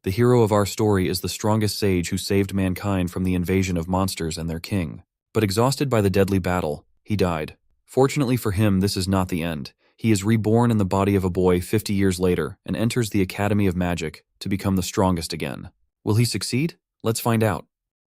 The hero of our story is the strongest sage who saved mankind from the invasion of monsters and their king. But exhausted by the deadly battle, he died. Fortunately for him, this is not the end. He is reborn in the body of a boy 50 years later and enters the Academy of Magic to become the strongest again. Will he succeed? Let's find out.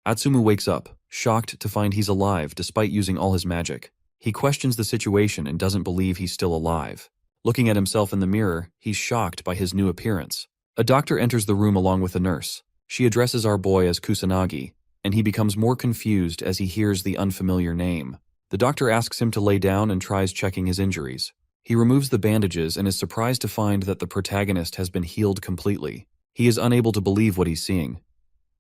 Atsumu wakes up, shocked to find he's alive despite using all his magic. He questions the situation and doesn't believe he's still alive. Looking at himself in the mirror, he's shocked by his new appearance. A doctor enters the room along with a nurse. She addresses our boy as Kusanagi, and he becomes more confused as he hears the unfamiliar name. The doctor asks him to lay down and tries checking his injuries. He removes the bandages and is surprised to find that the protagonist has been healed completely. He is unable to believe what he's seeing.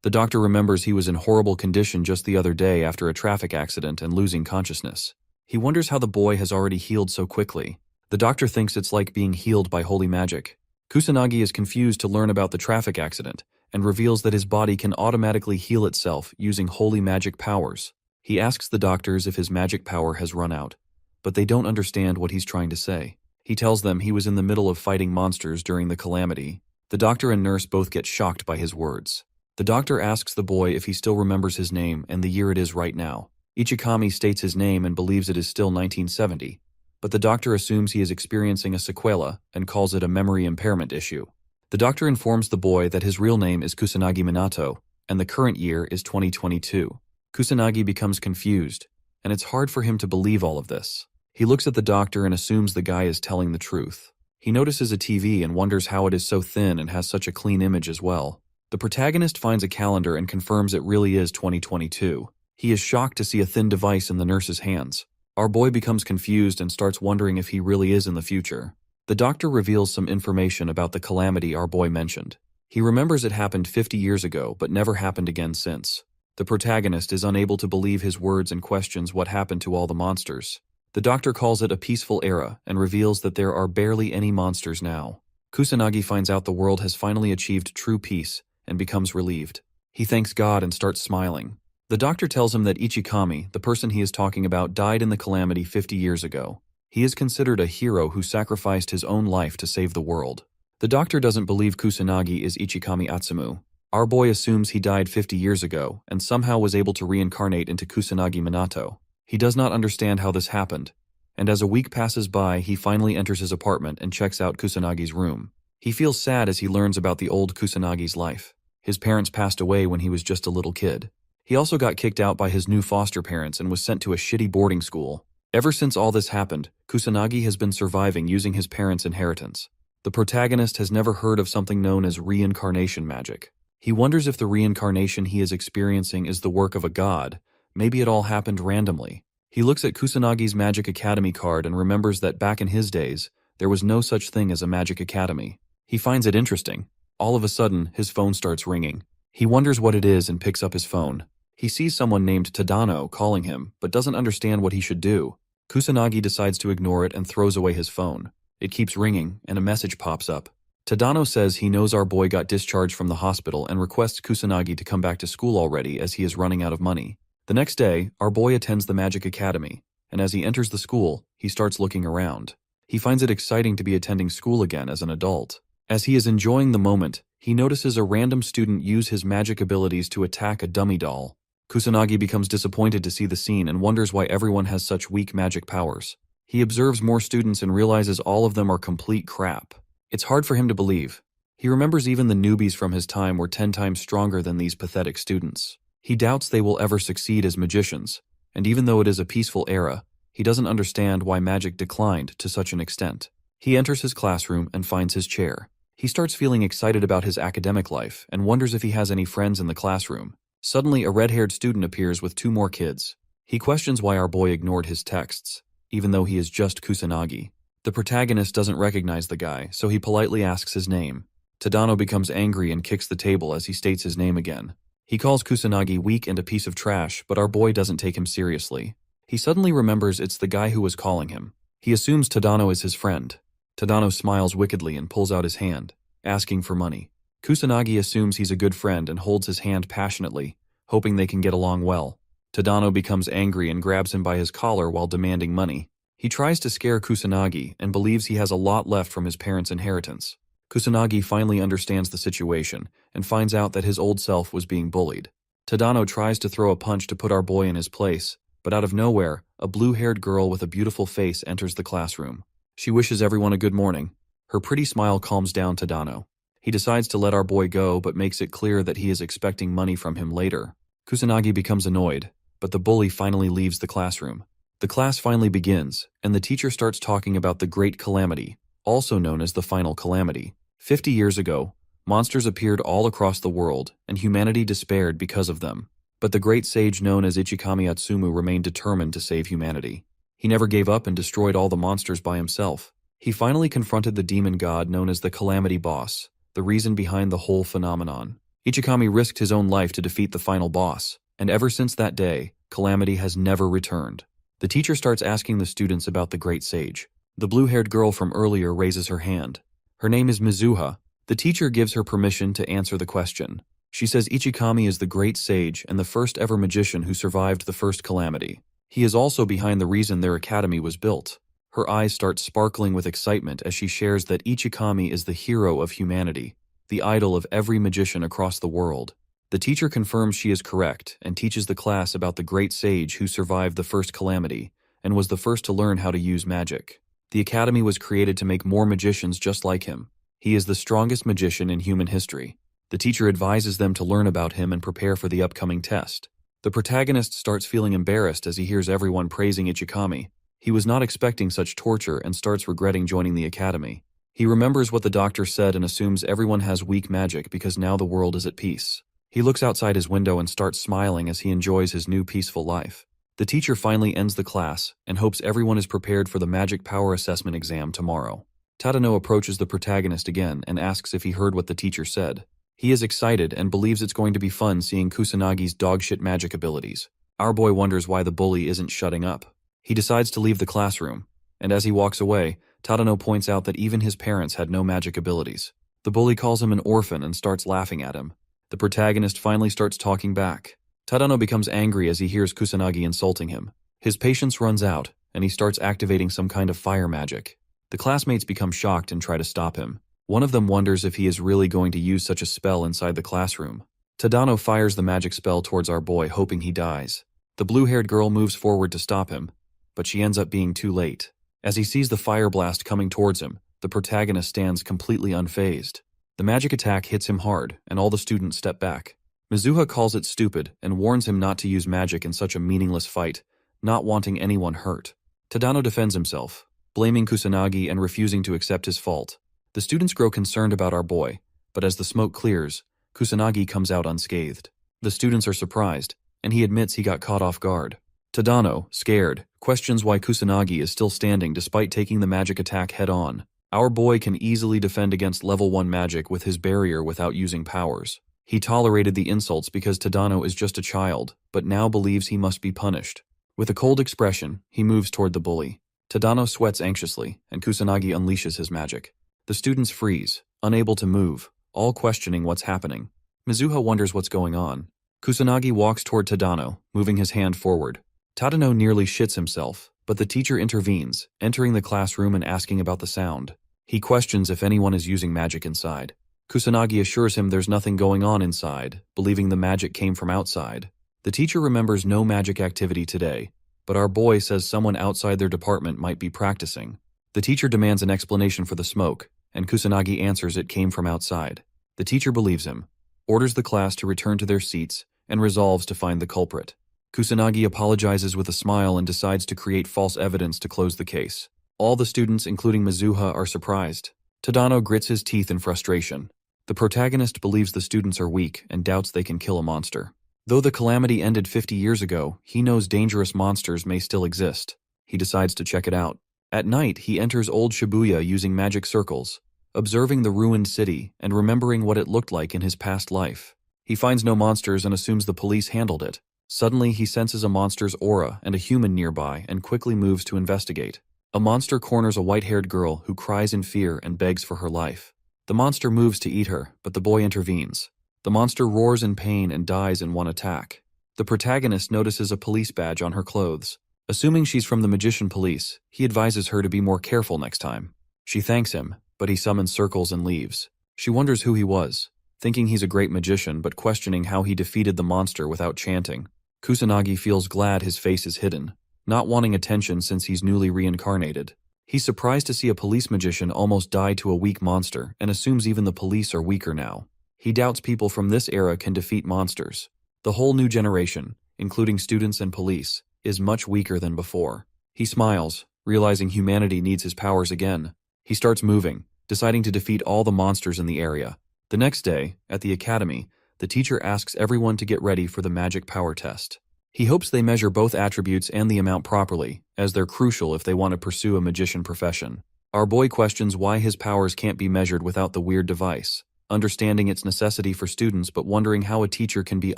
The doctor remembers he was in horrible condition just the other day after a traffic accident and losing consciousness. He wonders how the boy has already healed so quickly. The doctor thinks it's like being healed by holy magic. Kusanagi is confused to learn about the traffic accident and reveals that his body can automatically heal itself using holy magic powers. He asks the doctors if his magic power has run out, but they don't understand what he's trying to say. He tells them he was in the middle of fighting monsters during the calamity. The doctor and nurse both get shocked by his words. The doctor asks the boy if he still remembers his name and the year it is right now. Ichikami states his name and believes it is still 1970, but the doctor assumes he is experiencing a sequela and calls it a memory impairment issue. The doctor informs the boy that his real name is Kusanagi Minato, and the current year is 2022. Kusanagi becomes confused, and it's hard for him to believe all of this. He looks at the doctor and assumes the guy is telling the truth. He notices a TV and wonders how it is so thin and has such a clean image as well. The protagonist finds a calendar and confirms it really is 2022. He is shocked to see a thin device in the nurse's hands. Our boy becomes confused and starts wondering if he really is in the future. The doctor reveals some information about the calamity our boy mentioned. He remembers it happened 50 years ago, but never happened again since. The protagonist is unable to believe his words and questions what happened to all the monsters. The doctor calls it a peaceful era and reveals that there are barely any monsters now. Kusanagi finds out the world has finally achieved true peace and becomes relieved. He thanks God and starts smiling. The doctor tells him that Ichikami, the person he is talking about, died in the calamity 50 years ago. He is considered a hero who sacrificed his own life to save the world. The doctor doesn't believe Kusanagi is Ichikami Atsumu. Our boy assumes he died 50 years ago and somehow was able to reincarnate into Kusanagi Minato. He does not understand how this happened, and as a week passes by, he finally enters his apartment and checks out Kusanagi's room. He feels sad as he learns about the old Kusanagi's life. His parents passed away when he was just a little kid. He also got kicked out by his new foster parents and was sent to a shitty boarding school. Ever since all this happened, Kusanagi has been surviving using his parents' inheritance. The protagonist has never heard of something known as reincarnation magic. He wonders if the reincarnation he is experiencing is the work of a god. Maybe it all happened randomly. He looks at Kusanagi's Magic Academy card and remembers that back in his days, there was no such thing as a Magic Academy. He finds it interesting. All of a sudden, his phone starts ringing. He wonders what it is and picks up his phone. He sees someone named Tadano calling him, but doesn't understand what he should do. Kusanagi decides to ignore it and throws away his phone. It keeps ringing, and a message pops up. Tadano says he knows our boy got discharged from the hospital and requests Kusanagi to come back to school already as he is running out of money. The next day, our boy attends the Magic Academy, and as he enters the school, he starts looking around. He finds it exciting to be attending school again as an adult. As he is enjoying the moment, he notices a random student use his magic abilities to attack a dummy doll. Kusanagi becomes disappointed to see the scene and wonders why everyone has such weak magic powers. He observes more students and realizes all of them are complete crap. It's hard for him to believe. He remembers even the newbies from his time were 10 times stronger than these pathetic students. He doubts they will ever succeed as magicians, and even though it is a peaceful era, he doesn't understand why magic declined to such an extent. He enters his classroom and finds his chair. He starts feeling excited about his academic life and wonders if he has any friends in the classroom. Suddenly, a red-haired student appears with 2 more kids. He questions why our boy ignored his texts, even though he is just Kusanagi. The protagonist doesn't recognize the guy, so he politely asks his name. Tadano becomes angry and kicks the table as he states his name again. He calls Kusanagi weak and a piece of trash, but our boy doesn't take him seriously. He suddenly remembers it's the guy who was calling him. He assumes Tadano is his friend. Tadano smiles wickedly and pulls out his hand, asking for money. Kusanagi assumes he's a good friend and holds his hand passionately, hoping they can get along well. Tadano becomes angry and grabs him by his collar while demanding money. He tries to scare Kusanagi and believes he has a lot left from his parents' inheritance. Kusanagi finally understands the situation and finds out that his old self was being bullied. Tadano tries to throw a punch to put our boy in his place, but out of nowhere, a blue-haired girl with a beautiful face enters the classroom. She wishes everyone a good morning. Her pretty smile calms down Tadano. He decides to let our boy go but makes it clear that he is expecting money from him later. Kusanagi becomes annoyed, but the bully finally leaves the classroom. The class finally begins, and the teacher starts talking about the Great Calamity, also known as the Final Calamity. 50 years ago, monsters appeared all across the world, and humanity despaired because of them. But the great sage known as Ichikami Atsumu remained determined to save humanity. He never gave up and destroyed all the monsters by himself. He finally confronted the demon god known as the Calamity Boss, the reason behind the whole phenomenon. Ichikami risked his own life to defeat the final boss, and ever since that day, Calamity has never returned. The teacher starts asking the students about the great sage. The blue-haired girl from earlier raises her hand. Her name is Mizuha. The teacher gives her permission to answer the question. She says Ichikami is the great sage and the first ever magician who survived the first calamity. He is also behind the reason their academy was built. Her eyes start sparkling with excitement as she shares that Ichikami is the hero of humanity, the idol of every magician across the world. The teacher confirms she is correct and teaches the class about the great sage who survived the first calamity and was the first to learn how to use magic. The academy was created to make more magicians just like him. He is the strongest magician in human history. The teacher advises them to learn about him and prepare for the upcoming test. The protagonist starts feeling embarrassed as he hears everyone praising Ichikami. He was not expecting such torture and starts regretting joining the academy. He remembers what the doctor said and assumes everyone has weak magic because now the world is at peace. He looks outside his window and starts smiling as he enjoys his new peaceful life. The teacher finally ends the class and hopes everyone is prepared for the magic power assessment exam tomorrow. Tadano approaches the protagonist again and asks if he heard what the teacher said. He is excited and believes it's going to be fun seeing Kusanagi's dogshit magic abilities. Our boy wonders why the bully isn't shutting up. He decides to leave the classroom, and as he walks away, Tadano points out that even his parents had no magic abilities. The bully calls him an orphan and starts laughing at him. The protagonist finally starts talking back. Tadano becomes angry as he hears Kusanagi insulting him. His patience runs out, and he starts activating some kind of fire magic. The classmates become shocked and try to stop him. One of them wonders if he is really going to use such a spell inside the classroom. Tadano fires the magic spell towards our boy, hoping he dies. The blue-haired girl moves forward to stop him, but she ends up being too late. As he sees the fire blast coming towards him, the protagonist stands completely unfazed. The magic attack hits him hard, and all the students step back. Mizuha calls it stupid and warns him not to use magic in such a meaningless fight, not wanting anyone hurt. Tadano defends himself, blaming Kusanagi and refusing to accept his fault. The students grow concerned about our boy, but as the smoke clears, Kusanagi comes out unscathed. The students are surprised, and he admits he got caught off guard. Tadano, scared, questions why Kusanagi is still standing despite taking the magic attack head-on. Our boy can easily defend against level 1 magic with his barrier without using powers. He tolerated the insults because Tadano is just a child, but now believes he must be punished. With a cold expression, he moves toward the bully. Tadano sweats anxiously, and Kusanagi unleashes his magic. The students freeze, unable to move, all questioning what's happening. Mizuha wonders what's going on. Kusanagi walks toward Tadano, moving his hand forward. Tadano nearly shits himself, but the teacher intervenes, entering the classroom and asking about the sound. He questions if anyone is using magic inside. Kusanagi assures him there's nothing going on inside, believing the magic came from outside. The teacher remembers no magic activity today, but our boy says someone outside their department might be practicing. The teacher demands an explanation for the smoke, and Kusanagi answers it came from outside. The teacher believes him, orders the class to return to their seats, and resolves to find the culprit. Kusanagi apologizes with a smile and decides to create false evidence to close the case. All the students, including Mizuha, are surprised. Tadano grits his teeth in frustration. The protagonist believes the students are weak and doubts they can kill a monster. Though the calamity ended 50 years ago, he knows dangerous monsters may still exist. He decides to check it out. At night, he enters old Shibuya using magic circles, observing the ruined city and remembering what it looked like in his past life. He finds no monsters and assumes the police handled it. Suddenly, he senses a monster's aura and a human nearby and quickly moves to investigate. A monster corners a white-haired girl who cries in fear and begs for her life. The monster moves to eat her, but the boy intervenes. The monster roars in pain and dies in one attack. The protagonist notices a police badge on her clothes. Assuming she's from the magician police, he advises her to be more careful next time. She thanks him, but he summons circles and leaves. She wonders who he was, thinking he's a great magician but questioning how he defeated the monster without chanting. Kusanagi feels glad his face is hidden, not wanting attention since he's newly reincarnated. He's surprised to see a police magician almost die to a weak monster and assumes even the police are weaker now. He doubts people from this era can defeat monsters. The whole new generation, including students and police, is much weaker than before. He smiles, realizing humanity needs his powers again. He starts moving, deciding to defeat all the monsters in the area. The next day, at the academy, the teacher asks everyone to get ready for the magic power test. He hopes they measure both attributes and the amount properly, as they're crucial if they want to pursue a magician profession. Our boy questions why his powers can't be measured without the weird device, understanding its necessity for students but wondering how a teacher can be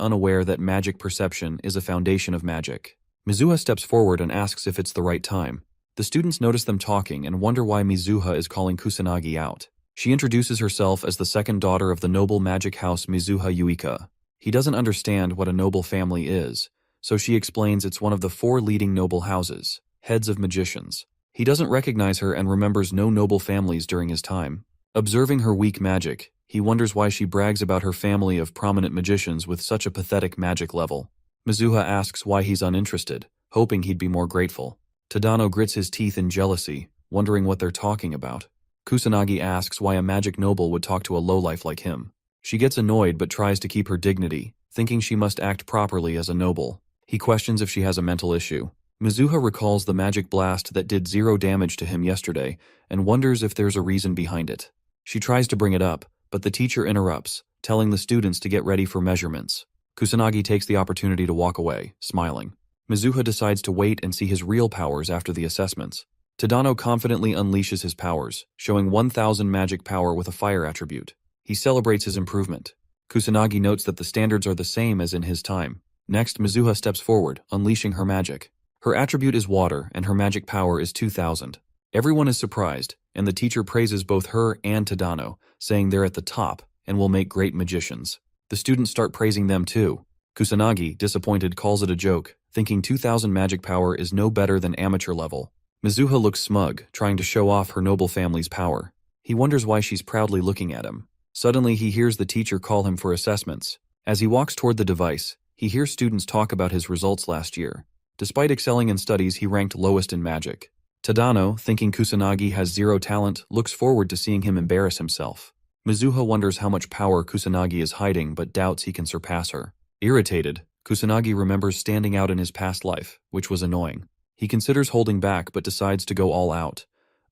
unaware that magic perception is a foundation of magic. Mizuha steps forward and asks if it's the right time. The students notice them talking and wonder why Mizuha is calling Kusanagi out. She introduces herself as the second daughter of the noble magic house Mizuha Yuika. He doesn't understand what a noble family is, so she explains it's one of the 4 leading noble houses, heads of magicians. He doesn't recognize her and remembers no noble families during his time. Observing her weak magic, he wonders why she brags about her family of prominent magicians with such a pathetic magic level. Mizuha asks why he's uninterested, hoping he'd be more grateful. Tadano grits his teeth in jealousy, wondering what they're talking about. Kusanagi asks why a magic noble would talk to a lowlife like him. She gets annoyed but tries to keep her dignity, thinking she must act properly as a noble. He questions if she has a mental issue. Mizuha recalls the magic blast that did 0 damage to him yesterday and wonders if there's a reason behind it. She tries to bring it up, but the teacher interrupts, telling the students to get ready for measurements. Kusanagi takes the opportunity to walk away, smiling. Mizuha decides to wait and see his real powers after the assessments. Tadano confidently unleashes his powers, showing 1000 magic power with a fire attribute. He celebrates his improvement. Kusanagi notes that the standards are the same as in his time. Next, Mizuha steps forward, unleashing her magic. Her attribute is water, and her magic power is 2000. Everyone is surprised, and the teacher praises both her and Tadano, saying they're at the top and will make great magicians. The students start praising them too. Kusanagi, disappointed, calls it a joke, thinking 2000 magic power is no better than amateur level. Mizuha looks smug, trying to show off her noble family's power. He wonders why she's proudly looking at him. Suddenly, he hears the teacher call him for assessments. As he walks toward the device, he hears students talk about his results last year. Despite excelling in studies, he ranked lowest in magic. Tadano, thinking Kusanagi has 0 talent, looks forward to seeing him embarrass himself. Mizuha wonders how much power Kusanagi is hiding but doubts he can surpass her. Irritated, Kusanagi remembers standing out in his past life, which was annoying. He considers holding back but decides to go all out,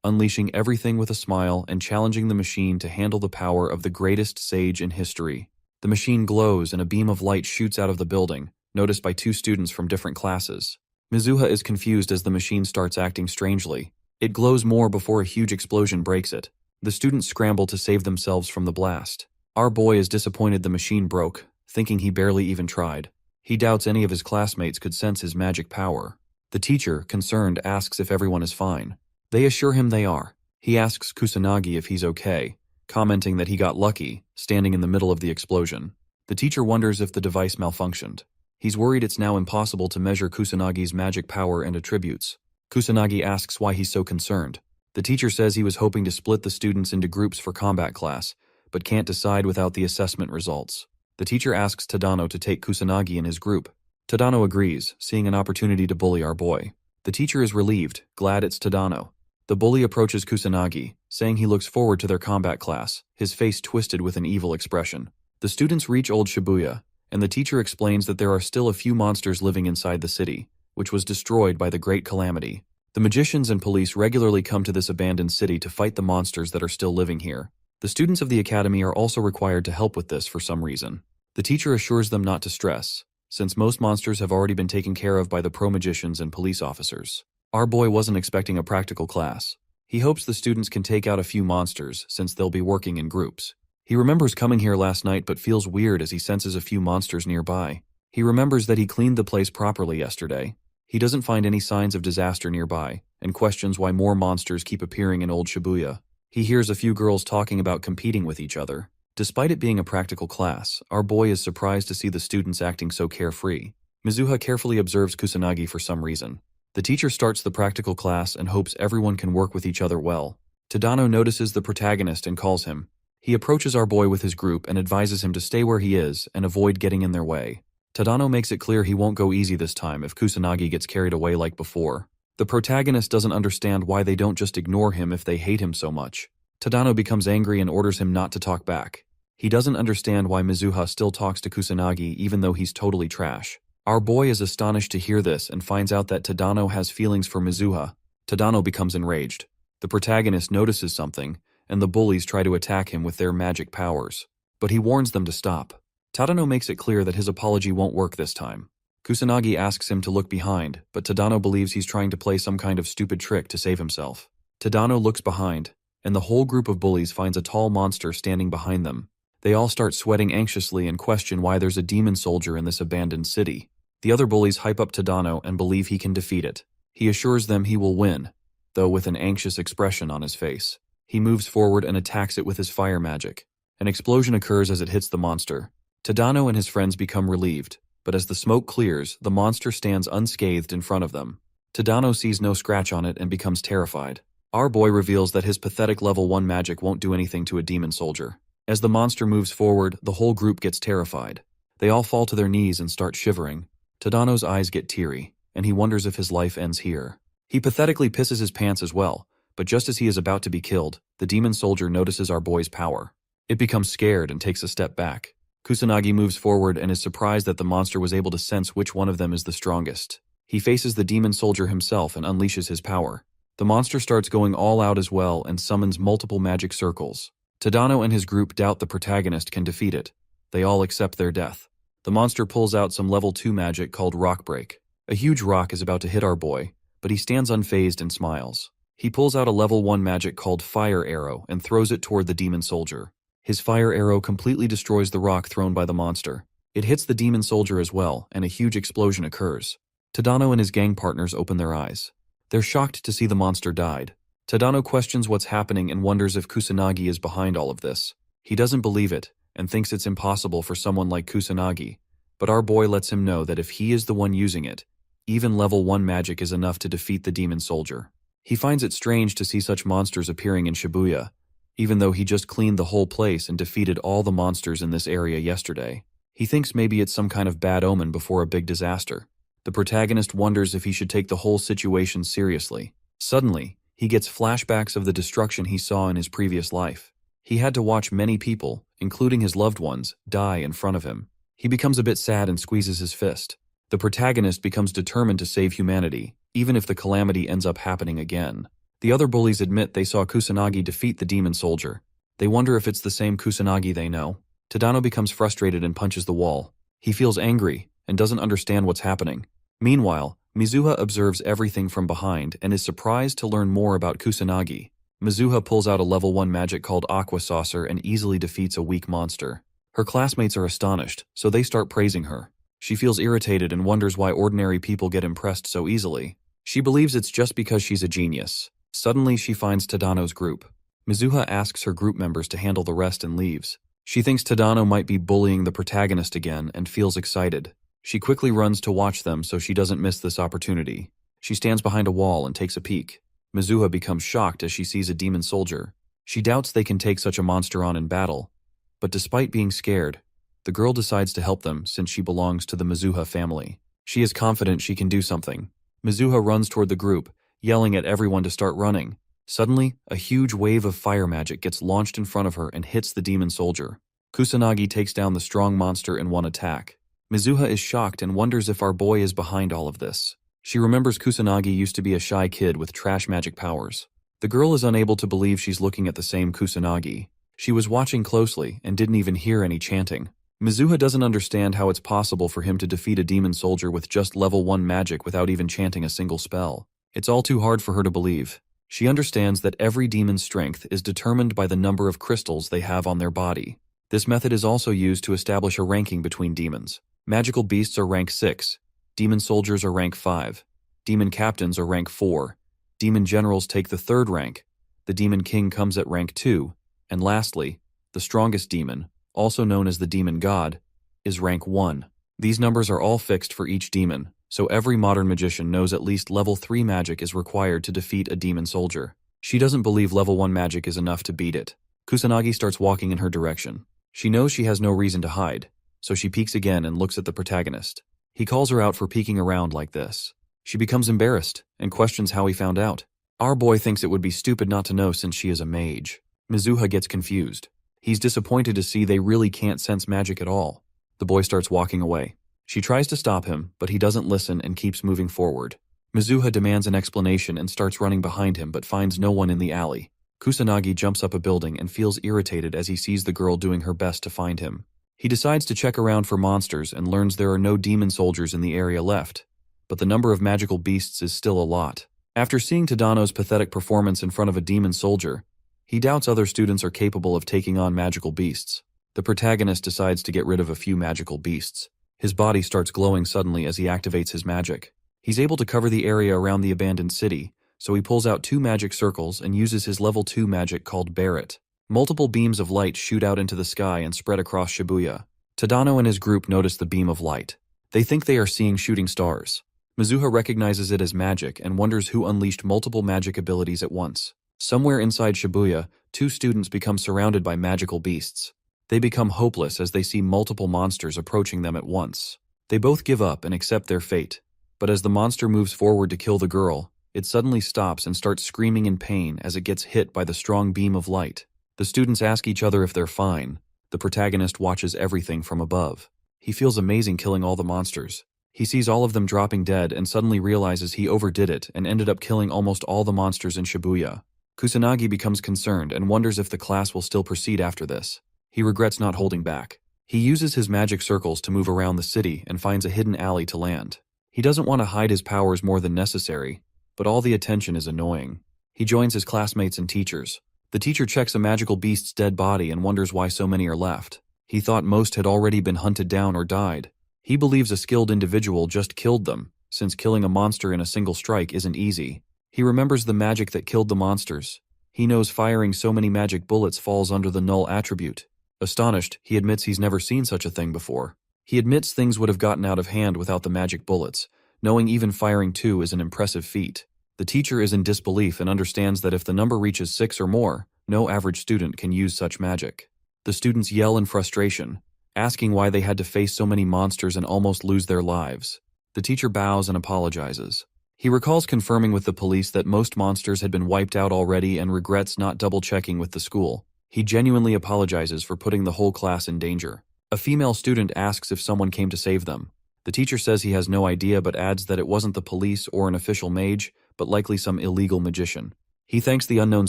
unleashing everything with a smile and challenging the machine to handle the power of the greatest sage in history. The machine glows and a beam of light shoots out of the building, noticed by 2 students from different classes. Mizuha is confused as the machine starts acting strangely. It glows more before a huge explosion breaks it. The students scramble to save themselves from the blast. Our boy is disappointed the machine broke, thinking he barely even tried. He doubts any of his classmates could sense his magic power. The teacher, concerned, asks if everyone is fine. They assure him they are. He asks Kusanagi if he's okay, commenting that he got lucky, standing in the middle of the explosion. The teacher wonders if the device malfunctioned. He's worried it's now impossible to measure Kusanagi's magic power and attributes. Kusanagi asks why he's so concerned. The teacher says he was hoping to split the students into groups for combat class, but can't decide without the assessment results. The teacher asks Tadano to take Kusanagi in his group. Tadano agrees, seeing an opportunity to bully our boy. The teacher is relieved, glad it's Tadano. The bully approaches Kusanagi, saying he looks forward to their combat class, his face twisted with an evil expression. The students reach Old Shibuya, and the teacher explains that there are still a few monsters living inside the city, which was destroyed by the Great Calamity. The magicians and police regularly come to this abandoned city to fight the monsters that are still living here. The students of the academy are also required to help with this for some reason. The teacher assures them not to stress, since most monsters have already been taken care of by the pro-magicians and police officers. Our boy wasn't expecting a practical class. He hopes the students can take out a few monsters, since they'll be working in groups. He remembers coming here last night but feels weird as he senses a few monsters nearby. He remembers that he cleaned the place properly yesterday. He doesn't find any signs of disaster nearby, and questions why more monsters keep appearing in Old Shibuya. He hears a few girls talking about competing with each other. Despite it being a practical class, our boy is surprised to see the students acting so carefree. Mizuha carefully observes Kusanagi for some reason. The teacher starts the practical class and hopes everyone can work with each other well. Tadano notices the protagonist and calls him. He approaches our boy with his group and advises him to stay where he is and avoid getting in their way. Tadano makes it clear he won't go easy this time if Kusanagi gets carried away like before. The protagonist doesn't understand why they don't just ignore him if they hate him so much. Tadano becomes angry and orders him not to talk back. He doesn't understand why Mizuha still talks to Kusanagi even though he's totally trash. Our boy is astonished to hear this and finds out that Tadano has feelings for Mizuha. Tadano becomes enraged. The protagonist notices something, and the bullies try to attack him with their magic powers. But he warns them to stop. Tadano makes it clear that his apology won't work this time. Kusanagi asks him to look behind, but Tadano believes he's trying to play some kind of stupid trick to save himself. Tadano looks behind, and the whole group of bullies finds a tall monster standing behind them. They all start sweating anxiously and question why there's a demon soldier in this abandoned city. The other bullies hype up Tadano and believe he can defeat it. He assures them he will win, though with an anxious expression on his face. He moves forward and attacks it with his fire magic. An explosion occurs as it hits the monster. Tadano and his friends become relieved, but as the smoke clears, the monster stands unscathed in front of them. Tadano sees no scratch on it and becomes terrified. Our boy reveals that his pathetic level 1 magic won't do anything to a demon soldier. As the monster moves forward, the whole group gets terrified. They all fall to their knees and start shivering. Tadano's eyes get teary, and he wonders if his life ends here. He pathetically pisses his pants as well, but just as he is about to be killed, the demon soldier notices our boy's power. It becomes scared and takes a step back. Kusanagi moves forward and is surprised that the monster was able to sense which one of them is the strongest. He faces the demon soldier himself and unleashes his power. The monster starts going all out as well and summons multiple magic circles. Tadano and his group doubt the protagonist can defeat it. They all accept their death. The monster pulls out some level 2 magic called Rock Break. A huge rock is about to hit our boy, but he stands unfazed and smiles. He pulls out a level 1 magic called Fire Arrow and throws it toward the demon soldier. His fire arrow completely destroys the rock thrown by the monster. It hits the demon soldier as well, and a huge explosion occurs. Tadano and his gang partners open their eyes. They're shocked to see the monster died. Tadano questions what's happening and wonders if Kusanagi is behind all of this. He doesn't believe it, and thinks it's impossible for someone like Kusanagi, but our boy lets him know that if he is the one using it, even level 1 magic is enough to defeat the demon soldier. He finds it strange to see such monsters appearing in Shibuya, even though he just cleaned the whole place and defeated all the monsters in this area yesterday. He thinks maybe it's some kind of bad omen before a big disaster. The protagonist wonders if he should take the whole situation seriously. Suddenly, he gets flashbacks of the destruction he saw in his previous life. He had to watch many people, including his loved ones, die in front of him. He becomes a bit sad and squeezes his fist. The protagonist becomes determined to save humanity, even if the calamity ends up happening again. The other bullies admit they saw Kusanagi defeat the demon soldier. They wonder if it's the same Kusanagi they know. Tadano becomes frustrated and punches the wall. He feels angry and doesn't understand what's happening. Meanwhile, Mizuha observes everything from behind and is surprised to learn more about Kusanagi. Mizuha pulls out a level 1 magic called Aqua Saucer and easily defeats a weak monster. Her classmates are astonished, so they start praising her. She feels irritated and wonders why ordinary people get impressed so easily. She believes it's just because she's a genius. Suddenly, she finds Tadano's group. Mizuha asks her group members to handle the rest and leaves. She thinks Tadano might be bullying the protagonist again and feels excited. She quickly runs to watch them so she doesn't miss this opportunity. She stands behind a wall and takes a peek. Mizuha becomes shocked as she sees a demon soldier. She doubts they can take such a monster on in battle. But despite being scared, the girl decides to help them since she belongs to the Mizuha family. She is confident she can do something. Mizuha runs toward the group, yelling at everyone to start running. Suddenly, a huge wave of fire magic gets launched in front of her and hits the demon soldier. Kusanagi takes down the strong monster in one attack. Mizuha is shocked and wonders if our boy is behind all of this. She remembers Kusanagi used to be a shy kid with trash magic powers. The girl is unable to believe she's looking at the same Kusanagi. She was watching closely and didn't even hear any chanting. Mizuha doesn't understand how it's possible for him to defeat a demon soldier with just level 1 magic without even chanting a single spell. It's all too hard for her to believe. She understands that every demon's strength is determined by the number of crystals they have on their body. This method is also used to establish a ranking between demons. Magical beasts are rank 6, demon soldiers are rank 5, demon captains are rank 4, demon generals take the 3rd rank, the demon king comes at rank 2, and lastly, the strongest demon, also known as the demon god, is rank 1. These numbers are all fixed for each demon, so every modern magician knows at least level 3 magic is required to defeat a demon soldier. She doesn't believe level 1 magic is enough to beat it. Kusanagi starts walking in her direction. She knows she has no reason to hide, so she peeks again and looks at the protagonist. He calls her out for peeking around like this. She becomes embarrassed and questions how he found out. Our boy thinks it would be stupid not to know since she is a mage. Mizuha gets confused. He's disappointed to see they really can't sense magic at all. The boy starts walking away. She tries to stop him, but he doesn't listen and keeps moving forward. Mizuha demands an explanation and starts running behind him but finds no one in the alley. Kusanagi jumps up a building and feels irritated as he sees the girl doing her best to find him. He decides to check around for monsters and learns there are no demon soldiers in the area left, but the number of magical beasts is still a lot. After seeing Tadano's pathetic performance in front of a demon soldier, he doubts other students are capable of taking on magical beasts. The protagonist decides to get rid of a few magical beasts. His body starts glowing suddenly as he activates his magic. He's able to cover the area around the abandoned city, so he pulls out 2 magic circles and uses his level 2 magic called Barret. Multiple beams of light shoot out into the sky and spread across Shibuya. Tadano and his group notice the beam of light. They think they are seeing shooting stars. Mizuha recognizes it as magic and wonders who unleashed multiple magic abilities at once. Somewhere inside Shibuya, 2 students become surrounded by magical beasts. They become hopeless as they see multiple monsters approaching them at once. They both give up and accept their fate, but as the monster moves forward to kill the girl, it suddenly stops and starts screaming in pain as it gets hit by the strong beam of light. The students ask each other if they're fine. The protagonist watches everything from above. He feels amazing killing all the monsters. He sees all of them dropping dead and suddenly realizes he overdid it and ended up killing almost all the monsters in Shibuya. Kusanagi becomes concerned and wonders if the class will still proceed after this. He regrets not holding back. He uses his magic circles to move around the city and finds a hidden alley to land. He doesn't want to hide his powers more than necessary, but all the attention is annoying. He joins his classmates and teachers. The teacher checks a magical beast's dead body and wonders why so many are left. He thought most had already been hunted down or died. He believes a skilled individual just killed them, since killing a monster in a single strike isn't easy. He remembers the magic that killed the monsters. He knows firing so many magic bullets falls under the null attribute. Astonished, he admits he's never seen such a thing before. He admits things would have gotten out of hand without the magic bullets, knowing even firing 2 is an impressive feat. The teacher is in disbelief and understands that if the number reaches 6 or more, no average student can use such magic. The students yell in frustration, asking why they had to face so many monsters and almost lose their lives. The teacher bows and apologizes. He recalls confirming with the police that most monsters had been wiped out already and regrets not double-checking with the school. He genuinely apologizes for putting the whole class in danger. A female student asks if someone came to save them. The teacher says he has no idea but adds that it wasn't the police or an official mage, but likely some illegal magician. He thanks the unknown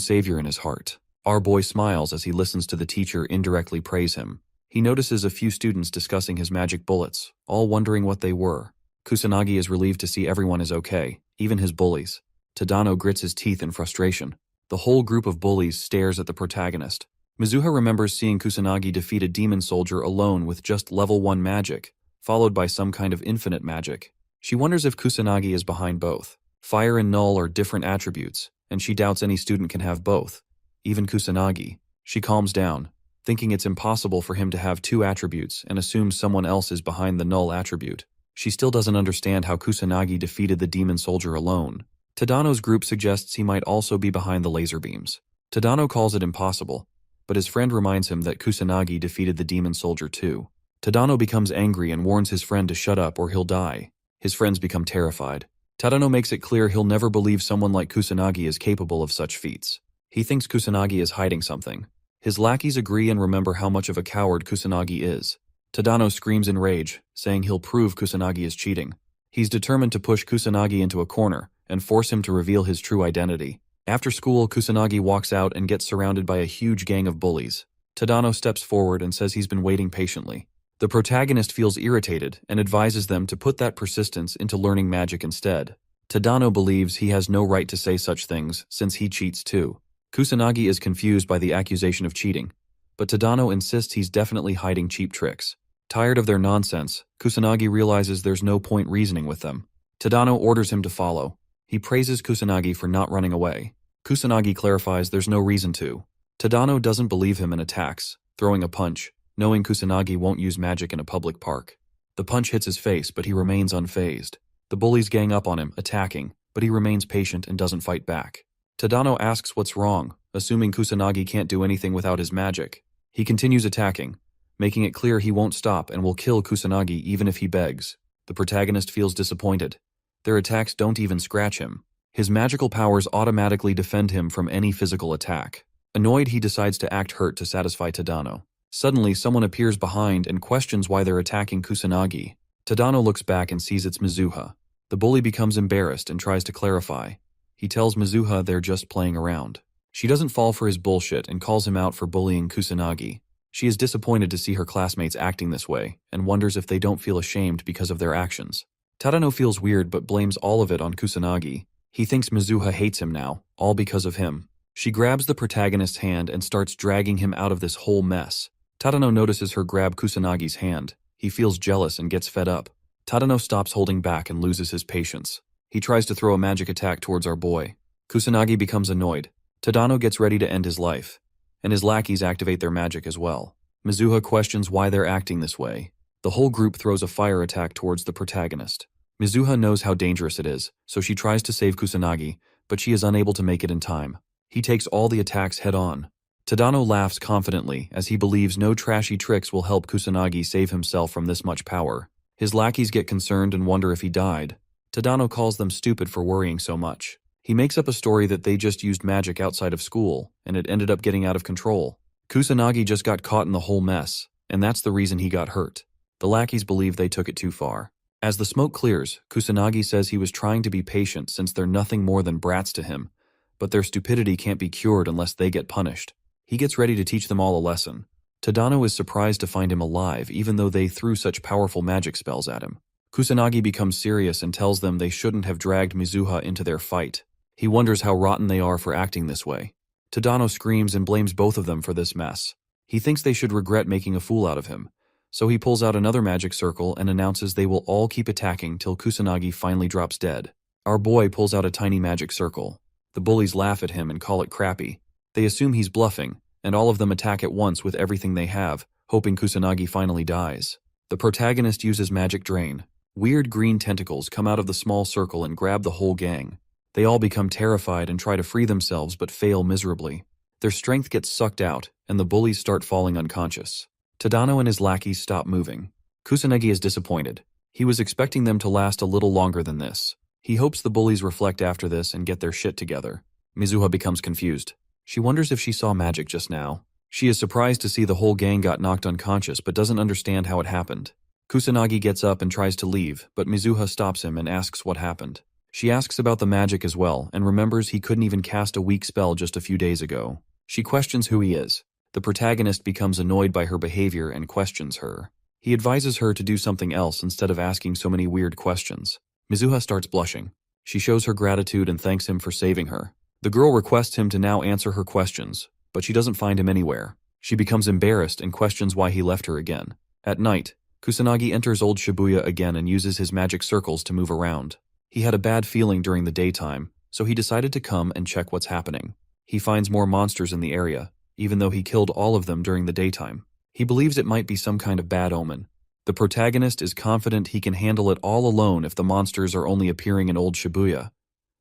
savior in his heart. Our boy smiles as he listens to the teacher indirectly praise him. He notices a few students discussing his magic bullets, all wondering what they were. Kusanagi is relieved to see everyone is okay, even his bullies. Tadano grits his teeth in frustration. The whole group of bullies stares at the protagonist. Mizuha remembers seeing Kusanagi defeat a demon soldier alone with just level 1 magic, followed by some kind of infinite magic. She wonders if Kusanagi is behind both. Fire and null are different attributes, and she doubts any student can have both, even Kusanagi. She calms down, thinking it's impossible for him to have 2 attributes and assumes someone else is behind the null attribute. She still doesn't understand how Kusanagi defeated the demon soldier alone. Tadano's group suggests he might also be behind the laser beams. Tadano calls it impossible, but his friend reminds him that Kusanagi defeated the demon soldier too. Tadano becomes angry and warns his friend to shut up or he'll die. His friends become terrified. Tadano makes it clear he'll never believe someone like Kusanagi is capable of such feats. He thinks Kusanagi is hiding something. His lackeys agree and remember how much of a coward Kusanagi is. Tadano screams in rage, saying he'll prove Kusanagi is cheating. He's determined to push Kusanagi into a corner and force him to reveal his true identity. After school, Kusanagi walks out and gets surrounded by a huge gang of bullies. Tadano steps forward and says he's been waiting patiently. The protagonist feels irritated and advises them to put that persistence into learning magic instead. Tadano believes he has no right to say such things since he cheats too. Kusanagi is confused by the accusation of cheating, but Tadano insists he's definitely hiding cheap tricks. Tired of their nonsense, Kusanagi realizes there's no point reasoning with them. Tadano orders him to follow. He praises Kusanagi for not running away. Kusanagi clarifies there's no reason to. Tadano doesn't believe him and attacks, throwing a punch, knowing Kusanagi won't use magic in a public park. The punch hits his face, but he remains unfazed. The bullies gang up on him, attacking, but he remains patient and doesn't fight back. Tadano asks what's wrong, assuming Kusanagi can't do anything without his magic. He continues attacking, making it clear he won't stop and will kill Kusanagi even if he begs. The protagonist feels disappointed. Their attacks don't even scratch him. His magical powers automatically defend him from any physical attack. Annoyed, he decides to act hurt to satisfy Tadano. Suddenly, someone appears behind and questions why they're attacking Kusanagi. Tadano looks back and sees it's Mizuha. The bully becomes embarrassed and tries to clarify. He tells Mizuha they're just playing around. She doesn't fall for his bullshit and calls him out for bullying Kusanagi. She is disappointed to see her classmates acting this way and wonders if they don't feel ashamed because of their actions. Tadano feels weird but blames all of it on Kusanagi. He thinks Mizuha hates him now, all because of him. She grabs the protagonist's hand and starts dragging him out of this whole mess. Tadano notices her grab Kusanagi's hand. He feels jealous and gets fed up. Tadano stops holding back and loses his patience. He tries to throw a magic attack towards our boy. Kusanagi becomes annoyed. Tadano gets ready to end his life, and his lackeys activate their magic as well. Mizuha questions why they're acting this way. The whole group throws a fire attack towards the protagonist. Mizuha knows how dangerous it is, so she tries to save Kusanagi, but she is unable to make it in time. He takes all the attacks head-on. Tadano laughs confidently, as he believes no trashy tricks will help Kusanagi save himself from this much power. His lackeys get concerned and wonder if he died. Tadano calls them stupid for worrying so much. He makes up a story that they just used magic outside of school, and it ended up getting out of control. Kusanagi just got caught in the whole mess, and that's the reason he got hurt. The lackeys believe they took it too far. As the smoke clears, Kusanagi says he was trying to be patient since they're nothing more than brats to him, but their stupidity can't be cured unless they get punished. He gets ready to teach them all a lesson. Tadano is surprised to find him alive even though they threw such powerful magic spells at him. Kusanagi becomes serious and tells them they shouldn't have dragged Mizuha into their fight. He wonders how rotten they are for acting this way. Tadano screams and blames both of them for this mess. He thinks they should regret making a fool out of him, so he pulls out another magic circle and announces they will all keep attacking till Kusanagi finally drops dead. Our boy pulls out a tiny magic circle. The bullies laugh at him and call it crappy. They assume he's bluffing, and all of them attack at once with everything they have, hoping Kusanagi finally dies. The protagonist uses magic drain. Weird green tentacles come out of the small circle and grab the whole gang. They all become terrified and try to free themselves but fail miserably. Their strength gets sucked out, and the bullies start falling unconscious. Tadano and his lackeys stop moving. Kusanagi is disappointed. He was expecting them to last a little longer than this. He hopes the bullies reflect after this and get their shit together. Mizuha becomes confused. She wonders if she saw magic just now. She is surprised to see the whole gang got knocked unconscious but doesn't understand how it happened. Kusanagi gets up and tries to leave, but Mizuha stops him and asks what happened. She asks about the magic as well and remembers he couldn't even cast a weak spell just a few days ago. She questions who he is. The protagonist becomes annoyed by her behavior and questions her. He advises her to do something else instead of asking so many weird questions. Mizuha starts blushing. She shows her gratitude and thanks him for saving her. The girl requests him to now answer her questions, but she doesn't find him anywhere. She becomes embarrassed and questions why he left her again. At night, Kusanagi enters Old Shibuya again and uses his magic circles to move around. He had a bad feeling during the daytime, so he decided to come and check what's happening. He finds more monsters in the area, even though he killed all of them during the daytime. He believes it might be some kind of bad omen. The protagonist is confident he can handle it all alone if the monsters are only appearing in Old Shibuya,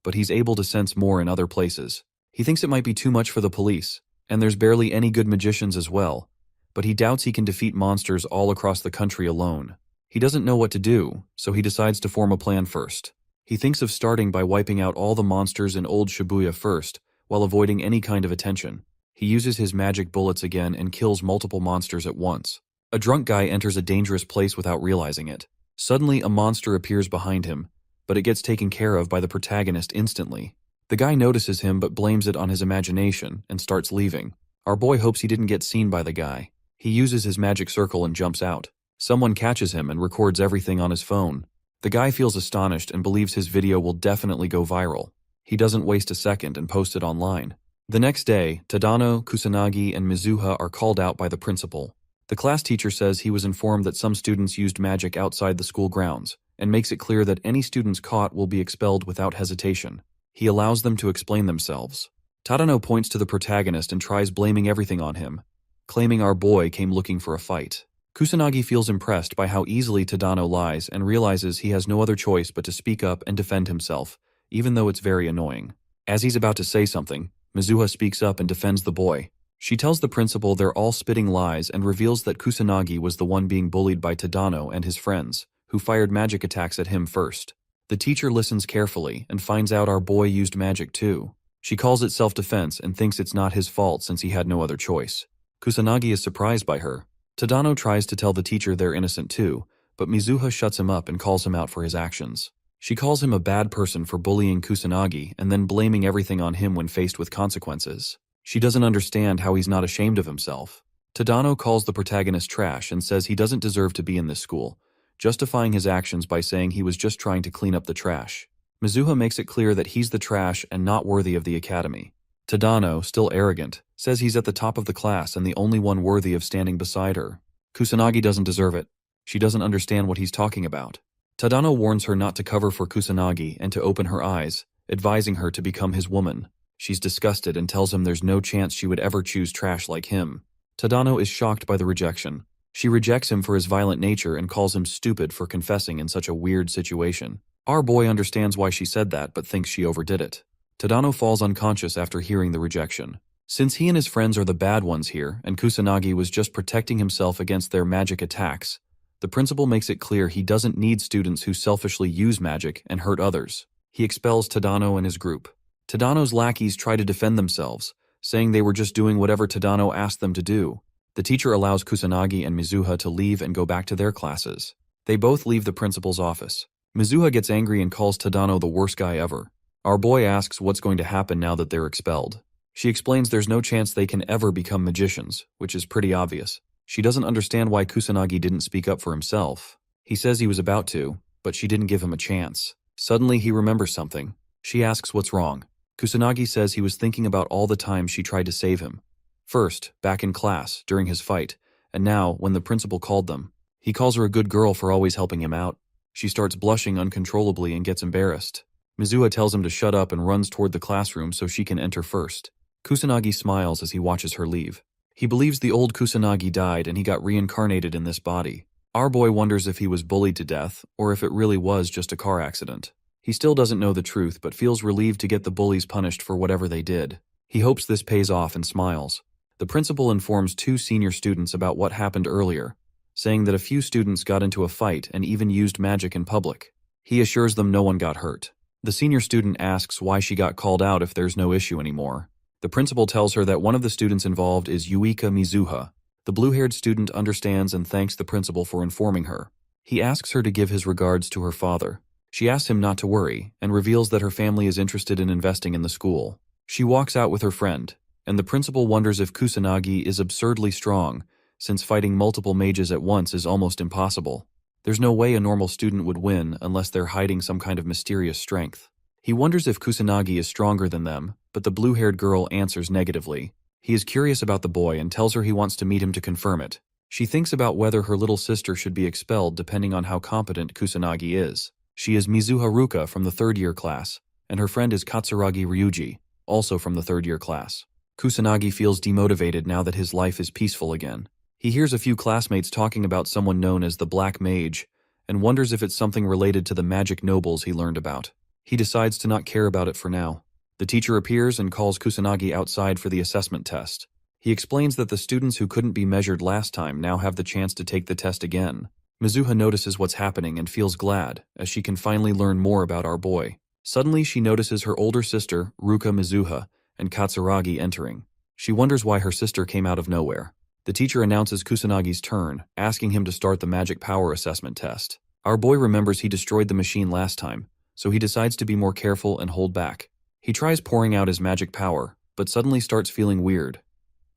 but he's able to sense more in other places. He thinks it might be too much for the police, and there's barely any good magicians as well, but he doubts he can defeat monsters all across the country alone. He doesn't know what to do, so he decides to form a plan first. He thinks of starting by wiping out all the monsters in Old Shibuya first, while avoiding any kind of attention. He uses his magic bullets again and kills multiple monsters at once. A drunk guy enters a dangerous place without realizing it. Suddenly, a monster appears behind him, but it gets taken care of by the protagonist instantly. The guy notices him but blames it on his imagination and starts leaving. Our boy hopes he didn't get seen by the guy. He uses his magic circle and jumps out. Someone catches him and records everything on his phone. The guy feels astonished and believes his video will definitely go viral. He doesn't waste a second and posts it online. The next day, Tadano, Kusanagi, and Mizuha are called out by the principal. The class teacher says he was informed that some students used magic outside the school grounds, and makes it clear that any students caught will be expelled without hesitation. He allows them to explain themselves. Tadano points to the protagonist and tries blaming everything on him, claiming our boy came looking for a fight. Kusanagi feels impressed by how easily Tadano lies and realizes he has no other choice but to speak up and defend himself, even though it's very annoying. As he's about to say something, Mizuha speaks up and defends the boy. She tells the principal they're all spitting lies and reveals that Kusanagi was the one being bullied by Tadano and his friends, who fired magic attacks at him first. The teacher listens carefully and finds out our boy used magic too. She calls it self-defense and thinks it's not his fault since he had no other choice. Kusanagi is surprised by her. Tadano tries to tell the teacher they're innocent too, but Mizuha shuts him up and calls him out for his actions. She calls him a bad person for bullying Kusanagi and then blaming everything on him when faced with consequences. She doesn't understand how he's not ashamed of himself. Tadano calls the protagonist trash and says he doesn't deserve to be in this school, justifying his actions by saying he was just trying to clean up the trash. Mizuha makes it clear that he's the trash and not worthy of the academy. Tadano, still arrogant, says he's at the top of the class and the only one worthy of standing beside her. Kusanagi doesn't deserve it. She doesn't understand what he's talking about. Tadano warns her not to cover for Kusanagi and to open her eyes, advising her to become his woman. She's disgusted and tells him there's no chance she would ever choose trash like him. Tadano is shocked by the rejection. She rejects him for his violent nature and calls him stupid for confessing in such a weird situation. Our boy understands why she said that but thinks she overdid it. Tadano falls unconscious after hearing the rejection. Since he and his friends are the bad ones here and Kusanagi was just protecting himself against their magic attacks, the principal makes it clear he doesn't need students who selfishly use magic and hurt others. He expels Tadano and his group. Tadano's lackeys try to defend themselves, saying they were just doing whatever Tadano asked them to do. The teacher allows Kusanagi and Mizuha to leave and go back to their classes. They both leave the principal's office. Mizuha gets angry and calls Tadano the worst guy ever. Our boy asks what's going to happen now that they're expelled. She explains there's no chance they can ever become magicians, which is pretty obvious. She doesn't understand why Kusanagi didn't speak up for himself. He says he was about to, but she didn't give him a chance. Suddenly he remembers something. She asks what's wrong. Kusanagi says he was thinking about all the times she tried to save him. First, back in class, during his fight, and now, when the principal called them. He calls her a good girl for always helping him out. She starts blushing uncontrollably and gets embarrassed. Mizuha tells him to shut up and runs toward the classroom so she can enter first. Kusanagi smiles as he watches her leave. He believes the old Kusanagi died and he got reincarnated in this body. Our boy wonders if he was bullied to death, or if it really was just a car accident. He still doesn't know the truth but feels relieved to get the bullies punished for whatever they did. He hopes this pays off and smiles. The principal informs 2 senior students about what happened earlier, saying that a few students got into a fight and even used magic in public. He assures them no one got hurt. The senior student asks why she got called out if there's no issue anymore. The principal tells her that one of the students involved is Yuika Mizuha. The blue-haired student understands and thanks the principal for informing her. He asks her to give his regards to her father. She asks him not to worry and reveals that her family is interested in investing in the school. She walks out with her friend, and the principal wonders if Kusanagi is absurdly strong, since fighting multiple mages at once is almost impossible. There's no way a normal student would win unless they're hiding some kind of mysterious strength. He wonders if Kusanagi is stronger than them, but the blue-haired girl answers negatively. He is curious about the boy and tells her he wants to meet him to confirm it. She thinks about whether her little sister should be expelled depending on how competent Kusanagi is. She is Mizuha Ruka from the 3rd-year class, and her friend is Katsuragi Ryuji, also from the 3rd-year class. Kusanagi feels demotivated now that his life is peaceful again. He hears a few classmates talking about someone known as the Black Mage, and wonders if it's something related to the magic nobles he learned about. He decides to not care about it for now. The teacher appears and calls Kusanagi outside for the assessment test. He explains that the students who couldn't be measured last time now have the chance to take the test again. Mizuha notices what's happening and feels glad, as she can finally learn more about our boy. Suddenly she notices her older sister, Ruka Mizuha, and Katsuragi entering. She wonders why her sister came out of nowhere. The teacher announces Kusanagi's turn, asking him to start the magic power assessment test. Our boy remembers he destroyed the machine last time, so he decides to be more careful and hold back. He tries pouring out his magic power, but suddenly starts feeling weird.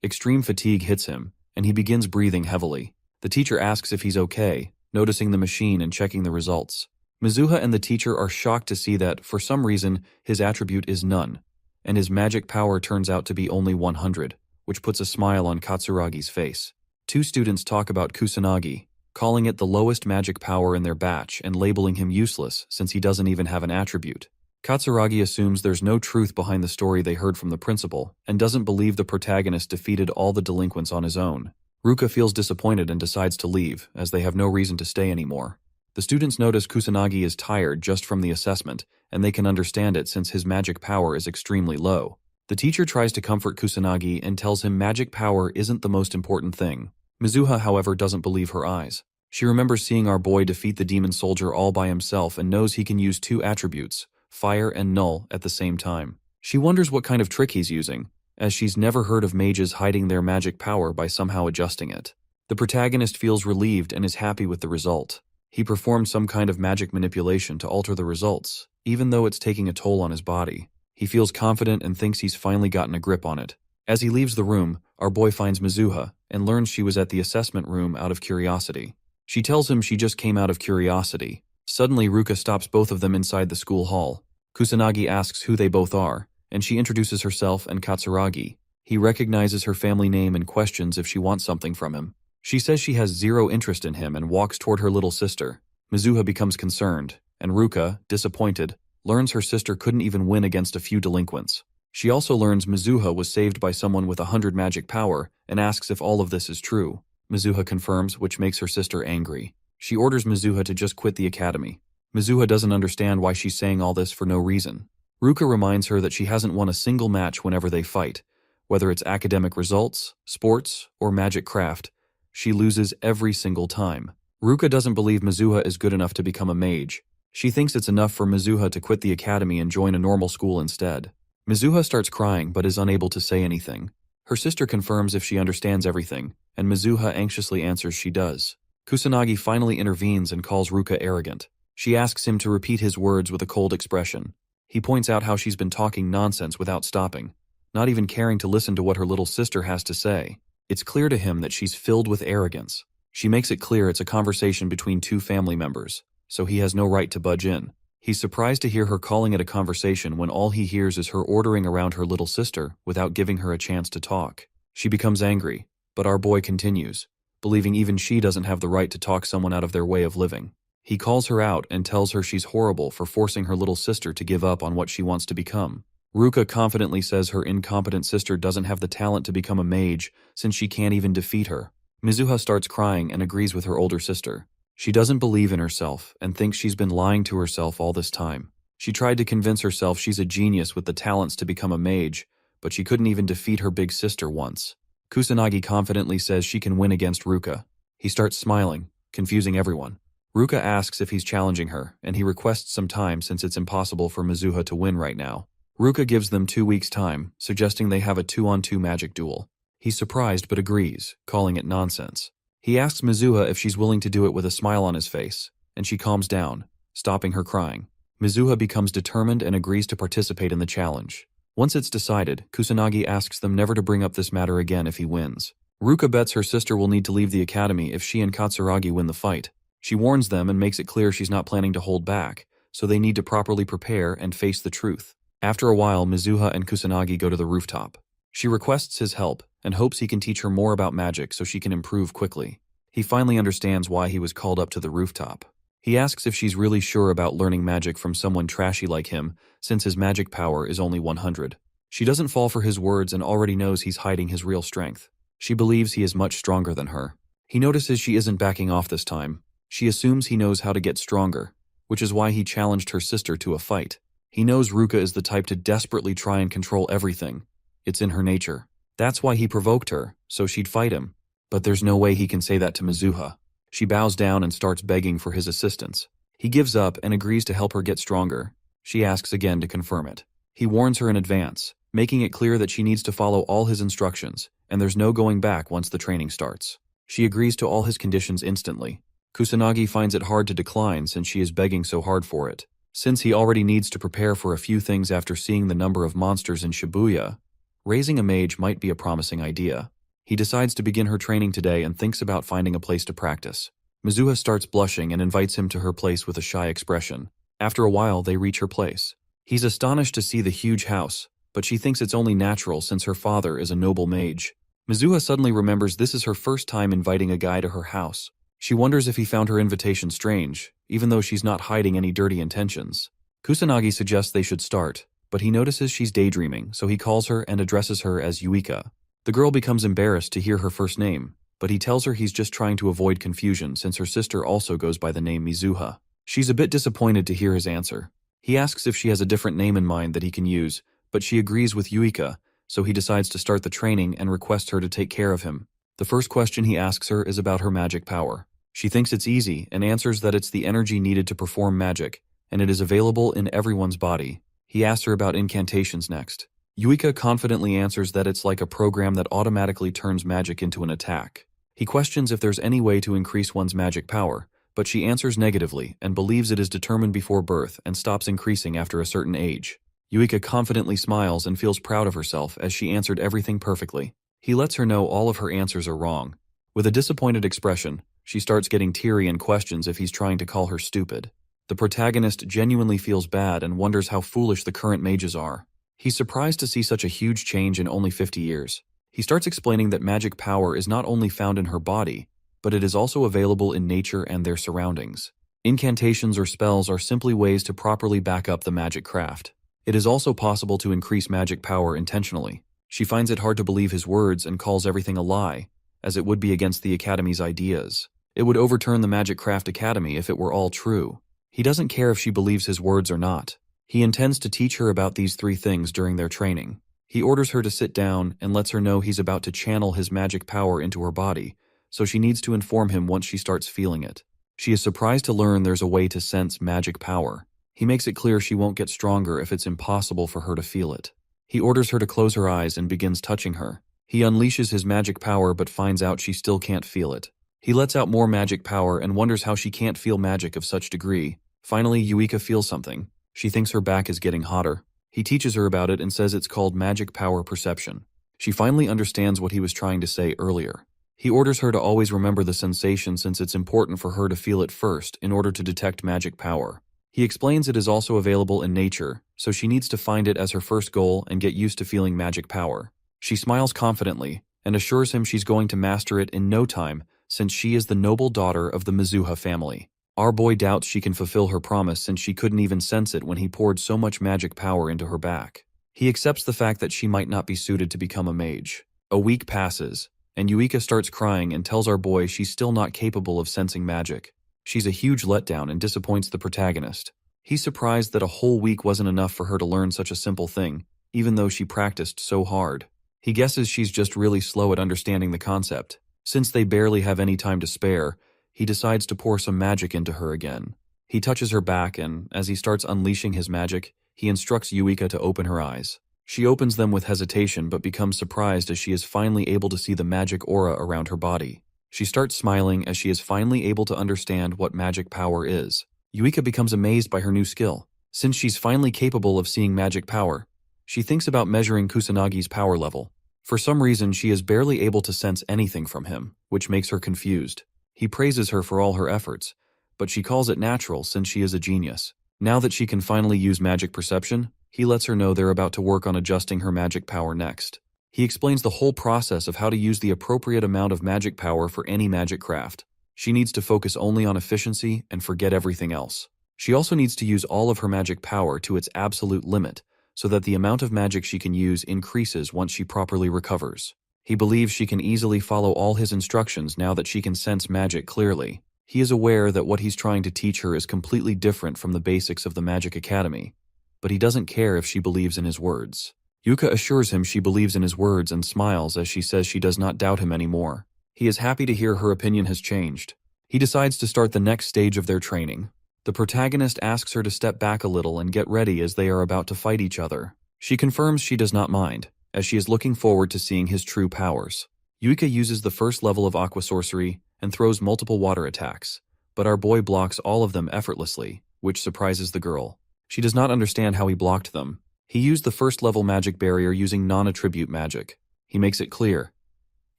Extreme fatigue hits him, and he begins breathing heavily. The teacher asks if he's okay, noticing the machine and checking the results. Mizuha and the teacher are shocked to see that, for some reason, his attribute is none, and his magic power turns out to be only 100, which puts a smile on Katsuragi's face. 2 students talk about Kusanagi, calling it the lowest magic power in their batch and labeling him useless since he doesn't even have an attribute. Katsuragi assumes there's no truth behind the story they heard from the principal and doesn't believe the protagonist defeated all the delinquents on his own. Ruka feels disappointed and decides to leave, as they have no reason to stay anymore. The students notice Kusanagi is tired just from the assessment, and they can understand it since his magic power is extremely low. The teacher tries to comfort Kusanagi and tells him magic power isn't the most important thing. Mizuha, however, doesn't believe her eyes. She remembers seeing our boy defeat the demon soldier all by himself and knows he can use two attributes, fire and null, at the same time. She wonders what kind of trick he's using, as she's never heard of mages hiding their magic power by somehow adjusting it. The protagonist feels relieved and is happy with the result. He performed some kind of magic manipulation to alter the results, even though it's taking a toll on his body. He feels confident and thinks he's finally gotten a grip on it. As he leaves the room, our boy finds Mizuha and learns she was at the assessment room out of curiosity. She tells him she just came out of curiosity. Suddenly, Ruka stops both of them inside the school hall. Kusanagi asks who they both are, and she introduces herself and Katsuragi. He recognizes her family name and questions if she wants something from him. She says she has zero interest in him and walks toward her little sister. Mizuha becomes concerned, and Ruka, disappointed, learns her sister couldn't even win against a few delinquents. She also learns Mizuha was saved by someone with 100 magic power and asks if all of this is true. Mizuha confirms, which makes her sister angry. She orders Mizuha to just quit the academy. Mizuha doesn't understand why she's saying all this for no reason. Ruka reminds her that she hasn't won a single match whenever they fight. Whether it's academic results, sports, or magic craft, she loses every single time. Ruka doesn't believe Mizuha is good enough to become a mage. She thinks it's enough for Mizuha to quit the academy and join a normal school instead. Mizuha starts crying but is unable to say anything. Her sister confirms if she understands everything, and Mizuha anxiously answers she does. Kusanagi finally intervenes and calls Ruka arrogant. She asks him to repeat his words with a cold expression. He points out how she's been talking nonsense without stopping, not even caring to listen to what her little sister has to say. It's clear to him that she's filled with arrogance. She makes it clear it's a conversation between two family members, so he has no right to budge in. He's surprised to hear her calling it a conversation when all he hears is her ordering around her little sister without giving her a chance to talk. She becomes angry, but our boy continues, believing even she doesn't have the right to talk someone out of their way of living. He calls her out and tells her she's horrible for forcing her little sister to give up on what she wants to become. Ruka confidently says her incompetent sister doesn't have the talent to become a mage since she can't even defeat her. Mizuha starts crying and agrees with her older sister. She doesn't believe in herself and thinks she's been lying to herself all this time. She tried to convince herself she's a genius with the talents to become a mage, but she couldn't even defeat her big sister once. Kusanagi confidently says she can win against Ruka. He starts smiling, confusing everyone. Ruka asks if he's challenging her, and he requests some time since it's impossible for Mizuha to win right now. Ruka gives them 2 weeks' time, suggesting they have a 2-on-2 magic duel. He's surprised but agrees, calling it nonsense. He asks Mizuha if she's willing to do it with a smile on his face, and she calms down, stopping her crying. Mizuha becomes determined and agrees to participate in the challenge. Once it's decided, Kusanagi asks them never to bring up this matter again if he wins. Ruka bets her sister will need to leave the academy if she and Katsuragi win the fight. She warns them and makes it clear she's not planning to hold back, so they need to properly prepare and face the truth. After a while, Mizuha and Kusanagi go to the rooftop. She requests his help and hopes he can teach her more about magic so she can improve quickly. He finally understands why he was called up to the rooftop. He asks if she's really sure about learning magic from someone trashy like him, since his magic power is only 100. She doesn't fall for his words and already knows he's hiding his real strength. She believes he is much stronger than her. He notices she isn't backing off this time. She assumes he knows how to get stronger, which is why he challenged her sister to a fight. He knows Ruka is the type to desperately try and control everything. It's in her nature. That's why he provoked her, so she'd fight him. But there's no way he can say that to Mizuha. She bows down and starts begging for his assistance. He gives up and agrees to help her get stronger. She asks again to confirm it. He warns her in advance, making it clear that she needs to follow all his instructions, and there's no going back once the training starts. She agrees to all his conditions instantly. Kusanagi finds it hard to decline since she is begging so hard for it. Since he already needs to prepare for a few things after seeing the number of monsters in Shibuya, raising a mage might be a promising idea. He decides to begin her training today and thinks about finding a place to practice. Mizuha starts blushing and invites him to her place with a shy expression. After a while, they reach her place. He's astonished to see the huge house, but she thinks it's only natural since her father is a noble mage. Mizuha suddenly remembers this is her first time inviting a guy to her house. She wonders if he found her invitation strange, even though she's not hiding any dirty intentions. Kusanagi suggests they should start, but he notices she's daydreaming, so he calls her and addresses her as Yuika. The girl becomes embarrassed to hear her first name, but he tells her he's just trying to avoid confusion since her sister also goes by the name Mizuha. She's a bit disappointed to hear his answer. He asks if she has a different name in mind that he can use, but she agrees with Yuika, so he decides to start the training and requests her to take care of him. The first question he asks her is about her magic power. She thinks it's easy and answers that it's the energy needed to perform magic, and it is available in everyone's body. He asks her about incantations next. Yuika confidently answers that it's like a program that automatically turns magic into an attack. He questions if there's any way to increase one's magic power, but she answers negatively and believes it is determined before birth and stops increasing after a certain age. Yuika confidently smiles and feels proud of herself as she answered everything perfectly. He lets her know all of her answers are wrong. With a disappointed expression, she starts getting teary and questions if he's trying to call her stupid. The protagonist genuinely feels bad and wonders how foolish the current mages are. He's surprised to see such a huge change in only 50 years. He starts explaining that magic power is not only found in her body, but it is also available in nature and their surroundings. Incantations or spells are simply ways to properly back up the magic craft. It is also possible to increase magic power intentionally. She finds it hard to believe his words and calls everything a lie, as it would be against the Academy's ideas. It would overturn the Magic Craft Academy if it were all true. He doesn't care if she believes his words or not. He intends to teach her about these 3 things during their training. He orders her to sit down and lets her know he's about to channel his magic power into her body, so she needs to inform him once she starts feeling it. She is surprised to learn there's a way to sense magic power. He makes it clear she won't get stronger if it's impossible for her to feel it. He orders her to close her eyes and begins touching her. He unleashes his magic power but finds out she still can't feel it. He lets out more magic power and wonders how she can't feel magic of such degree. Finally, Yuika feels something. She thinks her back is getting hotter. He teaches her about it and says it's called magic power perception. She finally understands what he was trying to say earlier. He orders her to always remember the sensation since it's important for her to feel it first in order to detect magic power. He explains it is also available in nature, so she needs to find it as her first goal and get used to feeling magic power. She smiles confidently and assures him she's going to master it in no time since she is the noble daughter of the Mizuha family. Our boy doubts she can fulfill her promise since she couldn't even sense it when he poured so much magic power into her back. He accepts the fact that she might not be suited to become a mage. A week passes, and Yuika starts crying and tells our boy she's still not capable of sensing magic. She's a huge letdown and disappoints the protagonist. He's surprised that a whole week wasn't enough for her to learn such a simple thing, even though she practiced so hard. He guesses she's just really slow at understanding the concept. Since they barely have any time to spare, he decides to pour some magic into her again. He touches her back and, as he starts unleashing his magic, he instructs Yuika to open her eyes. She opens them with hesitation but becomes surprised as she is finally able to see the magic aura around her body. She starts smiling as she is finally able to understand what magic power is. Yuika becomes amazed by her new skill. Since she's finally capable of seeing magic power, she thinks about measuring Kusanagi's power level. For some reason, she is barely able to sense anything from him, which makes her confused. He praises her for all her efforts, but she calls it natural since she is a genius. Now that she can finally use magic perception, he lets her know they're about to work on adjusting her magic power next. He explains the whole process of how to use the appropriate amount of magic power for any magic craft. She needs to focus only on efficiency and forget everything else. She also needs to use all of her magic power to its absolute limit, so that the amount of magic she can use increases once she properly recovers. He believes she can easily follow all his instructions now that she can sense magic clearly. He is aware that what he's trying to teach her is completely different from the basics of the Magic Academy, but he doesn't care if she believes in his words. Yuka assures him she believes in his words and smiles as she says she does not doubt him anymore. He is happy to hear her opinion has changed. He decides to start the next stage of their training. The protagonist asks her to step back a little and get ready as they are about to fight each other. She confirms she does not mind, as she is looking forward to seeing his true powers. Yuika uses the first level of aqua sorcery and throws multiple water attacks, but our boy blocks all of them effortlessly, which surprises the girl. She does not understand how he blocked them. He used the first level magic barrier using non-attribute magic. He makes it clear.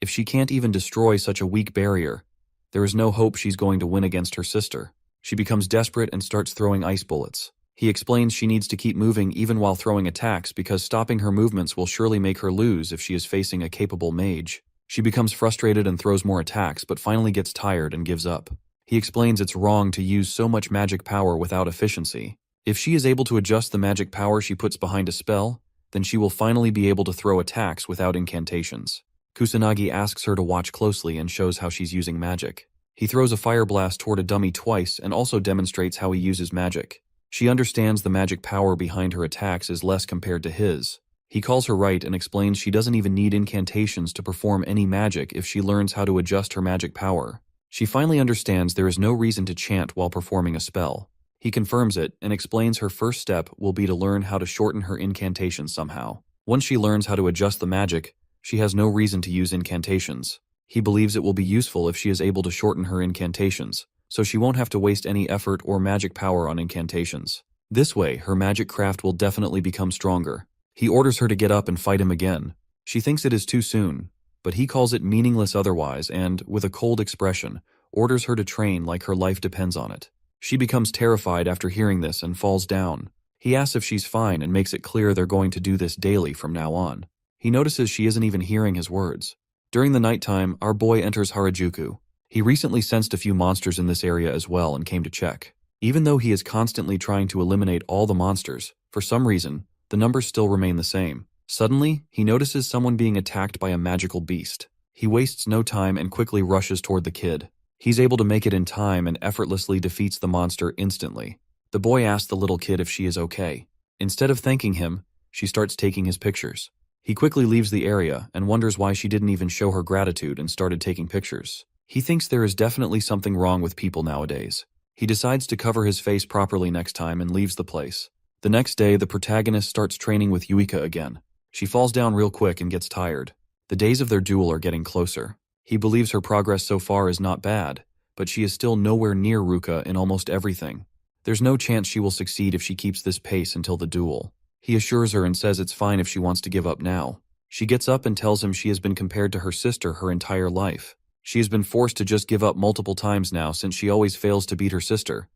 If she can't even destroy such a weak barrier, there is no hope she's going to win against her sister. She becomes desperate and starts throwing ice bullets. He explains she needs to keep moving even while throwing attacks because stopping her movements will surely make her lose if she is facing a capable mage. She becomes frustrated and throws more attacks but finally gets tired and gives up. He explains it's wrong to use so much magic power without efficiency. If she is able to adjust the magic power she puts behind a spell, then she will finally be able to throw attacks without incantations. Kusanagi asks her to watch closely and shows how she's using magic. He throws a fire blast toward a dummy twice and also demonstrates how he uses magic. She understands the magic power behind her attacks is less compared to his. He calls her right and explains she doesn't even need incantations to perform any magic if she learns how to adjust her magic power. She finally understands there is no reason to chant while performing a spell. He confirms it and explains her first step will be to learn how to shorten her incantations somehow. Once she learns how to adjust the magic, she has no reason to use incantations. He believes it will be useful if she is able to shorten her incantations, so she won't have to waste any effort or magic power on incantations. This way, her magic craft will definitely become stronger. He orders her to get up and fight him again. She thinks it is too soon, but he calls it meaningless otherwise and, with a cold expression, orders her to train like her life depends on it. She becomes terrified after hearing this and falls down. He asks if she's fine and makes it clear they're going to do this daily from now on. He notices she isn't even hearing his words. During the nighttime, our boy enters Harajuku. He recently sensed a few monsters in this area as well and came to check. Even though he is constantly trying to eliminate all the monsters, for some reason, the numbers still remain the same. Suddenly, he notices someone being attacked by a magical beast. He wastes no time and quickly rushes toward the kid. He's able to make it in time and effortlessly defeats the monster instantly. The boy asks the little kid if she is okay. Instead of thanking him, she starts taking his pictures. He quickly leaves the area and wonders why she didn't even show her gratitude and started taking pictures. He thinks there is definitely something wrong with people nowadays. He decides to cover his face properly next time and leaves the place. The next day, the protagonist starts training with Yuika again. She falls down real quick and gets tired. The days of their duel are getting closer. He believes her progress so far is not bad, but she is still nowhere near Ruka in almost everything. There's no chance she will succeed if she keeps this pace until the duel. He assures her and says it's fine if she wants to give up now. She gets up and tells him she has been compared to her sister her entire life. She has been forced to just give up multiple times now since she always fails to beat her sister.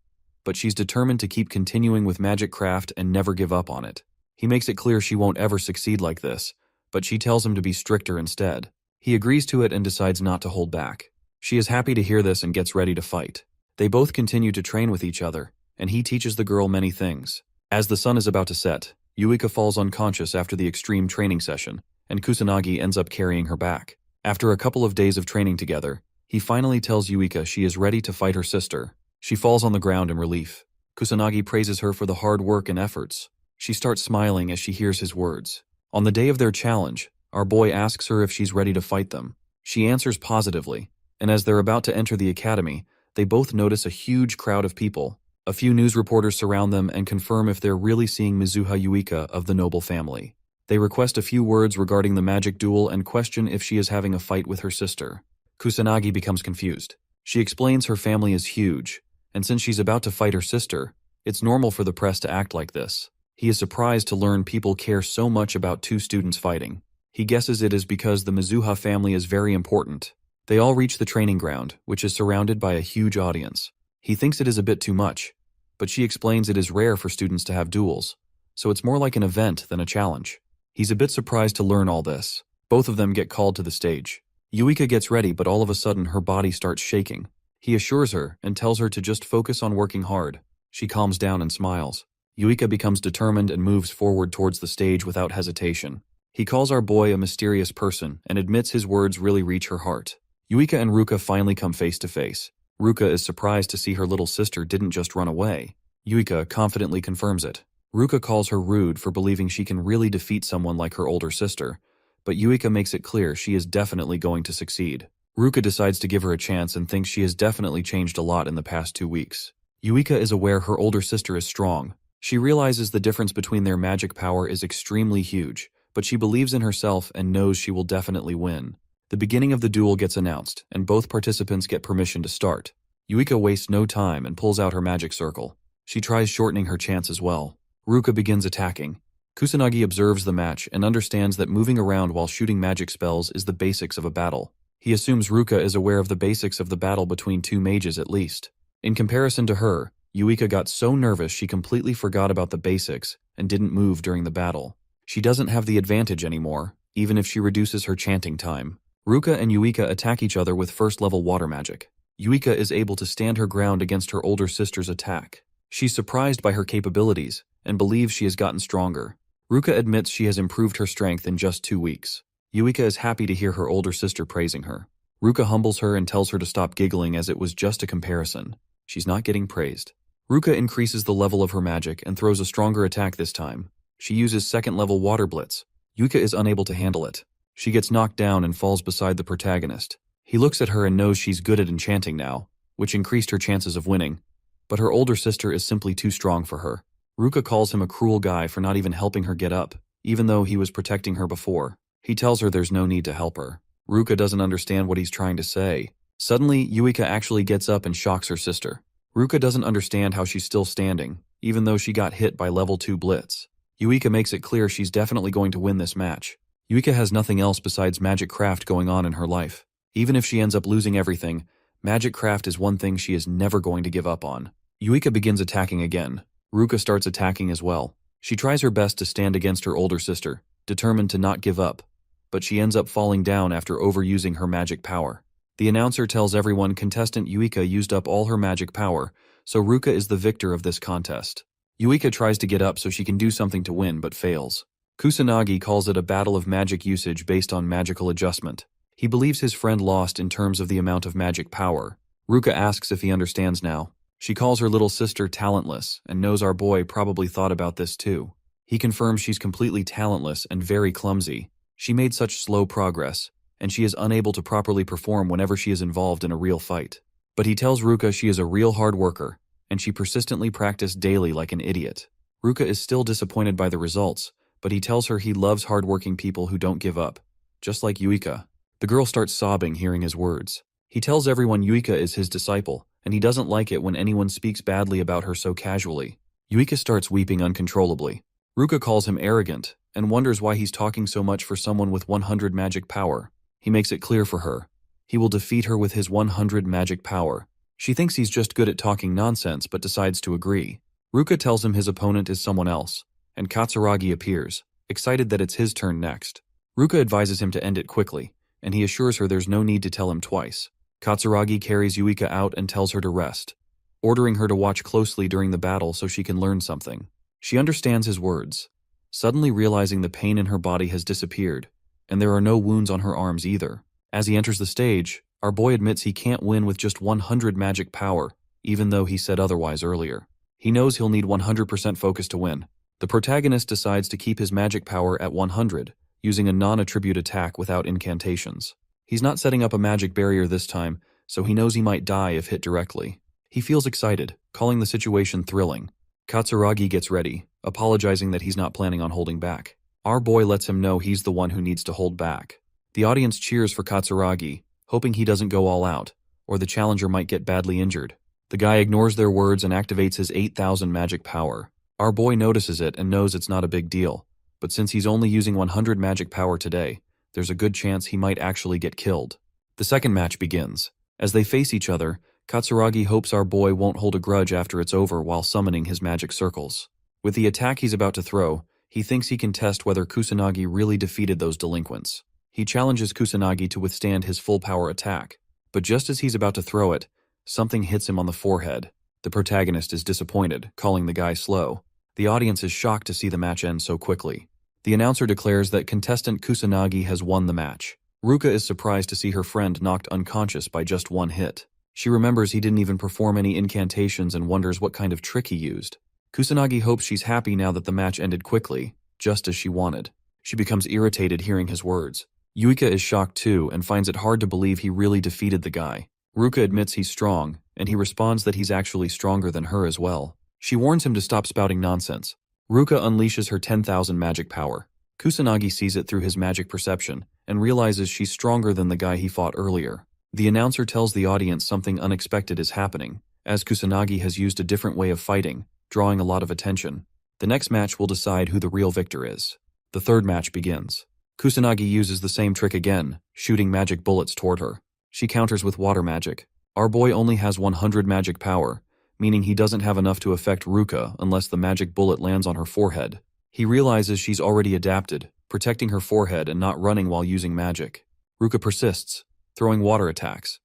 But she's determined to keep continuing with magic craft and never give up on it. He makes it clear she won't ever succeed like this, but she tells him to be stricter instead. He agrees to it and decides not to hold back. She is happy to hear this and gets ready to fight. They both continue to train with each other, and he teaches the girl many things. As the sun is about to set, Yuika falls unconscious after the extreme training session, and Kusanagi ends up carrying her back. After a couple of days of training together, he finally tells Yuika she is ready to fight her sister. She falls on the ground in relief. Kusanagi praises her for the hard work and efforts. She starts smiling as she hears his words. On the day of their challenge, our boy asks her if she's ready to fight them. She answers positively, and as they're about to enter the academy, they both notice a huge crowd of people. A few news reporters surround them and confirm if they're really seeing Mizuha Yuika of the noble family. They request a few words regarding the magic duel and question if she is having a fight with her sister. Kusanagi becomes confused. She explains her family is huge, and since she's about to fight her sister, it's normal for the press to act like this. He is surprised to learn people care so much about two students fighting. He guesses it is because the Mizuha family is very important. They all reach the training ground, which is surrounded by a huge audience. He thinks it is a bit too much, but she explains it is rare for students to have duels, so it's more like an event than a challenge. He's a bit surprised to learn all this. Both of them get called to the stage. Yuika gets ready, but all of a sudden her body starts shaking. He assures her and tells her to just focus on working hard. She calms down and smiles. Yuika becomes determined and moves forward towards the stage without hesitation. He calls our boy a mysterious person and admits his words really reach her heart. Yuika and Ruka finally come face to face. Ruka is surprised to see her little sister didn't just run away. Yuika confidently confirms it. Ruka calls her rude for believing she can really defeat someone like her older sister, but Yuika makes it clear she is definitely going to succeed. Ruka decides to give her a chance and thinks she has definitely changed a lot in the past 2 weeks. Yuika is aware her older sister is strong. She realizes the difference between their magic power is extremely huge, but she believes in herself and knows she will definitely win. The beginning of the duel gets announced, and both participants get permission to start. Yuika wastes no time and pulls out her magic circle. She tries shortening her chance as well. Ruka begins attacking. Kusanagi observes the match and understands that moving around while shooting magic spells is the basics of a battle. He assumes Ruka is aware of the basics of the battle between two mages at least. In comparison to her, Yuika got so nervous she completely forgot about the basics and didn't move during the battle. She doesn't have the advantage anymore, even if she reduces her chanting time. Ruka and Yuika attack each other with first-level water magic. Yuika is able to stand her ground against her older sister's attack. She's surprised by her capabilities and believes she has gotten stronger. Ruka admits she has improved her strength in just 2 weeks. Yuika is happy to hear her older sister praising her. Ruka humbles her and tells her to stop giggling as it was just a comparison. She's not getting praised. Ruka increases the level of her magic and throws a stronger attack this time. She uses second-level Water Blitz. Yuika is unable to handle it. She gets knocked down and falls beside the protagonist. He looks at her and knows she's good at enchanting now, which increased her chances of winning. But her older sister is simply too strong for her. Ruka calls him a cruel guy for not even helping her get up, even though he was protecting her before. He tells her there's no need to help her. Ruka doesn't understand what he's trying to say. Suddenly, Yuika actually gets up and shocks her sister. Ruka doesn't understand how she's still standing, even though she got hit by level 2 Blitz. Yuika makes it clear she's definitely going to win this match. Yuika has nothing else besides magic craft going on in her life. Even if she ends up losing everything, magic craft is one thing she is never going to give up on. Yuika begins attacking again. Ruka starts attacking as well. She tries her best to stand against her older sister, determined to not give up, but she ends up falling down after overusing her magic power. The announcer tells everyone contestant Yuika used up all her magic power, so Ruka is the victor of this contest. Yuika tries to get up so she can do something to win, but fails. Kusanagi calls it a battle of magic usage based on magical adjustment. He believes his friend lost in terms of the amount of magic power. Ruka asks if he understands now. She calls her little sister talentless and knows our boy probably thought about this too. He confirms she's completely talentless and very clumsy. She made such slow progress, and she is unable to properly perform whenever she is involved in a real fight. But he tells Ruka she is a real hard worker, and she persistently practiced daily like an idiot. Ruka is still disappointed by the results, but he tells her he loves hardworking people who don't give up, just like Yuika. The girl starts sobbing hearing his words. He tells everyone Yuika is his disciple, and he doesn't like it when anyone speaks badly about her so casually. Yuika starts weeping uncontrollably. Ruka calls him arrogant, and wonders why he's talking so much for someone with 100 magic power. He makes it clear for her. He will defeat her with his 100 magic power. She thinks he's just good at talking nonsense, but decides to agree. Ruka tells him his opponent is someone else, and Katsuragi appears, excited that it's his turn next. Ruka advises him to end it quickly, and he assures her there's no need to tell him twice. Katsuragi carries Yuika out and tells her to rest, ordering her to watch closely during the battle so she can learn something. She understands his words, suddenly realizing the pain in her body has disappeared, and there are no wounds on her arms either. As he enters the stage, our boy admits he can't win with just 100 magic power, even though he said otherwise earlier. He knows he'll need 100% focus to win. The protagonist decides to keep his magic power at 100, using a non-attribute attack without incantations. He's not setting up a magic barrier this time, so he knows he might die if hit directly. He feels excited, calling the situation thrilling. Katsuragi gets ready, apologizing that he's not planning on holding back. Our boy lets him know he's the one who needs to hold back. The audience cheers for Katsuragi, hoping he doesn't go all out, or the challenger might get badly injured. The guy ignores their words and activates his 8,000 magic power. Our boy notices it and knows it's not a big deal, but since he's only using 100 magic power today, there's a good chance he might actually get killed. The second match begins. As they face each other, Katsuragi hopes our boy won't hold a grudge after it's over while summoning his magic circles. With the attack he's about to throw, he thinks he can test whether Kusanagi really defeated those delinquents. He challenges Kusanagi to withstand his full power attack, but just as he's about to throw it, something hits him on the forehead. The protagonist is disappointed, calling the guy slow. The audience is shocked to see the match end so quickly. The announcer declares that contestant Kusanagi has won the match. Ruka is surprised to see her friend knocked unconscious by just one hit. She remembers he didn't even perform any incantations and wonders what kind of trick he used. Kusanagi hopes she's happy now that the match ended quickly, just as she wanted. She becomes irritated hearing his words. Yuika is shocked too and finds it hard to believe he really defeated the guy. Ruka admits he's strong, and he responds that he's actually stronger than her as well. She warns him to stop spouting nonsense. Ruka unleashes her 10,000 magic power. Kusanagi sees it through his magic perception and realizes she's stronger than the guy he fought earlier. The announcer tells the audience something unexpected is happening, as Kusanagi has used a different way of fighting, drawing a lot of attention. The next match will decide who the real victor is. The third match begins. Kusanagi uses the same trick again, shooting magic bullets toward her. She counters with water magic. Our boy only has 100 magic power, meaning he doesn't have enough to affect Ruka unless the magic bullet lands on her forehead. He realizes she's already adapted, protecting her forehead and not running while using magic. Ruka persists, throwing water attacks.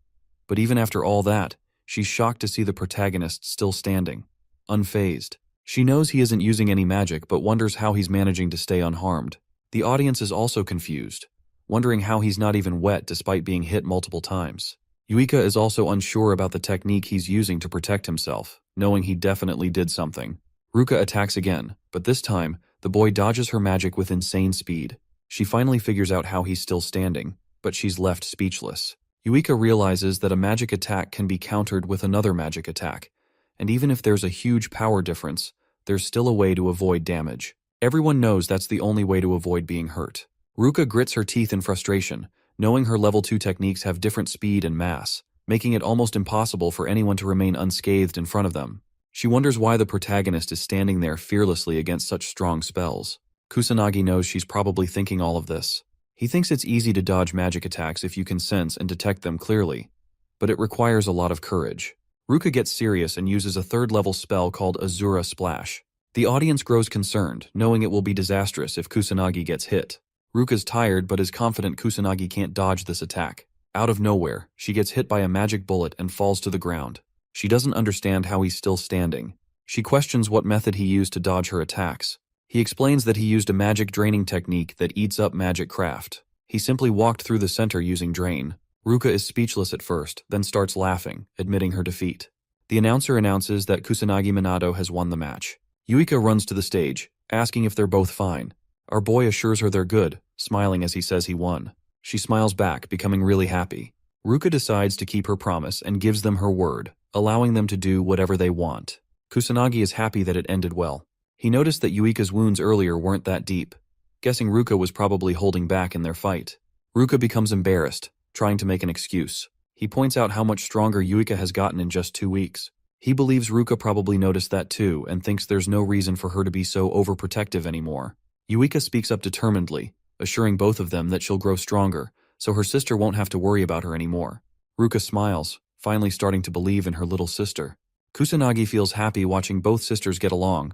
But even after all that, she's shocked to see the protagonist still standing, unfazed. She knows he isn't using any magic but wonders how he's managing to stay unharmed. The audience is also confused. wondering how he's not even wet despite being hit multiple times. Yuika is also unsure about the technique he's using to protect himself, knowing he definitely did something. Ruka attacks again, but this time, the boy dodges her magic with insane speed. She finally figures out how he's still standing, but she's left speechless. Yuika realizes that a magic attack can be countered with another magic attack, and even if there's a huge power difference, there's still a way to avoid damage. Everyone knows that's the only way to avoid being hurt. Ruka grits her teeth in frustration, knowing her level 2 techniques have different speed and mass, making it almost impossible for anyone to remain unscathed in front of them. She wonders why the protagonist is standing there fearlessly against such strong spells. Kusanagi knows she's probably thinking all of this. He thinks it's easy to dodge magic attacks if you can sense and detect them clearly, but it requires a lot of courage. Ruka gets serious and uses a 3rd-level spell called Azura Splash. The audience grows concerned, knowing it will be disastrous if Kusanagi gets hit. Ruka's tired but is confident Kusanagi can't dodge this attack. Out of nowhere, she gets hit by a magic bullet and falls to the ground. She doesn't understand how he's still standing. She questions what method he used to dodge her attacks. He explains that he used a magic draining technique that eats up magic craft. He simply walked through the center using drain. Ruka is speechless at first, then starts laughing, admitting her defeat. The announcer announces that Kusanagi Minato has won the match. Yuika runs to the stage, asking if they're both fine. Our boy assures her they're good, smiling as he says he won. She smiles back, becoming really happy. Ruka decides to keep her promise and gives them her word, allowing them to do whatever they want. Kusanagi is happy that it ended well. He noticed that Yuika's wounds earlier weren't that deep, guessing Ruka was probably holding back in their fight. Ruka becomes embarrassed, trying to make an excuse. He points out how much stronger Yuika has gotten in just 2 weeks. He believes Ruka probably noticed that too and thinks there's no reason for her to be so overprotective anymore. Yuika speaks up determinedly, assuring both of them that she'll grow stronger, so her sister won't have to worry about her anymore. Ruka smiles, finally starting to believe in her little sister. Kusanagi feels happy watching both sisters get along,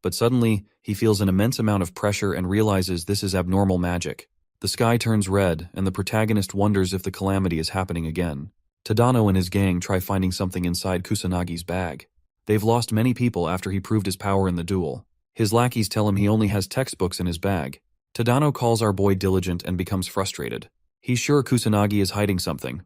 but suddenly, he feels an immense amount of pressure and realizes this is abnormal magic. The sky turns red, and the protagonist wonders if the calamity is happening again. Tadano and his gang try finding something inside Kusanagi's bag. They've lost many people after he proved his power in the duel. His lackeys tell him he only has textbooks in his bag. Tadano calls our boy diligent and becomes frustrated. He's sure Kusanagi is hiding something.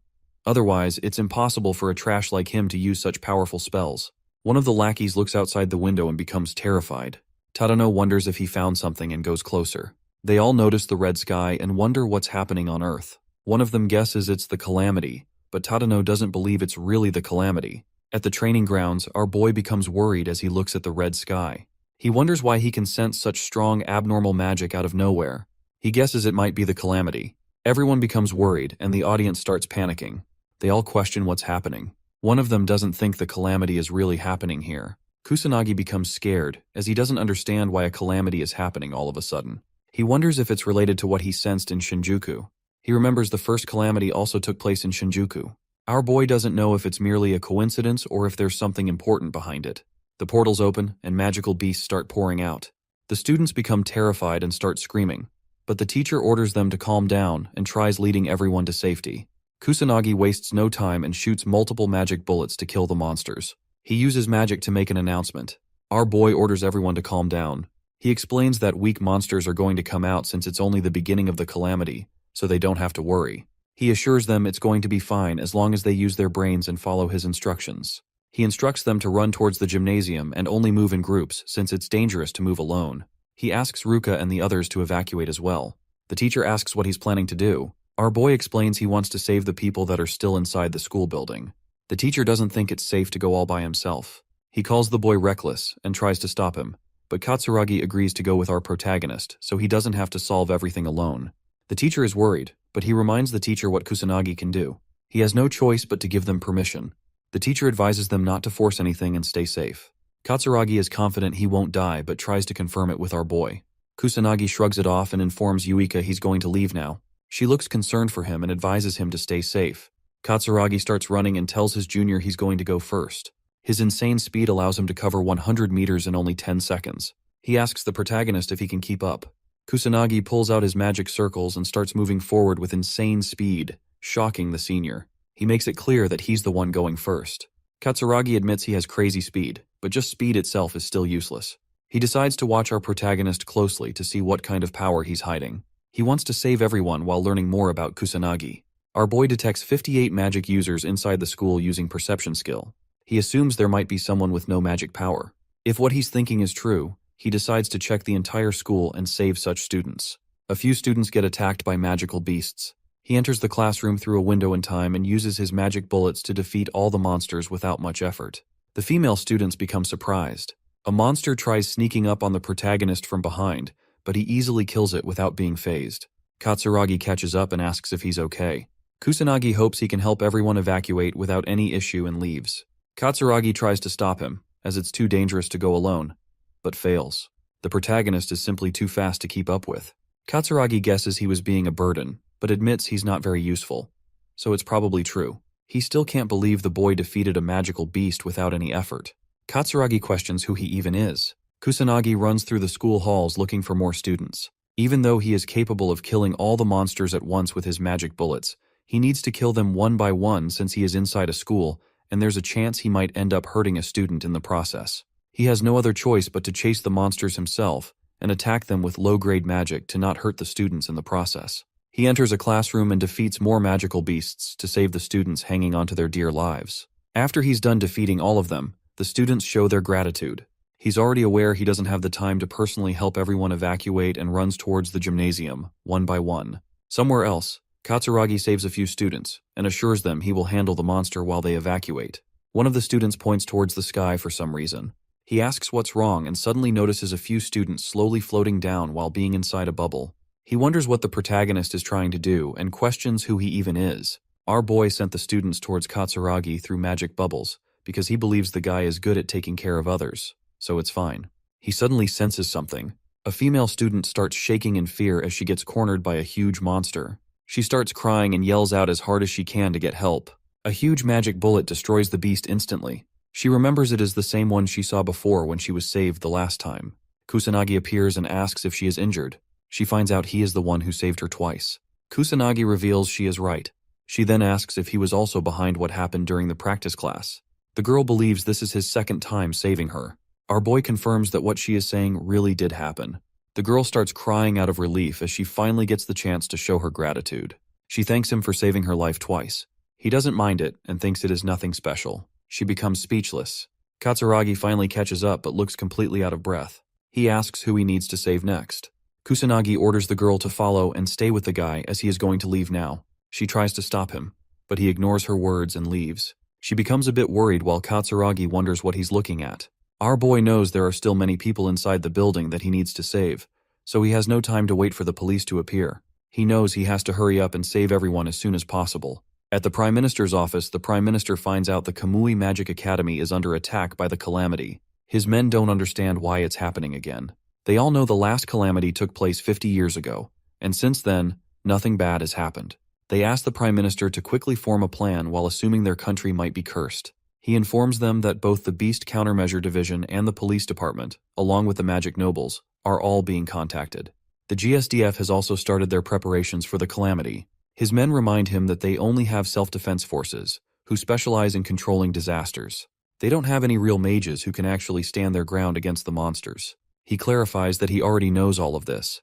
Otherwise, it's impossible for a trash like him to use such powerful spells. One of the lackeys looks outside the window and becomes terrified. Tadano wonders if he found something and goes closer. They all notice the red sky and wonder what's happening on Earth. One of them guesses it's the calamity, but Tadano doesn't believe it's really the calamity. At the training grounds, our boy becomes worried as he looks at the red sky. He wonders why he can sense such strong abnormal magic out of nowhere. He guesses it might be the calamity. Everyone becomes worried and the audience starts panicking. They all question what's happening. One of them doesn't think the calamity is really happening here. Kusanagi becomes scared, as he doesn't understand why a calamity is happening all of a sudden. He wonders if it's related to what he sensed in Shinjuku. He remembers the first calamity also took place in Shinjuku. Our boy doesn't know if it's merely a coincidence or if there's something important behind it. The portals open, and magical beasts start pouring out. The students become terrified and start screaming, but the teacher orders them to calm down and tries leading everyone to safety. Kusanagi wastes no time and shoots multiple magic bullets to kill the monsters. He uses magic to make an announcement. Our boy orders everyone to calm down. He explains that weak monsters are going to come out since it's only the beginning of the calamity, so they don't have to worry. He assures them it's going to be fine as long as they use their brains and follow his instructions. He instructs them to run towards the gymnasium and only move in groups since it's dangerous to move alone. He asks Ruka and the others to evacuate as well. The teacher asks what he's planning to do. Our boy explains he wants to save the people that are still inside the school building. The teacher doesn't think it's safe to go all by himself. He calls the boy reckless and tries to stop him, but Katsuragi agrees to go with our protagonist so he doesn't have to solve everything alone. The teacher is worried, but he reminds the teacher what Kusanagi can do. He has no choice but to give them permission. The teacher advises them not to force anything and stay safe. Katsuragi is confident he won't die but tries to confirm it with our boy. Kusanagi shrugs it off and informs Yuika he's going to leave now. She looks concerned for him and advises him to stay safe. Katsuragi starts running and tells his junior he's going to go first. His insane speed allows him to cover 100 meters in only 10 seconds. He asks the protagonist if he can keep up. Kusanagi pulls out his magic circles and starts moving forward with insane speed, shocking the senior. He makes it clear that he's the one going first. Katsuragi admits he has crazy speed, but just speed itself is still useless. He decides to watch our protagonist closely to see what kind of power he's hiding. He wants to save everyone while learning more about Kusanagi. Our boy detects 58 magic users inside the school using perception skill. He assumes there might be someone with no magic power. If what he's thinking is true, he decides to check the entire school and save such students. A few students get attacked by magical beasts. He enters the classroom through a window in time and uses his magic bullets to defeat all the monsters without much effort. The female students become surprised. A monster tries sneaking up on the protagonist from behind, but he easily kills it without being phased. Katsuragi catches up and asks if he's okay. Kusanagi hopes he can help everyone evacuate without any issue and leaves. Katsuragi tries to stop him, as it's too dangerous to go alone, but fails. The protagonist is simply too fast to keep up with. Katsuragi guesses he was being a burden, but admits he's not very useful. So it's probably true. He still can't believe the boy defeated a magical beast without any effort. Katsuragi questions who he even is. Kusanagi runs through the school halls looking for more students. Even though he is capable of killing all the monsters at once with his magic bullets, he needs to kill them one by one since he is inside a school, and there's a chance he might end up hurting a student in the process. He has no other choice but to chase the monsters himself and attack them with low-grade magic to not hurt the students in the process. He enters a classroom and defeats more magical beasts to save the students hanging onto their dear lives. After he's done defeating all of them, the students show their gratitude. He's already aware he doesn't have the time to personally help everyone evacuate and runs towards the gymnasium, one by one. Somewhere else, Katsuragi saves a few students and assures them he will handle the monster while they evacuate. One of the students points towards the sky for some reason. He asks what's wrong and suddenly notices a few students slowly floating down while being inside a bubble. He wonders what the protagonist is trying to do and questions who he even is. Our boy sent the students towards Katsuragi through magic bubbles because he believes the guy is good at taking care of others, so it's fine. He suddenly senses something. A female student starts shaking in fear as she gets cornered by a huge monster. She starts crying and yells out as hard as she can to get help. A huge magic bullet destroys the beast instantly. She remembers it as the same one she saw before when she was saved the last time. Kusanagi appears and asks if she is injured. She finds out he is the one who saved her twice. Kusanagi reveals she is right. She then asks if he was also behind what happened during the practice class. The girl believes this is his second time saving her. Our boy confirms that what she is saying really did happen. The girl starts crying out of relief as she finally gets the chance to show her gratitude. She thanks him for saving her life twice. He doesn't mind it and thinks it is nothing special. She becomes speechless. Katsuragi finally catches up but looks completely out of breath. He asks who he needs to save next. Kusanagi orders the girl to follow and stay with the guy as he is going to leave now. She tries to stop him, but he ignores her words and leaves. She becomes a bit worried while Katsuragi wonders what he's looking at. Our boy knows there are still many people inside the building that he needs to save, so he has no time to wait for the police to appear. He knows he has to hurry up and save everyone as soon as possible. At the Prime Minister's office, the Prime Minister finds out the Kamui Magic Academy is under attack by the Calamity. His men don't understand why it's happening again. They all know the last calamity took place 50 years ago, and since then, nothing bad has happened. They ask the Prime Minister to quickly form a plan while assuming their country might be cursed. He informs them that both the Beast Countermeasure Division and the Police Department, along with the Magic Nobles, are all being contacted. The GSDF has also started their preparations for the calamity. His men remind him that they only have self-defense forces, who specialize in controlling disasters. They don't have any real mages who can actually stand their ground against the monsters. He clarifies that he already knows all of this.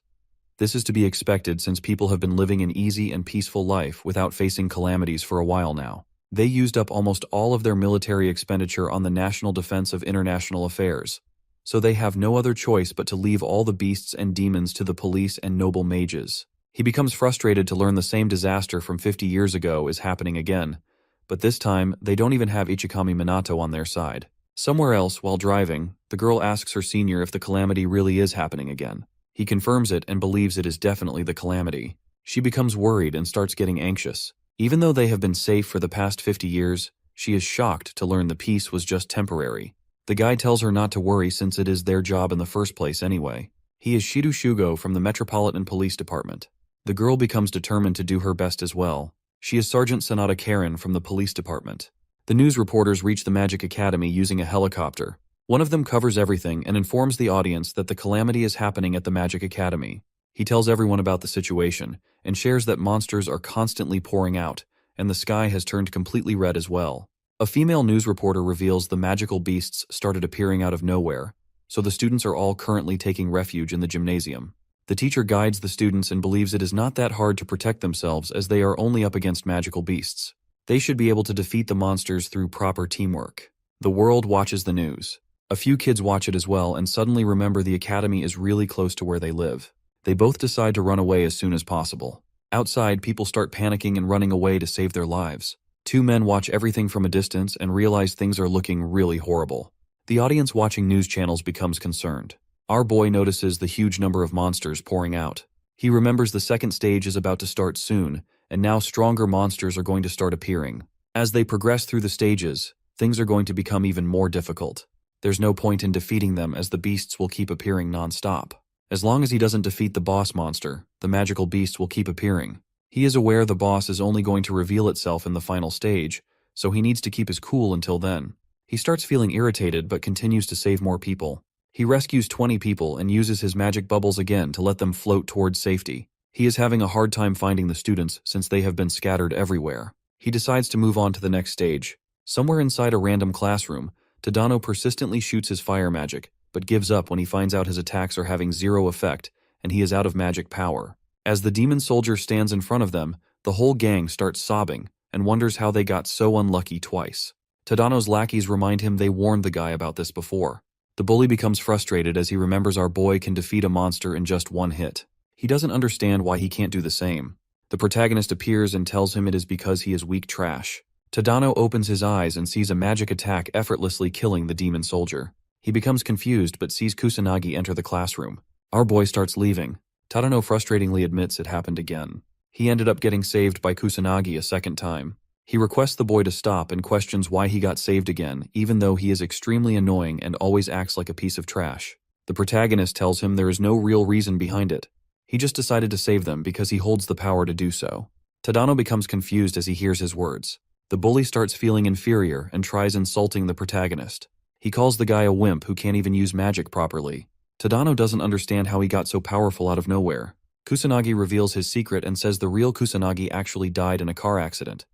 This is to be expected since people have been living an easy and peaceful life without facing calamities for a while now. They used up almost all of their military expenditure on the national defense of international affairs, so they have no other choice but to leave all the beasts and demons to the police and noble mages. He becomes frustrated to learn the same disaster from 50 years ago is happening again, but this time they don't even have Ichikami Minato on their side. Somewhere else, while driving, the girl asks her senior if the calamity really is happening again. He confirms it and believes it is definitely the calamity. She becomes worried and starts getting anxious. Even though they have been safe for the past 50 years, she is shocked to learn the peace was just temporary. The guy tells her not to worry since it is their job in the first place anyway. He is Shido Shugo from the Metropolitan Police Department. The girl becomes determined to do her best as well. She is Sergeant Sanada Karen from the police department. The news reporters reach the Magic Academy using a helicopter. One of them covers everything and informs the audience that the calamity is happening at the Magic Academy. He tells everyone about the situation and shares that monsters are constantly pouring out, and the sky has turned completely red as well. A female news reporter reveals the magical beasts started appearing out of nowhere, so the students are all currently taking refuge in the gymnasium. The teacher guides the students and believes it is not that hard to protect themselves as they are only up against magical beasts. They should be able to defeat the monsters through proper teamwork. The world watches the news. A few kids watch it as well and suddenly remember the academy is really close to where they live. They both decide to run away as soon as possible. Outside, people start panicking and running away to save their lives. Two men watch everything from a distance and realize things are looking really horrible. The audience watching news channels becomes concerned. Our boy notices the huge number of monsters pouring out. He remembers the second stage is about to start soon, and now stronger monsters are going to start appearing. As they progress through the stages, things are going to become even more difficult. There's no point in defeating them as the beasts will keep appearing non-stop. As long as he doesn't defeat the boss monster, the magical beast will keep appearing. He is aware the boss is only going to reveal itself in the final stage, so he needs to keep his cool until then. He starts feeling irritated but continues to save more people. He rescues 20 people and uses his magic bubbles again to let them float towards safety. He is having a hard time finding the students since they have been scattered everywhere. He decides to move on to the next stage. Somewhere inside a random classroom, Tadano persistently shoots his fire magic, but gives up when he finds out his attacks are having zero effect and he is out of magic power. As the demon soldier stands in front of them, the whole gang starts sobbing and wonders how they got so unlucky twice. Tadano's lackeys remind him they warned the guy about this before. The bully becomes frustrated as he remembers our boy can defeat a monster in just one hit. He doesn't understand why he can't do the same. The protagonist appears and tells him it is because he is weak trash. Tadano opens his eyes and sees a magic attack effortlessly killing the demon soldier. He becomes confused but sees Kusanagi enter the classroom. Our boy starts leaving. Tadano frustratingly admits it happened again. He ended up getting saved by Kusanagi a second time. He requests the boy to stop and questions why he got saved again, even though he is extremely annoying and always acts like a piece of trash. The protagonist tells him there is no real reason behind it. He just decided to save them because he holds the power to do so. Tadano becomes confused as he hears his words. The bully starts feeling inferior and tries insulting the protagonist. He calls the guy a wimp who can't even use magic properly. Tadano doesn't understand how he got so powerful out of nowhere. Kusanagi reveals his secret and says the real Kusanagi actually died in a car accident.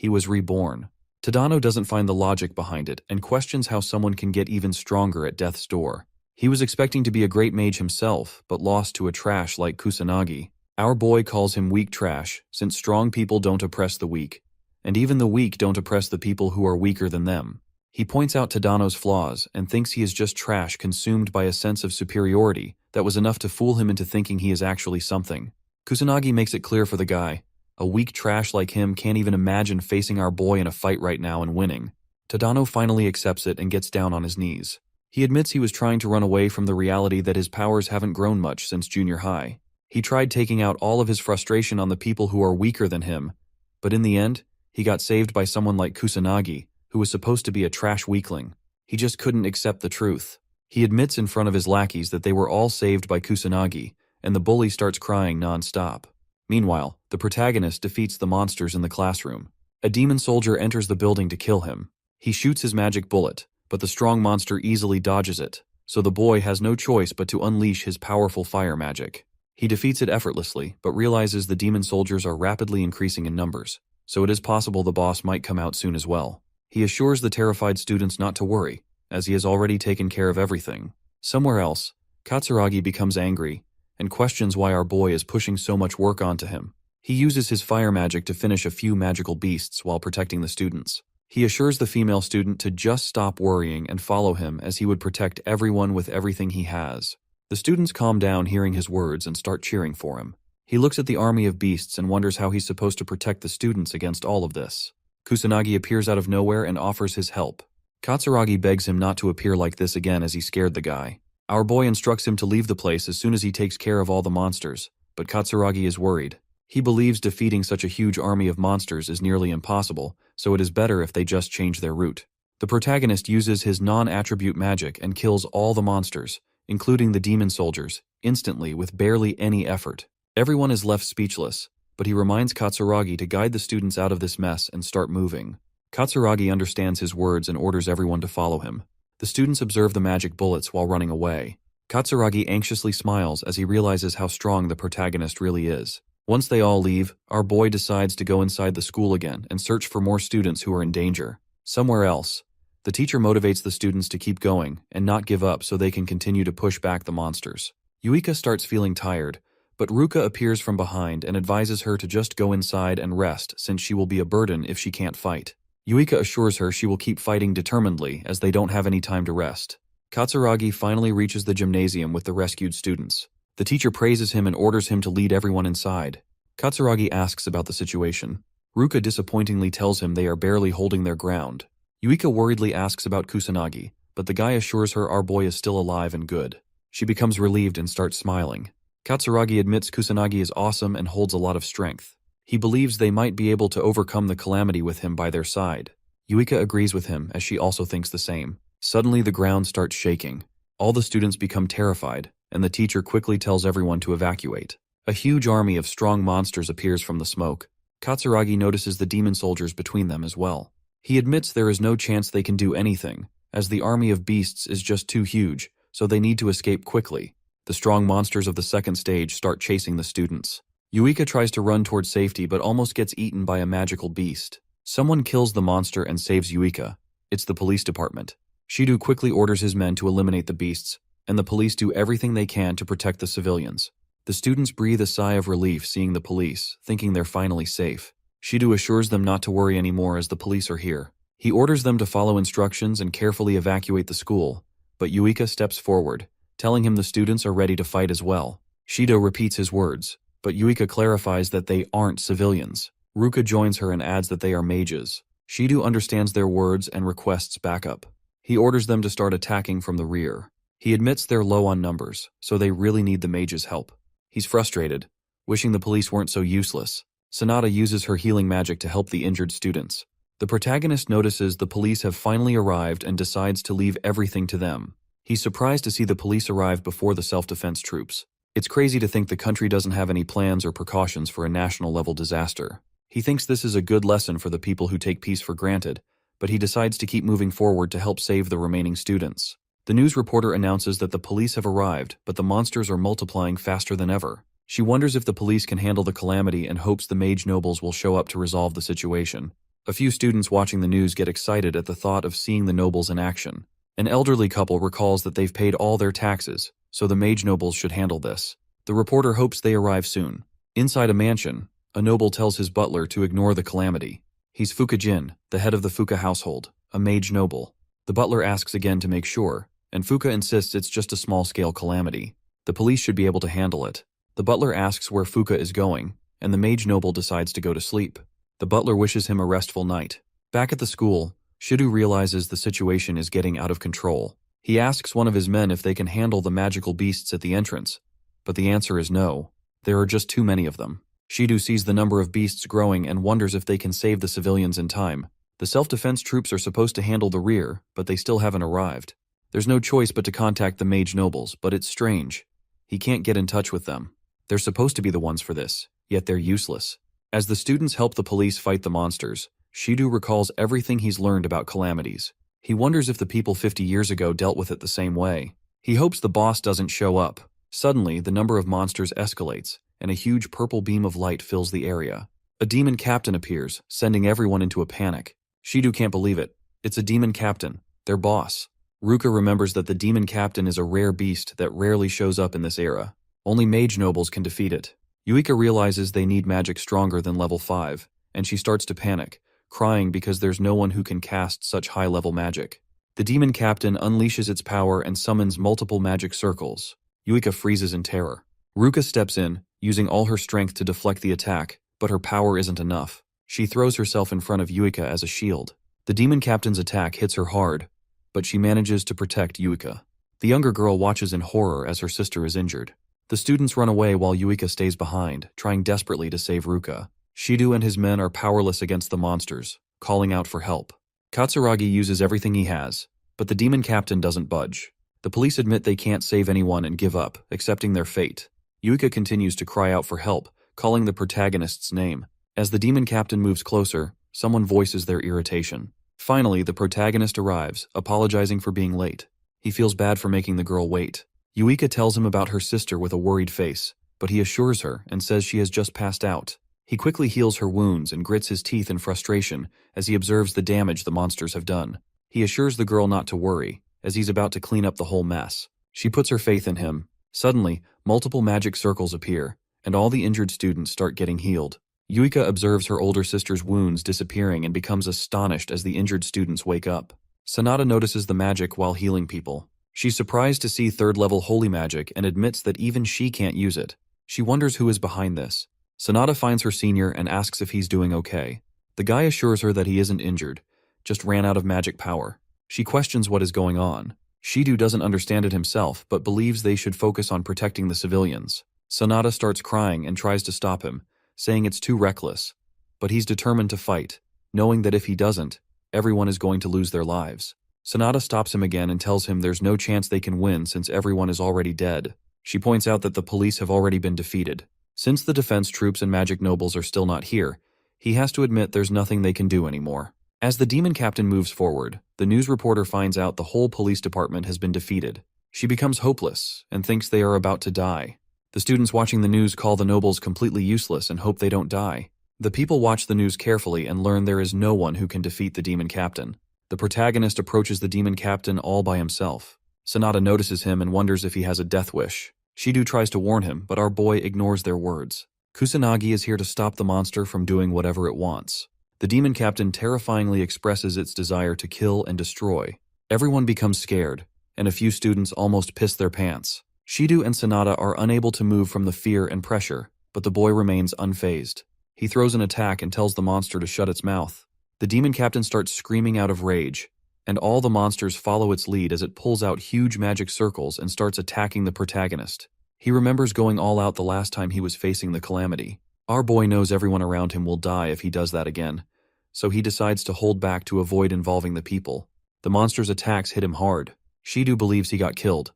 He was reborn. Tadano doesn't find the logic behind it and questions how someone can get even stronger at death's door. He was expecting to be a great mage himself, but lost to a trash like Kusanagi. Our boy calls him weak trash, since strong people don't oppress the weak, and even the weak don't oppress the people who are weaker than them. He points out Tadano's flaws and thinks he is just trash consumed by a sense of superiority that was enough to fool him into thinking he is actually something. Kusanagi makes it clear for the guy. A weak trash like him can't even imagine facing our boy in a fight right now and winning. Tadano finally accepts it and gets down on his knees. He admits he was trying to run away from the reality that his powers haven't grown much since junior high. He tried taking out all of his frustration on the people who are weaker than him, but in the end, he got saved by someone like Kusanagi, who was supposed to be a trash weakling. He just couldn't accept the truth. He admits in front of his lackeys that they were all saved by Kusanagi, and the bully starts crying non-stop. Meanwhile, the protagonist defeats the monsters in the classroom. A demon soldier enters the building to kill him. He shoots his magic bullet, but the strong monster easily dodges it, so the boy has no choice but to unleash his powerful fire magic. He defeats it effortlessly, but realizes the demon soldiers are rapidly increasing in numbers, so it is possible the boss might come out soon as well. He assures the terrified students not to worry, as he has already taken care of everything. Somewhere else, Katsuragi becomes angry and questions why our boy is pushing so much work onto him. He uses his fire magic to finish a few magical beasts while protecting the students. He assures the female student to just stop worrying and follow him as he would protect everyone with everything he has. The students calm down hearing his words and start cheering for him. He looks at the army of beasts and wonders how he's supposed to protect the students against all of this. Kusanagi appears out of nowhere and offers his help. Katsuragi begs him not to appear like this again as he scared the guy. Our boy instructs him to leave the place as soon as he takes care of all the monsters, but Katsuragi is worried. He believes defeating such a huge army of monsters is nearly impossible, so it is better if they just change their route. The protagonist uses his non-attribute magic and kills all the monsters, including the demon soldiers, instantly with barely any effort. Everyone is left speechless, but he reminds Katsuragi to guide the students out of this mess and start moving. Katsuragi understands his words and orders everyone to follow him. The students observe the magic bullets while running away. Katsuragi anxiously smiles as he realizes how strong the protagonist really is. Once they all leave, our boy decides to go inside the school again and search for more students who are in danger. Somewhere else, the teacher motivates the students to keep going and not give up so they can continue to push back the monsters. Yuika starts feeling tired, but Ruka appears from behind and advises her to just go inside and rest since she will be a burden if she can't fight. Yuika assures her she will keep fighting determinedly as they don't have any time to rest. Katsuragi finally reaches the gymnasium with the rescued students. The teacher praises him and orders him to lead everyone inside. Katsuragi asks about the situation. Ruka disappointingly tells him they are barely holding their ground. Yuika worriedly asks about Kusanagi, but the guy assures her our boy is still alive and good. She becomes relieved and starts smiling. Katsuragi admits Kusanagi is awesome and holds a lot of strength. He believes they might be able to overcome the calamity with him by their side. Yuika agrees with him as she also thinks the same. Suddenly the ground starts shaking. All the students become terrified, and the teacher quickly tells everyone to evacuate. A huge army of strong monsters appears from the smoke. Katsuragi notices the demon soldiers between them as well. He admits there is no chance they can do anything, as the army of beasts is just too huge, so they need to escape quickly. The strong monsters of the second stage start chasing the students. Yuika tries to run towards safety but almost gets eaten by a magical beast. Someone kills the monster and saves Yuika. It's the police department. Shido quickly orders his men to eliminate the beasts, and the police do everything they can to protect the civilians. The students breathe a sigh of relief seeing the police, thinking they're finally safe. Shido assures them not to worry anymore as the police are here. He orders them to follow instructions and carefully evacuate the school, but Yuika steps forward, telling him the students are ready to fight as well. Shido repeats his words, but Yuika clarifies that they aren't civilians. Ruka joins her and adds that they are mages. Shido understands their words and requests backup. He orders them to start attacking from the rear. He admits they're low on numbers, so they really need the mages' help. He's frustrated, wishing the police weren't so useless. Sanada uses her healing magic to help the injured students. The protagonist notices the police have finally arrived and decides to leave everything to them. He's surprised to see the police arrive before the self-defense troops. It's crazy to think the country doesn't have any plans or precautions for a national-level disaster. He thinks this is a good lesson for the people who take peace for granted, but he decides to keep moving forward to help save the remaining students. The news reporter announces that the police have arrived, but the monsters are multiplying faster than ever. She wonders if the police can handle the calamity and hopes the mage nobles will show up to resolve the situation. A few students watching the news get excited at the thought of seeing the nobles in action. An elderly couple recalls that they've paid all their taxes, so the mage nobles should handle this. The reporter hopes they arrive soon. Inside a mansion, a noble tells his butler to ignore the calamity. He's Fukajin, the head of the Fuka household, a mage noble. The butler asks again to make sure, and Fuka insists it's just a small-scale calamity. The police should be able to handle it. The butler asks where Fuka is going, and the mage noble decides to go to sleep. The butler wishes him a restful night. Back at the school, Shido realizes the situation is getting out of control. He asks one of his men if they can handle the magical beasts at the entrance, but the answer is no. There are just too many of them. Shido sees the number of beasts growing and wonders if they can save the civilians in time. The self-defense troops are supposed to handle the rear, but they still haven't arrived. There's no choice but to contact the mage nobles, but it's strange. He can't get in touch with them. They're supposed to be the ones for this, yet they're useless. As the students help the police fight the monsters, Shido recalls everything he's learned about calamities. He wonders if the people 50 years ago dealt with it the same way. He hopes the boss doesn't show up. Suddenly, the number of monsters escalates, and a huge purple beam of light fills the area. A demon captain appears, sending everyone into a panic. Shido can't believe it. It's a demon captain, their boss. Ruka remembers that the demon captain is a rare beast that rarely shows up in this era. Only mage nobles can defeat it. Yuika realizes they need magic stronger than level 5, and she starts to panic, crying because there's no one who can cast such high-level magic. The demon captain unleashes its power and summons multiple magic circles. Yuika freezes in terror. Ruka steps in, using all her strength to deflect the attack, but her power isn't enough. She throws herself in front of Yuika as a shield. The demon captain's attack hits her hard, but she manages to protect Yuika. The younger girl watches in horror as her sister is injured. The students run away while Yuika stays behind, trying desperately to save Ruka. Shido and his men are powerless against the monsters, calling out for help. Katsuragi uses everything he has, but the demon captain doesn't budge. The police admit they can't save anyone and give up, accepting their fate. Yuika continues to cry out for help, calling the protagonist's name. As the demon captain moves closer, someone voices their irritation. Finally, the protagonist arrives, apologizing for being late. He feels bad for making the girl wait. Yuika tells him about her sister with a worried face, but he assures her and says she has just passed out. He quickly heals her wounds and grits his teeth in frustration as he observes the damage the monsters have done. He assures the girl not to worry, as he's about to clean up the whole mess. She puts her faith in him, Suddenly, multiple magic circles appear, and all the injured students start getting healed. Yuika observes her older sister's wounds disappearing and becomes astonished as the injured students wake up. Sanada notices the magic while healing people. She's surprised to see third-level holy magic and admits that even she can't use it. She wonders who is behind this. Sanada finds her senior and asks if he's doing okay. The guy assures her that he isn't injured, just ran out of magic power. She questions what is going on. Shido doesn't understand it himself, but believes they should focus on protecting the civilians. Sanada starts crying and tries to stop him, saying it's too reckless. But he's determined to fight, knowing that if he doesn't, everyone is going to lose their lives. Sanada stops him again and tells him there's no chance they can win since everyone is already dead. She points out that the police have already been defeated. Since the defense troops and magic nobles are still not here, he has to admit there's nothing they can do anymore. As the demon captain moves forward, the news reporter finds out the whole police department has been defeated. She becomes hopeless and thinks they are about to die. The students watching the news call the nobles completely useless and hope they don't die. The people watch the news carefully and learn there is no one who can defeat the demon captain. The protagonist approaches the demon captain all by himself. Sanada notices him and wonders if he has a death wish. Shido tries to warn him, but our boy ignores their words. Kusanagi is here to stop the monster from doing whatever it wants. The demon captain terrifyingly expresses its desire to kill and destroy. Everyone becomes scared, and a few students almost piss their pants. Shido and Sanada are unable to move from the fear and pressure, but the boy remains unfazed. He throws an attack and tells the monster to shut its mouth. The demon captain starts screaming out of rage, and all the monsters follow its lead as it pulls out huge magic circles and starts attacking the protagonist. He remembers going all out the last time he was facing the calamity. Our boy knows everyone around him will die if he does that again, so he decides to hold back to avoid involving the people. The monster's attacks hit him hard. Shido believes he got killed,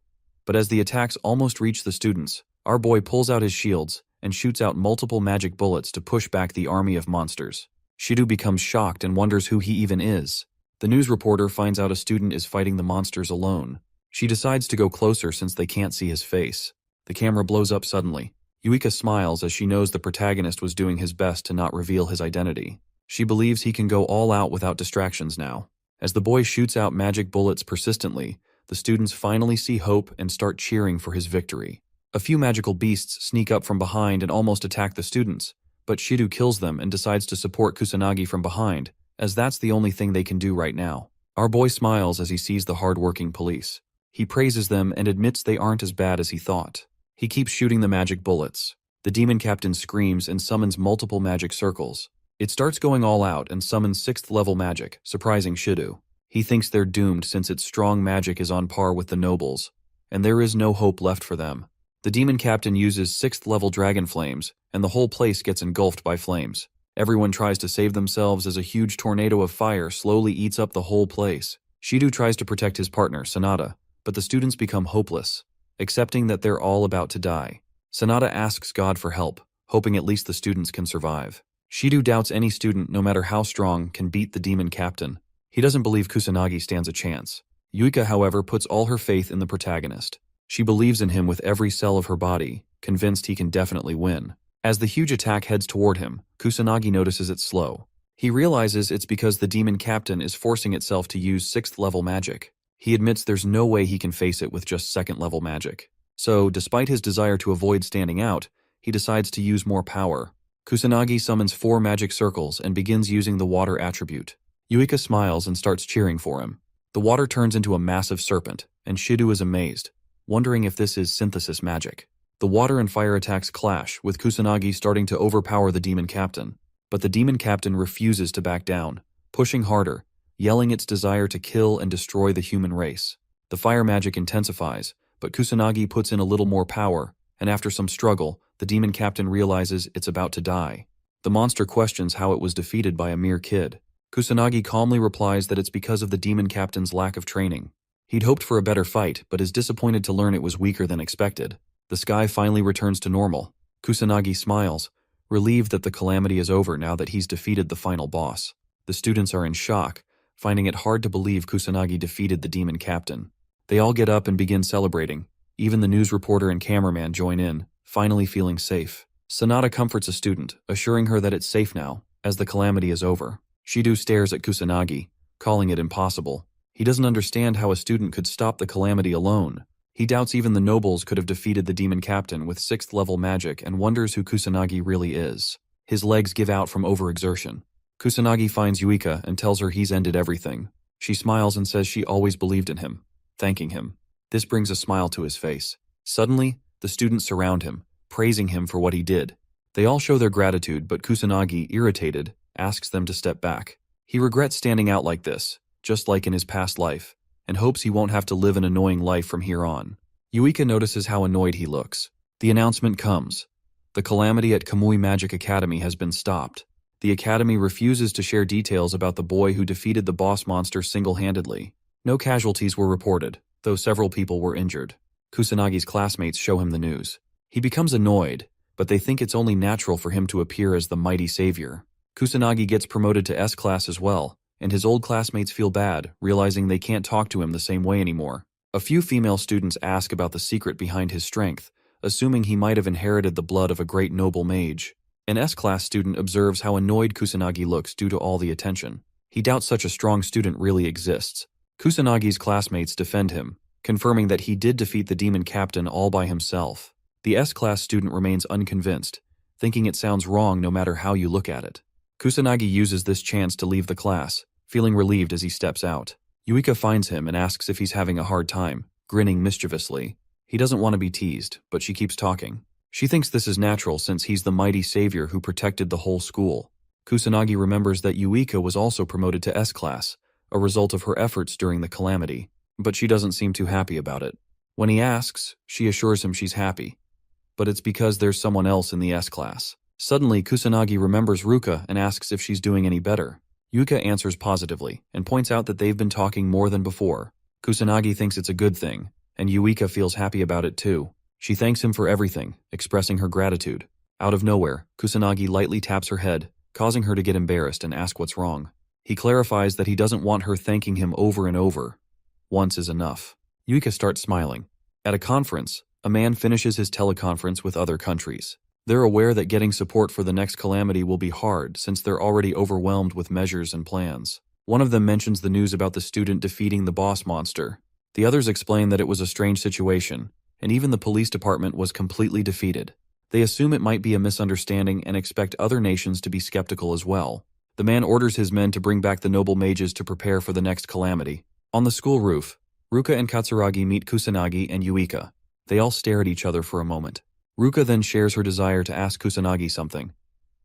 but as the attacks almost reach the students, our boy pulls out his shields and shoots out multiple magic bullets to push back the army of monsters. Shido becomes shocked and wonders who he even is. The news reporter finds out a student is fighting the monsters alone. She decides to go closer since they can't see his face. The camera blows up suddenly. Yuika smiles as she knows the protagonist was doing his best to not reveal his identity. She believes he can go all out without distractions now. As the boy shoots out magic bullets persistently, the students finally see hope and start cheering for his victory. A few magical beasts sneak up from behind and almost attack the students, but Shido kills them and decides to support Kusanagi from behind, as that's the only thing they can do right now. Our boy smiles as he sees the hard-working police. He praises them and admits they aren't as bad as he thought. He keeps shooting the magic bullets. The demon captain screams and summons multiple magic circles. It starts going all out and summons 6th-level magic, surprising Shido. He thinks they're doomed since its strong magic is on par with the nobles, and there is no hope left for them. The demon captain uses 6th-level dragon flames, and the whole place gets engulfed by flames. Everyone tries to save themselves as a huge tornado of fire slowly eats up the whole place. Shido tries to protect his partner, Sanada, but the students become hopeless, accepting that they're all about to die. Sanada asks God for help, hoping at least the students can survive. Shido doubts any student, no matter how strong, can beat the demon captain. He doesn't believe Kusanagi stands a chance. Yuika, however, puts all her faith in the protagonist. She believes in him with every cell of her body, convinced he can definitely win. As the huge attack heads toward him, Kusanagi notices it's slow. He realizes it's because the demon captain is forcing itself to use 6th-level magic. He admits there's no way he can face it with just 2nd-level magic. So, despite his desire to avoid standing out, he decides to use more power. Kusanagi summons 4 magic circles and begins using the water attribute. Yuika smiles and starts cheering for him. The water turns into a massive serpent, and Shido is amazed, wondering if this is synthesis magic. The water and fire attacks clash, with Kusanagi starting to overpower the demon captain. But the demon captain refuses to back down, pushing harder, yelling its desire to kill and destroy the human race. The fire magic intensifies, but Kusanagi puts in a little more power, and after some struggle, the demon captain realizes it's about to die. The monster questions how it was defeated by a mere kid. Kusanagi calmly replies that it's because of the demon captain's lack of training. He'd hoped for a better fight, but is disappointed to learn it was weaker than expected. The sky finally returns to normal. Kusanagi smiles, relieved that the calamity is over now that he's defeated the final boss. The students are in shock, finding it hard to believe Kusanagi defeated the demon captain. They all get up and begin celebrating. Even the news reporter and cameraman join in, finally feeling safe. Sanada comforts a student, assuring her that it's safe now, as the calamity is over. Shido stares at Kusanagi, calling it impossible. He doesn't understand how a student could stop the calamity alone. He doubts even the nobles could have defeated the demon captain with 6th level magic and wonders who Kusanagi really is. His legs give out from overexertion. Kusanagi finds Yuika and tells her he's ended everything. She smiles and says she always believed in him, thanking him. This brings a smile to his face. Suddenly, the students surround him, praising him for what he did. They all show their gratitude, but Kusanagi, irritated, asks them to step back. He regrets standing out like this, just like in his past life, and hopes he won't have to live an annoying life from here on. Yuika notices how annoyed he looks. The announcement comes. The calamity at Kamui Magic Academy has been stopped. The academy refuses to share details about the boy who defeated the boss monster single-handedly. No casualties were reported, though several people were injured. Kusanagi's classmates show him the news. He becomes annoyed, but they think it's only natural for him to appear as the mighty savior. Kusanagi gets promoted to S class as well, and his old classmates feel bad, realizing they can't talk to him the same way anymore. A few female students ask about the secret behind his strength, assuming he might have inherited the blood of a great noble mage. An S-class student observes how annoyed Kusanagi looks due to all the attention. He doubts such a strong student really exists. Kusanagi's classmates defend him, confirming that he did defeat the demon captain all by himself. The S-class student remains unconvinced, thinking it sounds wrong no matter how you look at it. Kusanagi uses this chance to leave the class, feeling relieved as he steps out. Yuika finds him and asks if he's having a hard time, grinning mischievously. He doesn't want to be teased, but she keeps talking. She thinks this is natural since he's the mighty savior who protected the whole school. Kusanagi remembers that Yuika was also promoted to S-class, a result of her efforts during the calamity, but she doesn't seem too happy about it. When he asks, she assures him she's happy, but it's because there's someone else in the S-class. Suddenly, Kusanagi remembers Ruka and asks if she's doing any better. Yuika answers positively and points out that they've been talking more than before. Kusanagi thinks it's a good thing, and Yuika feels happy about it too. She thanks him for everything, expressing her gratitude. Out of nowhere, Kusanagi lightly taps her head, causing her to get embarrassed and ask what's wrong. He clarifies that he doesn't want her thanking him over and over. Once is enough. Yuika starts smiling. At a conference, a man finishes his teleconference with other countries. They're aware that getting support for the next calamity will be hard since they're already overwhelmed with measures and plans. One of them mentions the news about the student defeating the boss monster. The others explain that it was a strange situation, and even the police department was completely defeated. They assume it might be a misunderstanding and expect other nations to be skeptical as well. The man orders his men to bring back the noble mages to prepare for the next calamity. On the school roof, Ruka and Katsuragi meet Kusanagi and Yuika. They all stare at each other for a moment. Ruka then shares her desire to ask Kusanagi something.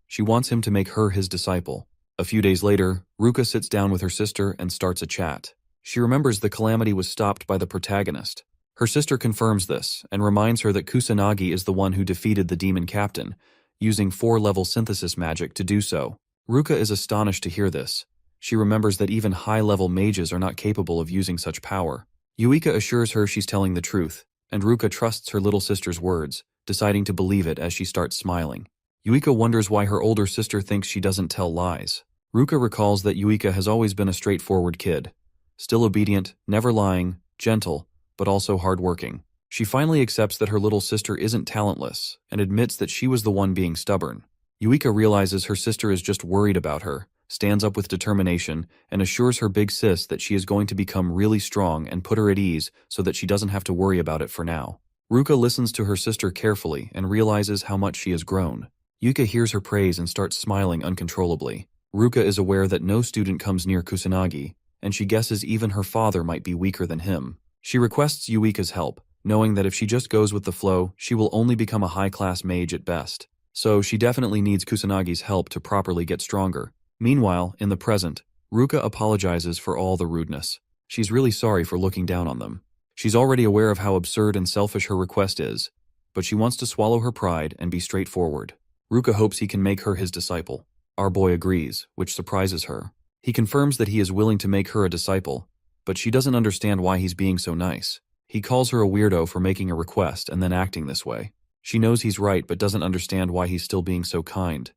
She wants him to make her his disciple. A few days later, Ruka sits down with her sister and starts a chat. She remembers the calamity was stopped by the protagonist. Her sister confirms this and reminds her that Kusanagi is the one who defeated the demon captain, using 4-level synthesis magic to do so. Ruka is astonished to hear this. She remembers that even high-level mages are not capable of using such power. Yuika assures her she's telling the truth, and Ruka trusts her little sister's words, deciding to believe it as she starts smiling. Yuika wonders why her older sister thinks she doesn't tell lies. Ruka recalls that Yuika has always been a straightforward kid, still obedient, never lying, gentle, but also hardworking. She finally accepts that her little sister isn't talentless and admits that she was the one being stubborn. Yuika realizes her sister is just worried about her, stands up with determination, and assures her big sis that she is going to become really strong and put her at ease so that she doesn't have to worry about it for now. Ruka listens to her sister carefully and realizes how much she has grown. Yuika hears her praise and starts smiling uncontrollably. Ruka is aware that no student comes near Kusanagi, and she guesses even her father might be weaker than him. She requests Yuika's help, knowing that if she just goes with the flow, she will only become a high-class mage at best. So she definitely needs Kusanagi's help to properly get stronger. Meanwhile, in the present, Ruka apologizes for all the rudeness. She's really sorry for looking down on them. She's already aware of how absurd and selfish her request is, but she wants to swallow her pride and be straightforward. Ruka hopes he can make her his disciple. Our boy agrees, which surprises her. He confirms that he is willing to make her a disciple, but she doesn't understand why he's being so nice. He calls her a weirdo for making a request and then acting this way. She knows he's right but doesn't understand why he's still being so kind,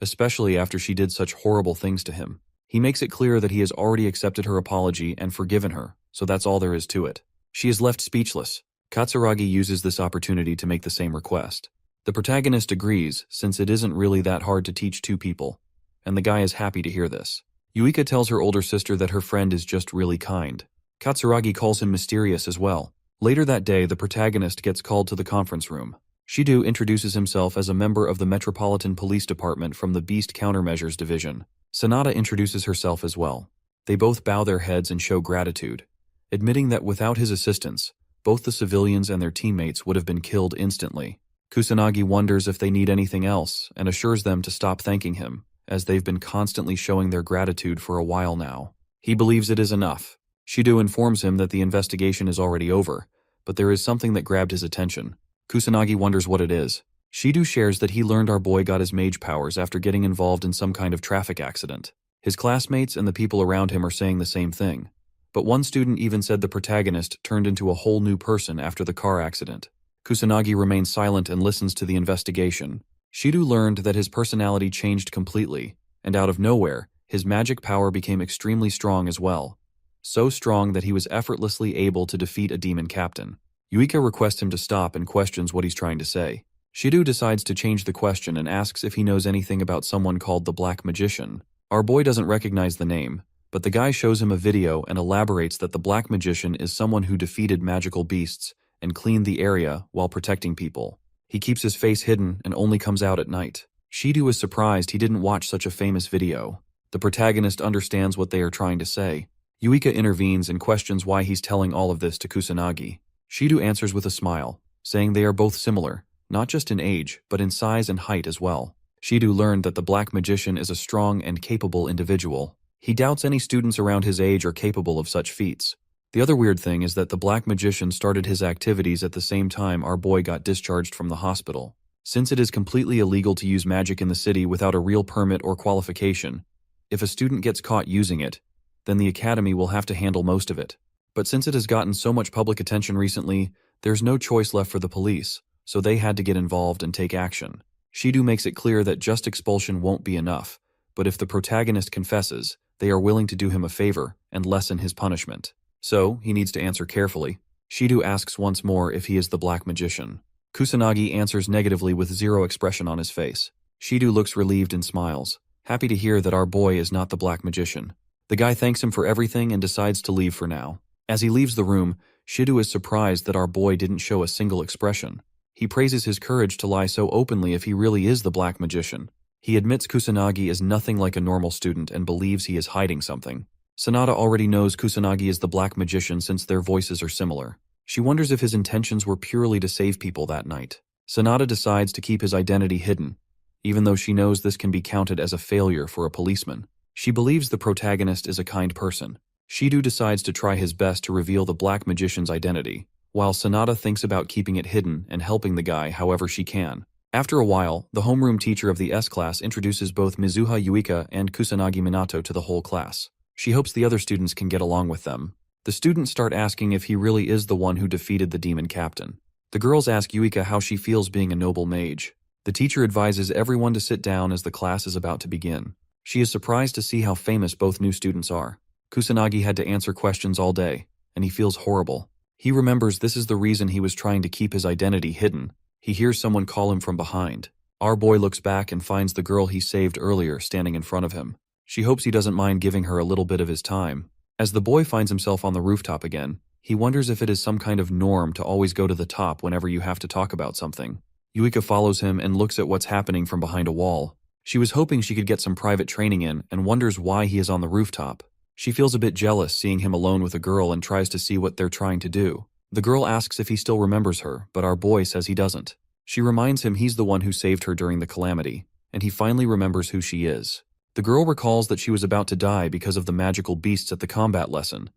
especially after she did such horrible things to him. He makes it clear that he has already accepted her apology and forgiven her, so that's all there is to it. She is left speechless. Katsuragi uses this opportunity to make the same request. The protagonist agrees, since it isn't really that hard to teach two people, and the guy is happy to hear this. Yuika tells her older sister that her friend is just really kind. Katsuragi calls him mysterious as well. Later that day, the protagonist gets called to the conference room. Shido introduces himself as a member of the Metropolitan Police Department from the Beast Countermeasures Division. Sanada introduces herself as well. They both bow their heads and show gratitude, admitting that without his assistance, both the civilians and their teammates would have been killed instantly. Kusanagi wonders if they need anything else and assures them to stop thanking him, as they've been constantly showing their gratitude for a while now. He believes it is enough. Shido informs him that the investigation is already over, but there is something that grabbed his attention. Kusanagi wonders what it is. Shido shares that he learned our boy got his mage powers after getting involved in some kind of traffic accident. His classmates and the people around him are saying the same thing. But one student even said the protagonist turned into a whole new person after the car accident. Kusanagi remains silent and listens to the investigation. Shido learned that his personality changed completely, and out of nowhere, his magic power became extremely strong as well. So strong that he was effortlessly able to defeat a demon captain. Yuika requests him to stop and questions what he's trying to say. Shido decides to change the question and asks if he knows anything about someone called the Black Magician. Our boy doesn't recognize the name, but the guy shows him a video and elaborates that the Black Magician is someone who defeated magical beasts and cleaned the area while protecting people. He keeps his face hidden and only comes out at night. Shido is surprised he didn't watch such a famous video. The protagonist understands what they are trying to say. Yuika intervenes and questions why he's telling all of this to Kusanagi. Shido answers with a smile, saying they are both similar, not just in age, but in size and height as well. Shido learned that the Black Magician is a strong and capable individual. He doubts any students around his age are capable of such feats. The other weird thing is that the Black Magician started his activities at the same time our boy got discharged from the hospital. Since it is completely illegal to use magic in the city without a real permit or qualification, if a student gets caught using it, then the academy will have to handle most of it. But since it has gotten so much public attention recently, there's no choice left for the police, so they had to get involved and take action. Shido makes it clear that just expulsion won't be enough, but if the protagonist confesses, they are willing to do him a favor and lessen his punishment. So, he needs to answer carefully. Shido asks once more if he is the Black Magician. Kusanagi answers negatively with zero expression on his face. Shido looks relieved and smiles, happy to hear that our boy is not the Black Magician. The guy thanks him for everything and decides to leave for now. As he leaves the room, Shido is surprised that our boy didn't show a single expression. He praises his courage to lie so openly if he really is the Black Magician. He admits Kusanagi is nothing like a normal student and believes he is hiding something. Sanada already knows Kusanagi is the Black Magician since their voices are similar. She wonders if his intentions were purely to save people that night. Sanada decides to keep his identity hidden, even though she knows this can be counted as a failure for a policeman. She believes the protagonist is a kind person. Shido decides to try his best to reveal the Black Magician's identity, while Sanada thinks about keeping it hidden and helping the guy however she can. After a while, the homeroom teacher of the S-class introduces both Mizuha Yuika and Kusanagi Minato to the whole class. She hopes the other students can get along with them. The students start asking if he really is the one who defeated the demon captain. The girls ask Yuika how she feels being a noble mage. The teacher advises everyone to sit down as the class is about to begin. She is surprised to see how famous both new students are. Kusanagi had to answer questions all day, and he feels horrible. He remembers this is the reason he was trying to keep his identity hidden. He hears someone call him from behind. Our boy looks back and finds the girl he saved earlier standing in front of him. She hopes he doesn't mind giving her a little bit of his time. As the boy finds himself on the rooftop again, he wonders if it is some kind of norm to always go to the top whenever you have to talk about something. Yuika follows him and looks at what's happening from behind a wall. She was hoping she could get some private training in and wonders why he is on the rooftop. She feels a bit jealous seeing him alone with a girl and tries to see what they're trying to do. The girl asks if he still remembers her, but our boy says he doesn't. She reminds him he's the one who saved her during the calamity, and he finally remembers who she is. The girl recalls that she was about to die because of the magical beasts at the combat lesson,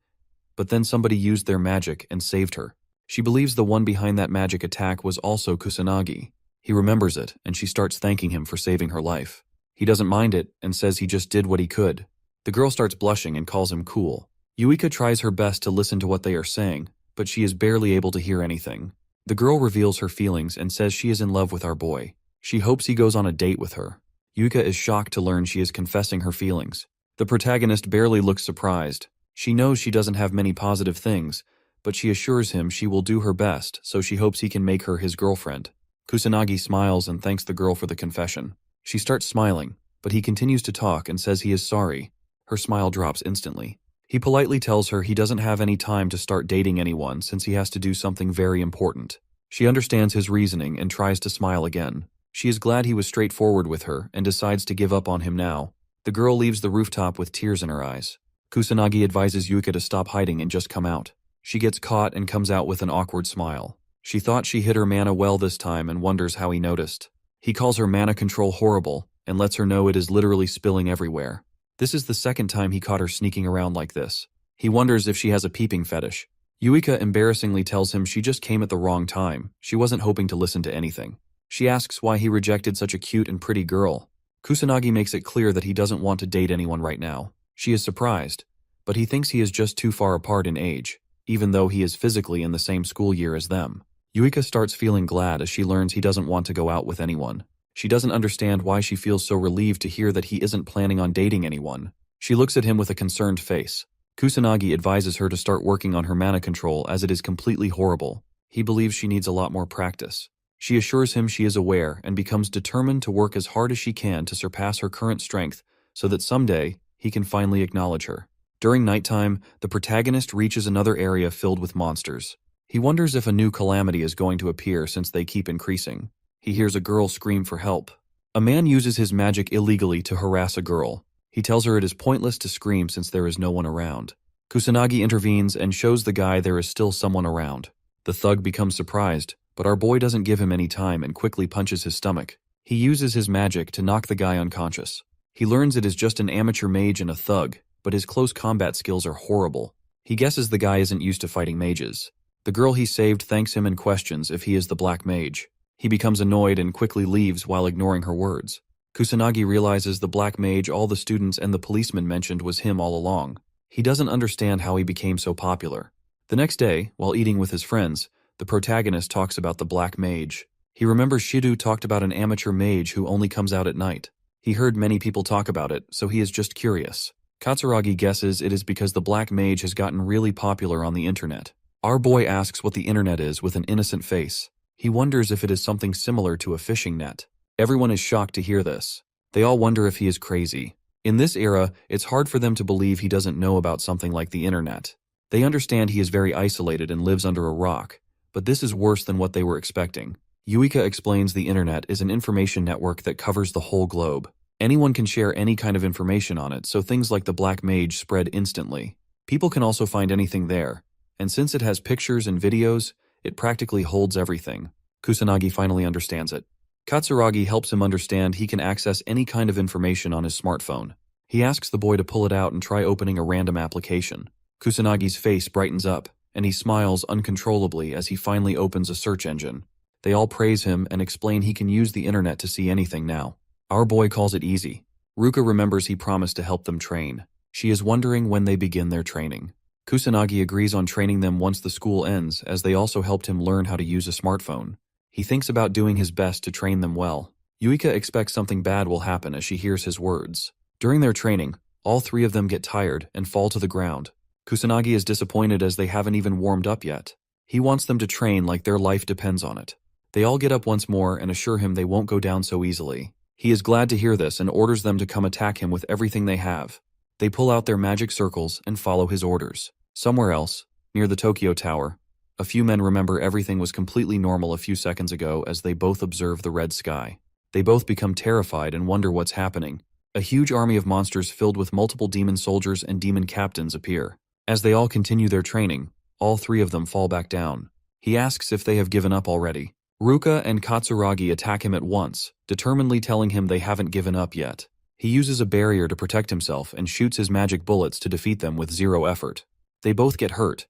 but then somebody used their magic and saved her. She believes the one behind that magic attack was also Kusanagi. He remembers it, and she starts thanking him for saving her life. He doesn't mind it and says he just did what he could. The girl starts blushing and calls him cool. Yuika tries her best to listen to what they are saying, but she is barely able to hear anything. The girl reveals her feelings and says she is in love with our boy. She hopes he goes on a date with her. Yuika is shocked to learn she is confessing her feelings. The protagonist barely looks surprised. She knows she doesn't have many positive things, but she assures him she will do her best, so she hopes he can make her his girlfriend. Kusanagi smiles and thanks the girl for the confession. She starts smiling, but he continues to talk and says he is sorry. Her smile drops instantly. He politely tells her he doesn't have any time to start dating anyone since he has to do something very important. She understands his reasoning and tries to smile again. She is glad he was straightforward with her and decides to give up on him now. The girl leaves the rooftop with tears in her eyes. Kusanagi advises Yuika to stop hiding and just come out. She gets caught and comes out with an awkward smile. She thought she hid her mana well this time and wonders how he noticed. He calls her mana control horrible and lets her know it is literally spilling everywhere. This is the second time he caught her sneaking around like this. He wonders if she has a peeping fetish. Yuika embarrassingly tells him she just came at the wrong time. She wasn't hoping to listen to anything. She asks why he rejected such a cute and pretty girl. Kusanagi makes it clear that he doesn't want to date anyone right now. She is surprised, but he thinks he is just too far apart in age, even though he is physically in the same school year as them. Yuika starts feeling glad as she learns he doesn't want to go out with anyone. She doesn't understand why she feels so relieved to hear that he isn't planning on dating anyone. She looks at him with a concerned face. Kusanagi advises her to start working on her mana control as it is completely horrible. He believes she needs a lot more practice. She assures him she is aware and becomes determined to work as hard as she can to surpass her current strength so that someday he can finally acknowledge her. During nighttime, the protagonist reaches another area filled with monsters. He wonders if a new calamity is going to appear since they keep increasing. He hears a girl scream for help. A man uses his magic illegally to harass a girl. He tells her it is pointless to scream since there is no one around. Kusanagi intervenes and shows the guy there is still someone around. The thug becomes surprised, but our boy doesn't give him any time and quickly punches his stomach. He uses his magic to knock the guy unconscious. He learns it is just an amateur mage and a thug, but his close combat skills are horrible. He guesses the guy isn't used to fighting mages. The girl he saved thanks him and questions if he is the black mage. He becomes annoyed and quickly leaves while ignoring her words. Kusanagi realizes the black mage all the students and the policeman mentioned was him all along. He doesn't understand how he became so popular. The next day, while eating with his friends, the protagonist talks about the black mage. He remembers Shido talked about an amateur mage who only comes out at night. He heard many people talk about it, so he is just curious. Katsuragi guesses it is because the black mage has gotten really popular on the internet. Our boy asks what the internet is with an innocent face. He wonders if it is something similar to a fishing net. Everyone is shocked to hear this. They all wonder if he is crazy. In this era, it's hard for them to believe he doesn't know about something like the internet. They understand he is very isolated and lives under a rock, but this is worse than what they were expecting. Yuika explains the internet is an information network that covers the whole globe. Anyone can share any kind of information on it, so things like the black mage spread instantly. People can also find anything there, and since it has pictures and videos, it practically holds everything. Kusanagi finally understands it. Katsuragi helps him understand he can access any kind of information on his smartphone. He asks the boy to pull it out and try opening a random application. Kusanagi's face brightens up, and he smiles uncontrollably as he finally opens a search engine. They all praise him and explain he can use the internet to see anything now. Our boy calls it easy. Ruka remembers he promised to help them train. She is wondering when they begin their training. Kusanagi agrees on training them once the school ends, as they also helped him learn how to use a smartphone. He thinks about doing his best to train them well. Yuika expects something bad will happen as she hears his words. During their training, all three of them get tired and fall to the ground. Kusanagi is disappointed as they haven't even warmed up yet. He wants them to train like their life depends on it. They all get up once more and assure him they won't go down so easily. He is glad to hear this and orders them to come attack him with everything they have. They pull out their magic circles and follow his orders. Somewhere else, near the Tokyo Tower, a few men remember everything was completely normal a few seconds ago as they both observe the red sky. They both become terrified and wonder what's happening. A huge army of monsters filled with multiple demon soldiers and demon captains appear. As they all continue their training, all three of them fall back down. He asks if they have given up already. Ruka and Katsuragi attack him at once, determinedly telling him they haven't given up yet. He uses a barrier to protect himself and shoots his magic bullets to defeat them with zero effort. They both get hurt,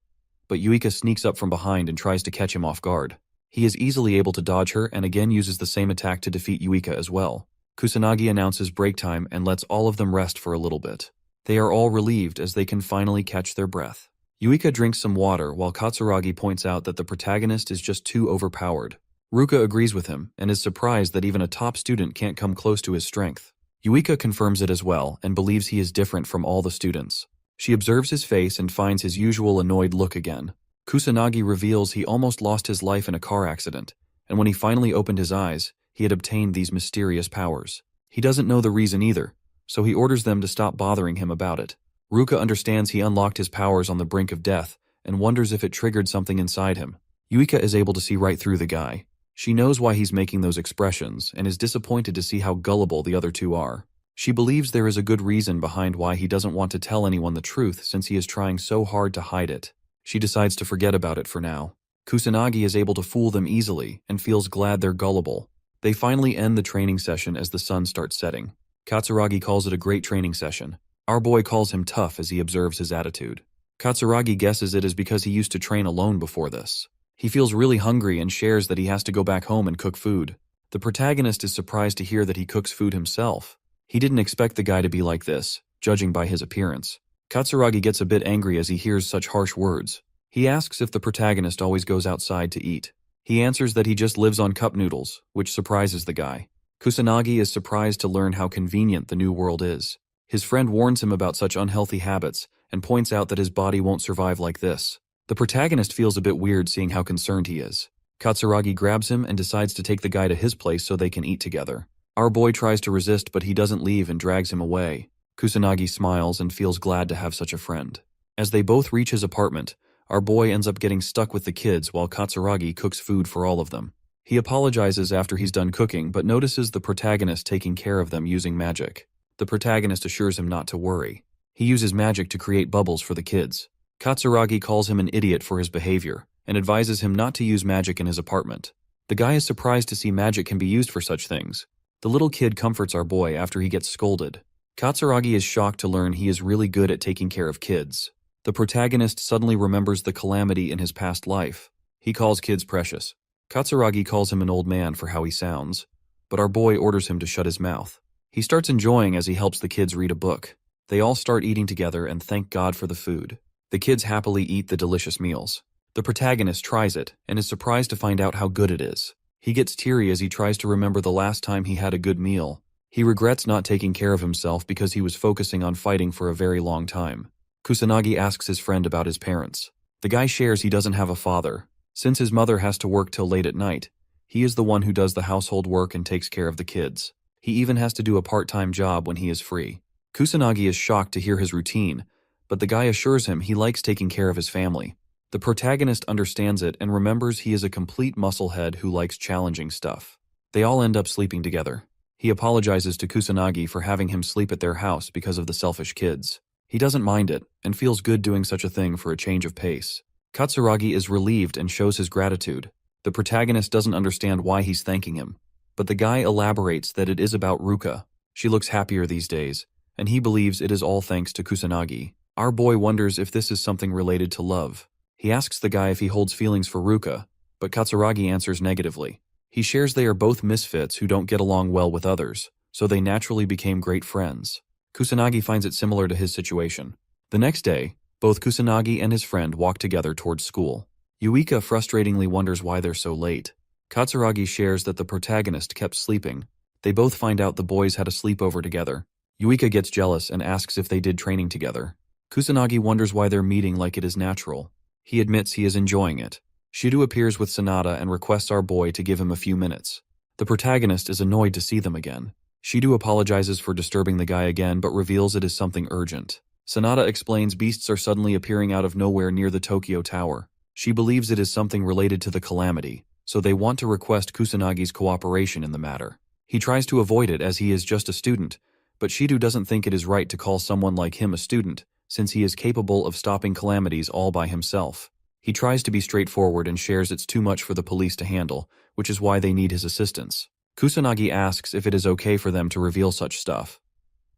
but Yuika sneaks up from behind and tries to catch him off guard. He is easily able to dodge her and again uses the same attack to defeat Yuika as well. Kusanagi announces break time and lets all of them rest for a little bit. They are all relieved as they can finally catch their breath. Yuika drinks some water while Katsuragi points out that the protagonist is just too overpowered. Ruka agrees with him and is surprised that even a top student can't come close to his strength. Yuika confirms it as well and believes he is different from all the students. She observes his face and finds his usual annoyed look again. Kusanagi reveals he almost lost his life in a car accident, and when he finally opened his eyes, he had obtained these mysterious powers. He doesn't know the reason either, so he orders them to stop bothering him about it. Ruka understands he unlocked his powers on the brink of death and wonders if it triggered something inside him. Yuika is able to see right through the guy. She knows why he's making those expressions and is disappointed to see how gullible the other two are. She believes there is a good reason behind why he doesn't want to tell anyone the truth since he is trying so hard to hide it. She decides to forget about it for now. Kusanagi is able to fool them easily and feels glad they're gullible. They finally end the training session as the sun starts setting. Katsuragi calls it a great training session. Our boy calls him tough as he observes his attitude. Katsuragi guesses it is because he used to train alone before this. He feels really hungry and shares that he has to go back home and cook food. The protagonist is surprised to hear that he cooks food himself. He didn't expect the guy to be like this, judging by his appearance. Katsuragi gets a bit angry as he hears such harsh words. He asks if the protagonist always goes outside to eat. He answers that he just lives on cup noodles, which surprises the guy. Kusanagi is surprised to learn how convenient the new world is. His friend warns him about such unhealthy habits and points out that his body won't survive like this. The protagonist feels a bit weird seeing how concerned he is. Katsuragi grabs him and decides to take the guy to his place so they can eat together. Our boy tries to resist, but he doesn't leave and drags him away. Kusanagi smiles and feels glad to have such a friend. As they both reach his apartment, our boy ends up getting stuck with the kids while Katsuragi cooks food for all of them. He apologizes after he's done cooking but notices the protagonist taking care of them using magic. The protagonist assures him not to worry. He uses magic to create bubbles for the kids. Katsuragi calls him an idiot for his behavior and advises him not to use magic in his apartment. The guy is surprised to see magic can be used for such things. The little kid comforts our boy after he gets scolded. Katsuragi is shocked to learn he is really good at taking care of kids. The protagonist suddenly remembers the calamity in his past life. He calls kids precious. Katsuragi calls him an old man for how he sounds, but our boy orders him to shut his mouth. He starts enjoying as he helps the kids read a book. They all start eating together and thank God for the food. The kids happily eat the delicious meals. The protagonist tries it and is surprised to find out how good it is. He gets teary as he tries to remember the last time he had a good meal. He regrets not taking care of himself because he was focusing on fighting for a very long time. Kusanagi asks his friend about his parents. The guy shares he doesn't have a father. Since his mother has to work till late at night, he is the one who does the household work and takes care of the kids. He even has to do a part-time job when he is free. Kusanagi is shocked to hear his routine, but the guy assures him he likes taking care of his family. The protagonist understands it and remembers he is a complete musclehead who likes challenging stuff. They all end up sleeping together. He apologizes to Kusanagi for having him sleep at their house because of the selfish kids. He doesn't mind it, and feels good doing such a thing for a change of pace. Katsuragi is relieved and shows his gratitude. The protagonist doesn't understand why he's thanking him, but the guy elaborates that it is about Ruka. She looks happier these days, and he believes it is all thanks to Kusanagi. Our boy wonders if this is something related to love. He asks the guy if he holds feelings for Ruka, but Katsuragi answers negatively. He shares they are both misfits who don't get along well with others, so they naturally became great friends. Kusanagi finds it similar to his situation. The next day, both Kusanagi and his friend walk together towards school. Yuika frustratingly wonders why they're so late. Katsuragi shares that the protagonist kept sleeping. They both find out the boys had a sleepover together. Yuika gets jealous and asks if they did training together. Kusanagi wonders why they're meeting like it is natural. He admits he is enjoying it. Shido appears with Sanada and requests our boy to give him a few minutes. The protagonist is annoyed to see them again. Shido apologizes for disturbing the guy again but reveals it is something urgent. Sanada explains beasts are suddenly appearing out of nowhere near the Tokyo Tower. She believes it is something related to the calamity, so they want to request Kusanagi's cooperation in the matter. He tries to avoid it as he is just a student, but Shido doesn't think it is right to call someone like him a student, since he is capable of stopping calamities all by himself. He tries to be straightforward and shares it's too much for the police to handle, which is why they need his assistance. Kusanagi asks if it is okay for them to reveal such stuff,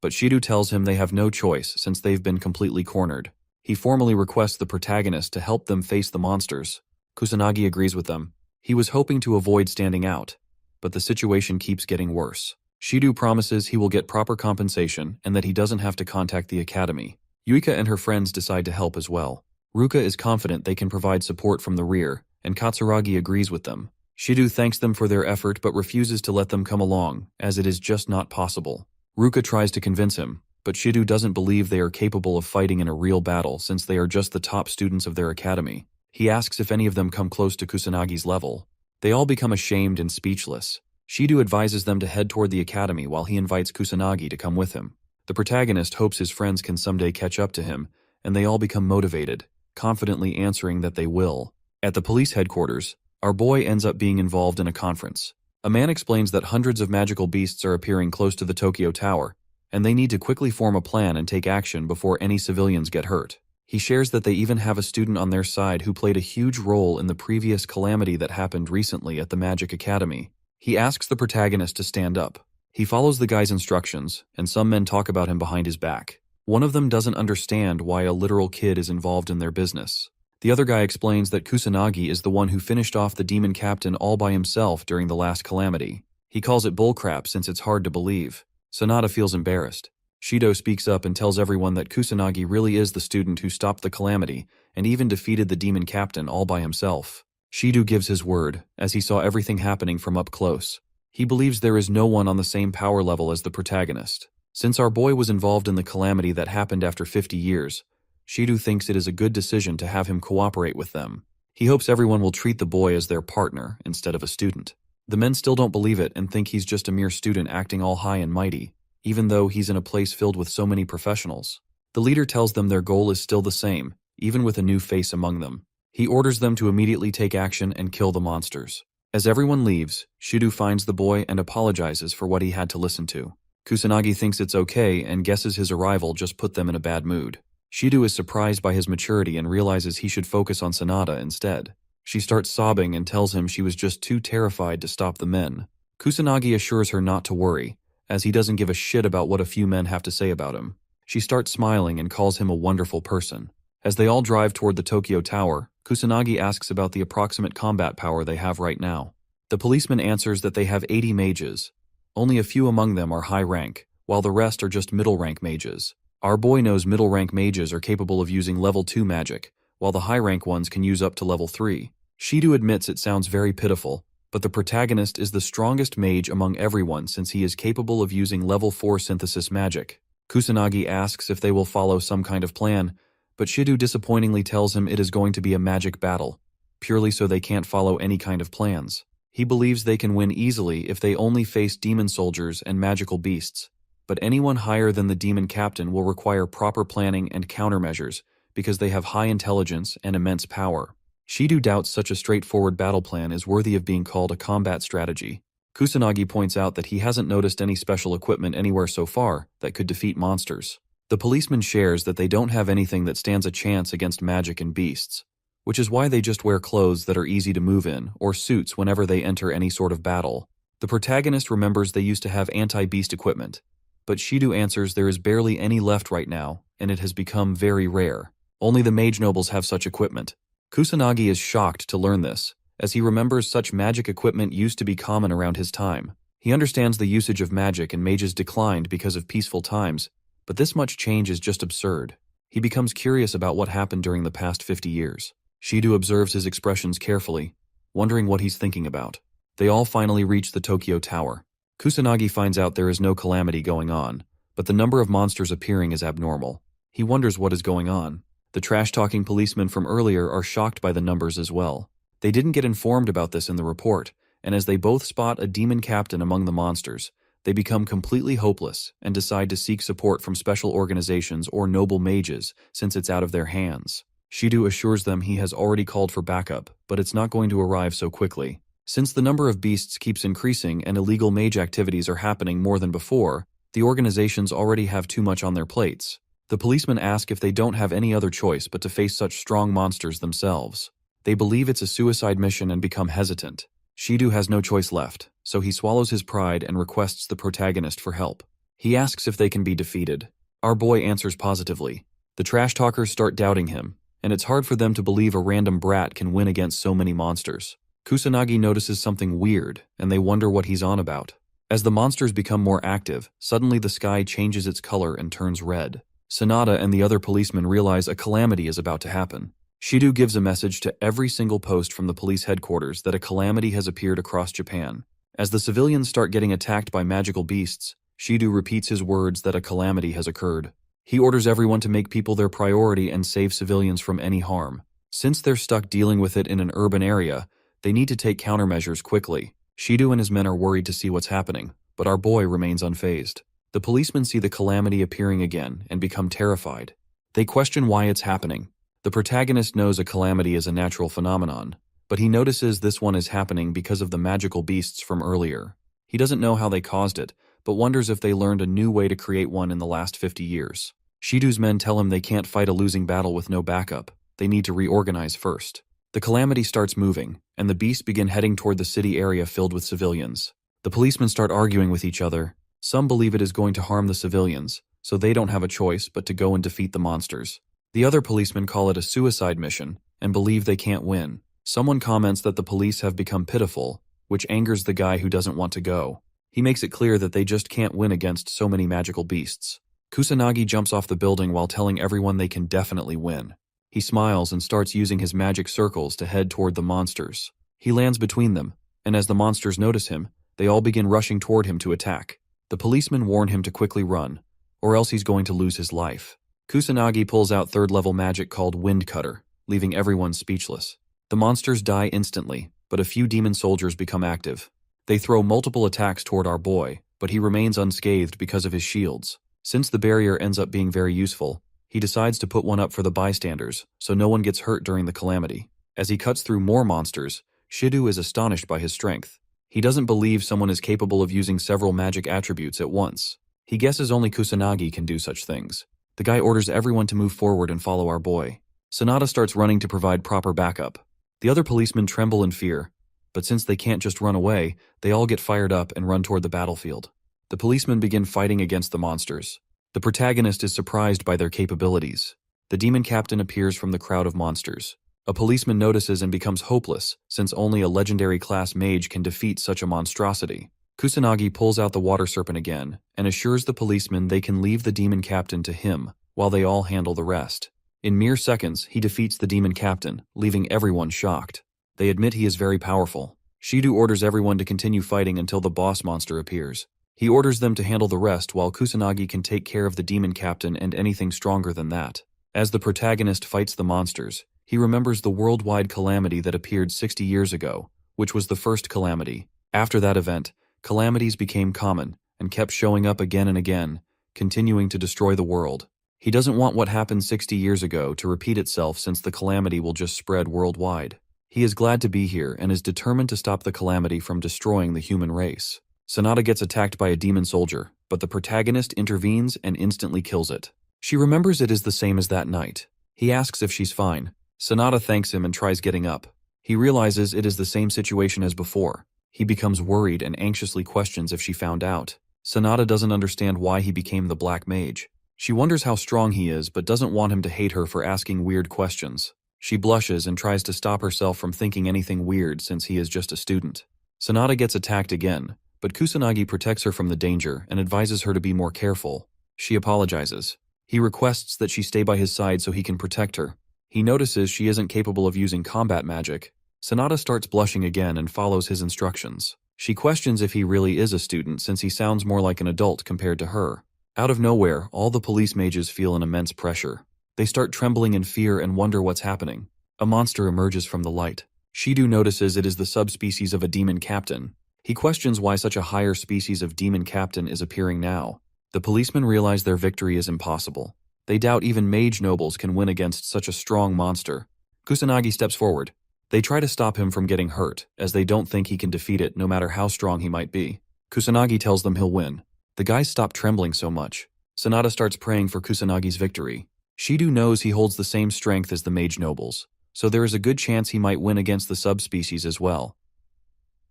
but Shido tells him they have no choice since they've been completely cornered. He formally requests the protagonist to help them face the monsters. Kusanagi agrees with them. He was hoping to avoid standing out, but the situation keeps getting worse. Shido promises he will get proper compensation and that he doesn't have to contact the academy. Yuika and her friends decide to help as well. Ruka is confident they can provide support from the rear, and Katsuragi agrees with them. Shido thanks them for their effort but refuses to let them come along, as it is just not possible. Ruka tries to convince him, but Shido doesn't believe they are capable of fighting in a real battle since they are just the top students of their academy. He asks if any of them come close to Kusanagi's level. They all become ashamed and speechless. Shido advises them to head toward the academy while he invites Kusanagi to come with him. The protagonist hopes his friends can someday catch up to him, and they all become motivated, confidently answering that they will. At the police headquarters, our boy ends up being involved in a conference. A man explains that hundreds of magical beasts are appearing close to the Tokyo Tower, and they need to quickly form a plan and take action before any civilians get hurt. He shares that they even have a student on their side who played a huge role in the previous calamity that happened recently at the Magic Academy. He asks the protagonist to stand up. He follows the guy's instructions, and some men talk about him behind his back. One of them doesn't understand why a literal kid is involved in their business. The other guy explains that Kusanagi is the one who finished off the demon captain all by himself during the last calamity. He calls it bullcrap since it's hard to believe. Sanada feels embarrassed. Shido speaks up and tells everyone that Kusanagi really is the student who stopped the calamity and even defeated the demon captain all by himself. Shido gives his word, as he saw everything happening from up close. He believes there is no one on the same power level as the protagonist. Since our boy was involved in the calamity that happened after 50 years, Shido thinks it is a good decision to have him cooperate with them. He hopes everyone will treat the boy as their partner instead of a student. The men still don't believe it and think he's just a mere student acting all high and mighty, even though he's in a place filled with so many professionals. The leader tells them their goal is still the same, even with a new face among them. He orders them to immediately take action and kill the monsters. As everyone leaves, Shido finds the boy and apologizes for what he had to listen to. Kusanagi thinks it's okay and guesses his arrival just put them in a bad mood. Shido is surprised by his maturity and realizes he should focus on Sanada instead. She starts sobbing and tells him she was just too terrified to stop the men. Kusanagi assures her not to worry, as he doesn't give a shit about what a few men have to say about him. She starts smiling and calls him a wonderful person. As they all drive toward the Tokyo Tower, Kusanagi asks about the approximate combat power they have right now. The policeman answers that they have 80 mages. Only a few among them are high rank, while the rest are just middle rank mages. Our boy knows middle rank mages are capable of using level 2 magic, while the high rank ones can use up to level 3. Shido admits it sounds very pitiful, but the protagonist is the strongest mage among everyone since he is capable of using level 4 synthesis magic. Kusanagi asks if they will follow some kind of plan, but Shido disappointingly tells him it is going to be a magic battle, purely so they can't follow any kind of plans. He believes they can win easily if they only face demon soldiers and magical beasts, but anyone higher than the demon captain will require proper planning and countermeasures because they have high intelligence and immense power. Shido doubts such a straightforward battle plan is worthy of being called a combat strategy. Kusanagi points out that he hasn't noticed any special equipment anywhere so far that could defeat monsters. The policeman shares that they don't have anything that stands a chance against magic and beasts, which is why they just wear clothes that are easy to move in, or suits whenever they enter any sort of battle. The protagonist remembers they used to have anti-beast equipment, but Shido answers there is barely any left right now, and it has become very rare. Only the mage nobles have such equipment. Kusanagi is shocked to learn this, as he remembers such magic equipment used to be common around his time. He understands the usage of magic and mages declined because of peaceful times, but this much change is just absurd. He becomes curious about what happened during the past 50 years. Shido observes his expressions carefully, wondering what he's thinking about. They all finally reach the Tokyo Tower. Kusanagi finds out there is no calamity going on, but the number of monsters appearing is abnormal. He wonders what is going on. The trash-talking policemen from earlier are shocked by the numbers as well. They didn't get informed about this in the report, and as they both spot a demon captain among the monsters, they become completely hopeless and decide to seek support from special organizations or noble mages since it's out of their hands. Shido assures them he has already called for backup, but it's not going to arrive so quickly. Since the number of beasts keeps increasing and illegal mage activities are happening more than before, the organizations already have too much on their plates. The policemen ask if they don't have any other choice but to face such strong monsters themselves. They believe it's a suicide mission and become hesitant. Shido has no choice left, so he swallows his pride and requests the protagonist for help. He asks if they can be defeated. Our boy answers positively. The trash talkers start doubting him, and it's hard for them to believe a random brat can win against so many monsters. Kusanagi notices something weird, and they wonder what he's on about. As the monsters become more active, suddenly the sky changes its color and turns red. Sanada and the other policemen realize a calamity is about to happen. Shido gives a message to every single post from the police headquarters that a calamity has appeared across Japan. As the civilians start getting attacked by magical beasts, Shido repeats his words that a calamity has occurred. He orders everyone to make people their priority and save civilians from any harm. Since they're stuck dealing with it in an urban area, they need to take countermeasures quickly. Shido and his men are worried to see what's happening, but our boy remains unfazed. The policemen see the calamity appearing again and become terrified. They question why it's happening. The protagonist knows a calamity is a natural phenomenon, but he notices this one is happening because of the magical beasts from earlier. He doesn't know how they caused it, but wonders if they learned a new way to create one in the last 50 years. Shidu's men tell him they can't fight a losing battle with no backup. They need to reorganize first. The calamity starts moving, and the beasts begin heading toward the city area filled with civilians. The policemen start arguing with each other. Some believe it is going to harm the civilians, so they don't have a choice but to go and defeat the monsters. The other policemen call it a suicide mission and believe they can't win. Someone comments that the police have become pitiful, which angers the guy who doesn't want to go. He makes it clear that they just can't win against so many magical beasts. Kusanagi jumps off the building while telling everyone they can definitely win. He smiles and starts using his magic circles to head toward the monsters. He lands between them, and as the monsters notice him, they all begin rushing toward him to attack. The policemen warn him to quickly run, or else he's going to lose his life. Kusanagi pulls out third-level magic called Wind Cutter, leaving everyone speechless. The monsters die instantly, but a few demon soldiers become active. They throw multiple attacks toward our boy, but he remains unscathed because of his shields. Since the barrier ends up being very useful, he decides to put one up for the bystanders, so no one gets hurt during the calamity. As he cuts through more monsters, Shidu is astonished by his strength. He doesn't believe someone is capable of using several magic attributes at once. He guesses only Kusanagi can do such things. The guy orders everyone to move forward and follow our boy. Sanada starts running to provide proper backup. The other policemen tremble in fear, but since they can't just run away, they all get fired up and run toward the battlefield. The policemen begin fighting against the monsters. The protagonist is surprised by their capabilities. The demon captain appears from the crowd of monsters. A policeman notices and becomes hopeless, since only a legendary class mage can defeat such a monstrosity. Kusanagi pulls out the water serpent again, and assures the policemen they can leave the demon captain to him, while they all handle the rest. In mere seconds, he defeats the demon captain, leaving everyone shocked. They admit he is very powerful. Shidu orders everyone to continue fighting until the boss monster appears. He orders them to handle the rest while Kusanagi can take care of the demon captain and anything stronger than that. As the protagonist fights the monsters, he remembers the worldwide calamity that appeared 60 years ago, which was the first calamity. After that event, calamities became common and kept showing up again and again, continuing to destroy the world. He doesn't want what happened 60 years ago to repeat itself since the calamity will just spread worldwide. He is glad to be here and is determined to stop the calamity from destroying the human race. Sanada gets attacked by a demon soldier, but the protagonist intervenes and instantly kills it. She remembers it is the same as that night. He asks if she's fine. Sanada thanks him and tries getting up. He realizes it is the same situation as before. He becomes worried and anxiously questions if she found out. Sanada doesn't understand why he became the Black Mage. She wonders how strong he is but doesn't want him to hate her for asking weird questions. She blushes and tries to stop herself from thinking anything weird since he is just a student. Sanada gets attacked again, but Kusanagi protects her from the danger and advises her to be more careful. She apologizes. He requests that she stay by his side so he can protect her. He notices she isn't capable of using combat magic. Sanada starts blushing again and follows his instructions. She questions if he really is a student since he sounds more like an adult compared to her. Out of nowhere, all the police mages feel an immense pressure. They start trembling in fear and wonder what's happening. A monster emerges from the light. Shidu notices it is the subspecies of a demon captain. He questions why such a higher species of demon captain is appearing now. The policemen realize their victory is impossible. They doubt even mage nobles can win against such a strong monster. Kusanagi steps forward. They try to stop him from getting hurt, as they don't think he can defeat it no matter how strong he might be. Kusanagi tells them he'll win. The guys stop trembling so much. Sanada starts praying for Kusanagi's victory. Shidu knows he holds the same strength as the mage nobles, so there is a good chance he might win against the subspecies as well.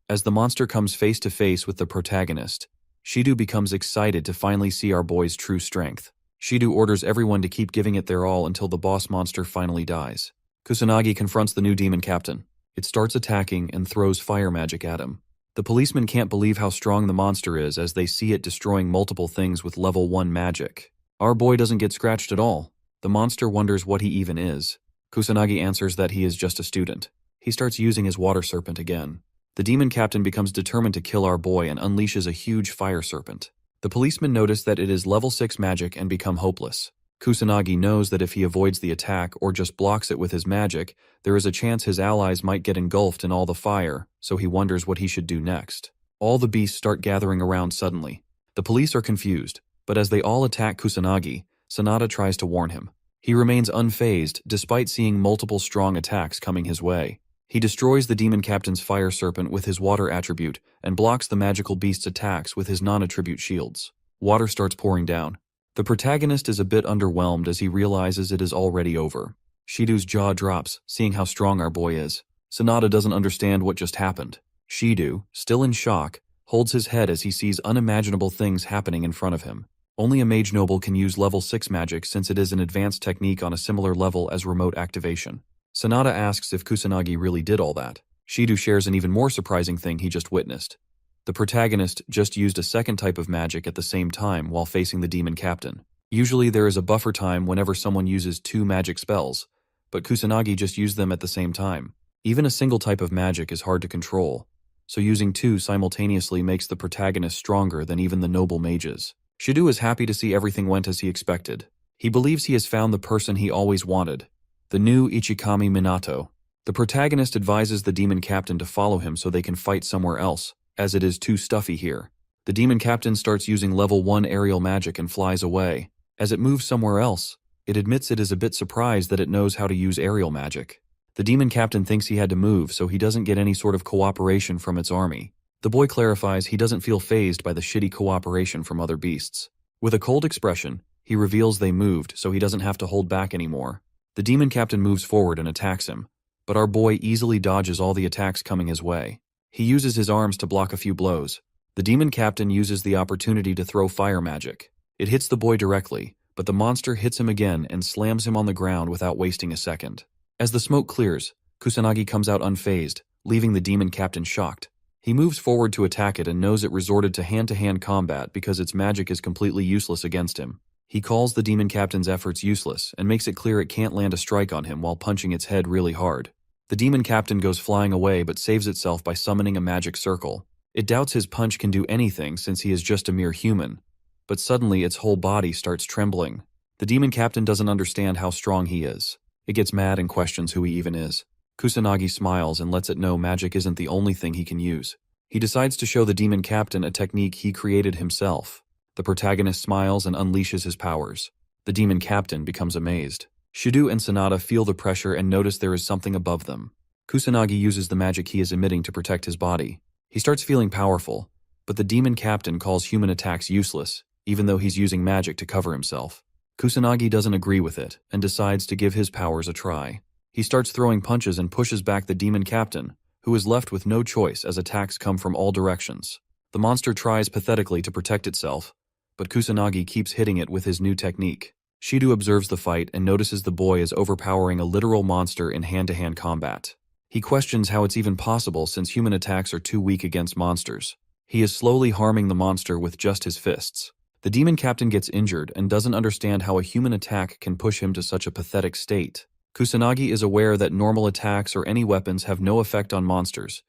As the monster comes face to face with the protagonist, Shidu becomes excited to finally see our boy's true strength. Shidu orders everyone to keep giving it their all until the boss monster finally dies. Kusanagi confronts the new demon captain. It starts attacking and throws fire magic at him. The policemen can't believe how strong the monster is as they see it destroying multiple things with level 1 magic. Our boy doesn't get scratched at all. The monster wonders what he even is. Kusanagi answers that he is just a student. He starts using his water serpent again. The demon captain becomes determined to kill our boy and unleashes a huge fire serpent. The policemen notice that it is level 6 magic and become hopeless. Kusanagi knows that if he avoids the attack or just blocks it with his magic, there is a chance his allies might get engulfed in all the fire, so he wonders what he should do next. All the beasts start gathering around suddenly. The police are confused. But as they all attack Kusanagi, Sanada tries to warn him. He remains unfazed despite seeing multiple strong attacks coming his way. He destroys the demon captain's fire serpent with his water attribute and blocks the magical beast's attacks with his non-attribute shields. Water starts pouring down. The protagonist is a bit underwhelmed as he realizes it is already over. Shido's jaw drops, seeing how strong our boy is. Sanada doesn't understand what just happened. Shido, still in shock, holds his head as he sees unimaginable things happening in front of him. Only a mage noble can use level 6 magic since it is an advanced technique on a similar level as remote activation. Sanada asks if Kusanagi really did all that. Shido shares an even more surprising thing he just witnessed. The protagonist just used a second type of magic at the same time while facing the demon captain. Usually there is a buffer time whenever someone uses 2 magic spells, but Kusanagi just used them at the same time. Even a single type of magic is hard to control, so using 2 simultaneously makes the protagonist stronger than even the noble mages. Shido is happy to see everything went as he expected. He believes he has found the person he always wanted, the new Ichikami Minato. The protagonist advises the demon captain to follow him so they can fight somewhere else, as it is too stuffy here. The demon captain starts using level 1 aerial magic and flies away. As it moves somewhere else, it admits it is a bit surprised that it knows how to use aerial magic. The demon captain thinks he had to move so he doesn't get any sort of cooperation from its army. The boy clarifies he doesn't feel fazed by the shitty cooperation from other beasts. With a cold expression, he reveals they moved so he doesn't have to hold back anymore. The demon captain moves forward and attacks him, but our boy easily dodges all the attacks coming his way. He uses his arms to block a few blows. The demon captain uses the opportunity to throw fire magic. It hits the boy directly, but the monster hits him again and slams him on the ground without wasting a second. As the smoke clears, Kusanagi comes out unfazed, leaving the demon captain shocked. He moves forward to attack it and knows it resorted to hand-to-hand combat because its magic is completely useless against him. He calls the demon captain's efforts useless and makes it clear it can't land a strike on him while punching its head really hard. The demon captain goes flying away but saves itself by summoning a magic circle. It doubts his punch can do anything since he is just a mere human, but suddenly its whole body starts trembling. The demon captain doesn't understand how strong he is. It gets mad and questions who he even is. Kusanagi smiles and lets it know magic isn't the only thing he can use. He decides to show the demon captain a technique he created himself. The protagonist smiles and unleashes his powers. The demon captain becomes amazed. Shido and Sanada feel the pressure and notice there is something above them. Kusanagi uses the magic he is emitting to protect his body. He starts feeling powerful, but the demon captain calls human attacks useless, even though he's using magic to cover himself. Kusanagi doesn't agree with it and decides to give his powers a try. He starts throwing punches and pushes back the demon captain, who is left with no choice as attacks come from all directions. The monster tries pathetically to protect itself, but Kusanagi keeps hitting it with his new technique. Shido observes the fight and notices the boy is overpowering a literal monster in hand-to-hand combat. He questions how it's even possible since human attacks are too weak against monsters. He is slowly harming the monster with just his fists. The demon captain gets injured and doesn't understand how a human attack can push him to such a pathetic state. Kusanagi is aware that normal attacks or any weapons have no effect on monsters,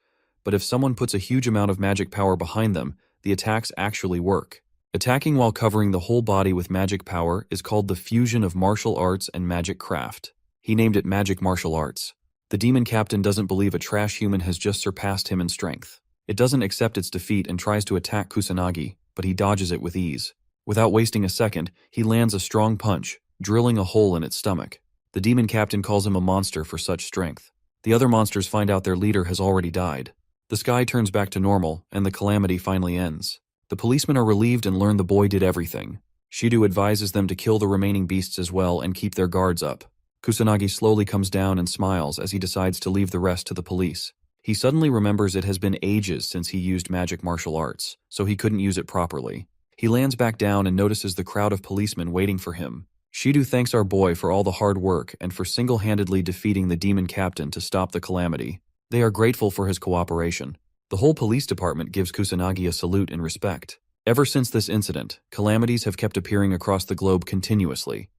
but if someone puts a huge amount of magic power behind them, the attacks actually work. Attacking while covering the whole body with magic power is called the fusion of martial arts and magic craft. He named it magic martial arts. The demon captain doesn't believe a trash human has just surpassed him in strength. It doesn't accept its defeat and tries to attack Kusanagi, but he dodges it with ease. Without wasting a second, he lands a strong punch, drilling a hole in its stomach. The demon captain calls him a monster for such strength. The other monsters find out their leader has already died. The sky turns back to normal, and the calamity finally ends. The policemen are relieved and learn the boy did everything. Shido advises them to kill the remaining beasts as well and keep their guards up. Kusanagi slowly comes down and smiles as he decides to leave the rest to the police. He suddenly remembers it has been ages since he used magic martial arts, so he couldn't use it properly. He lands back down and notices the crowd of policemen waiting for him. Shido thanks our boy for all the hard work and for single-handedly defeating the demon captain to stop the calamity. They are grateful for his cooperation. The whole police department gives Kusanagi a salute in respect. Ever since this incident, calamities have kept appearing across the globe continuously.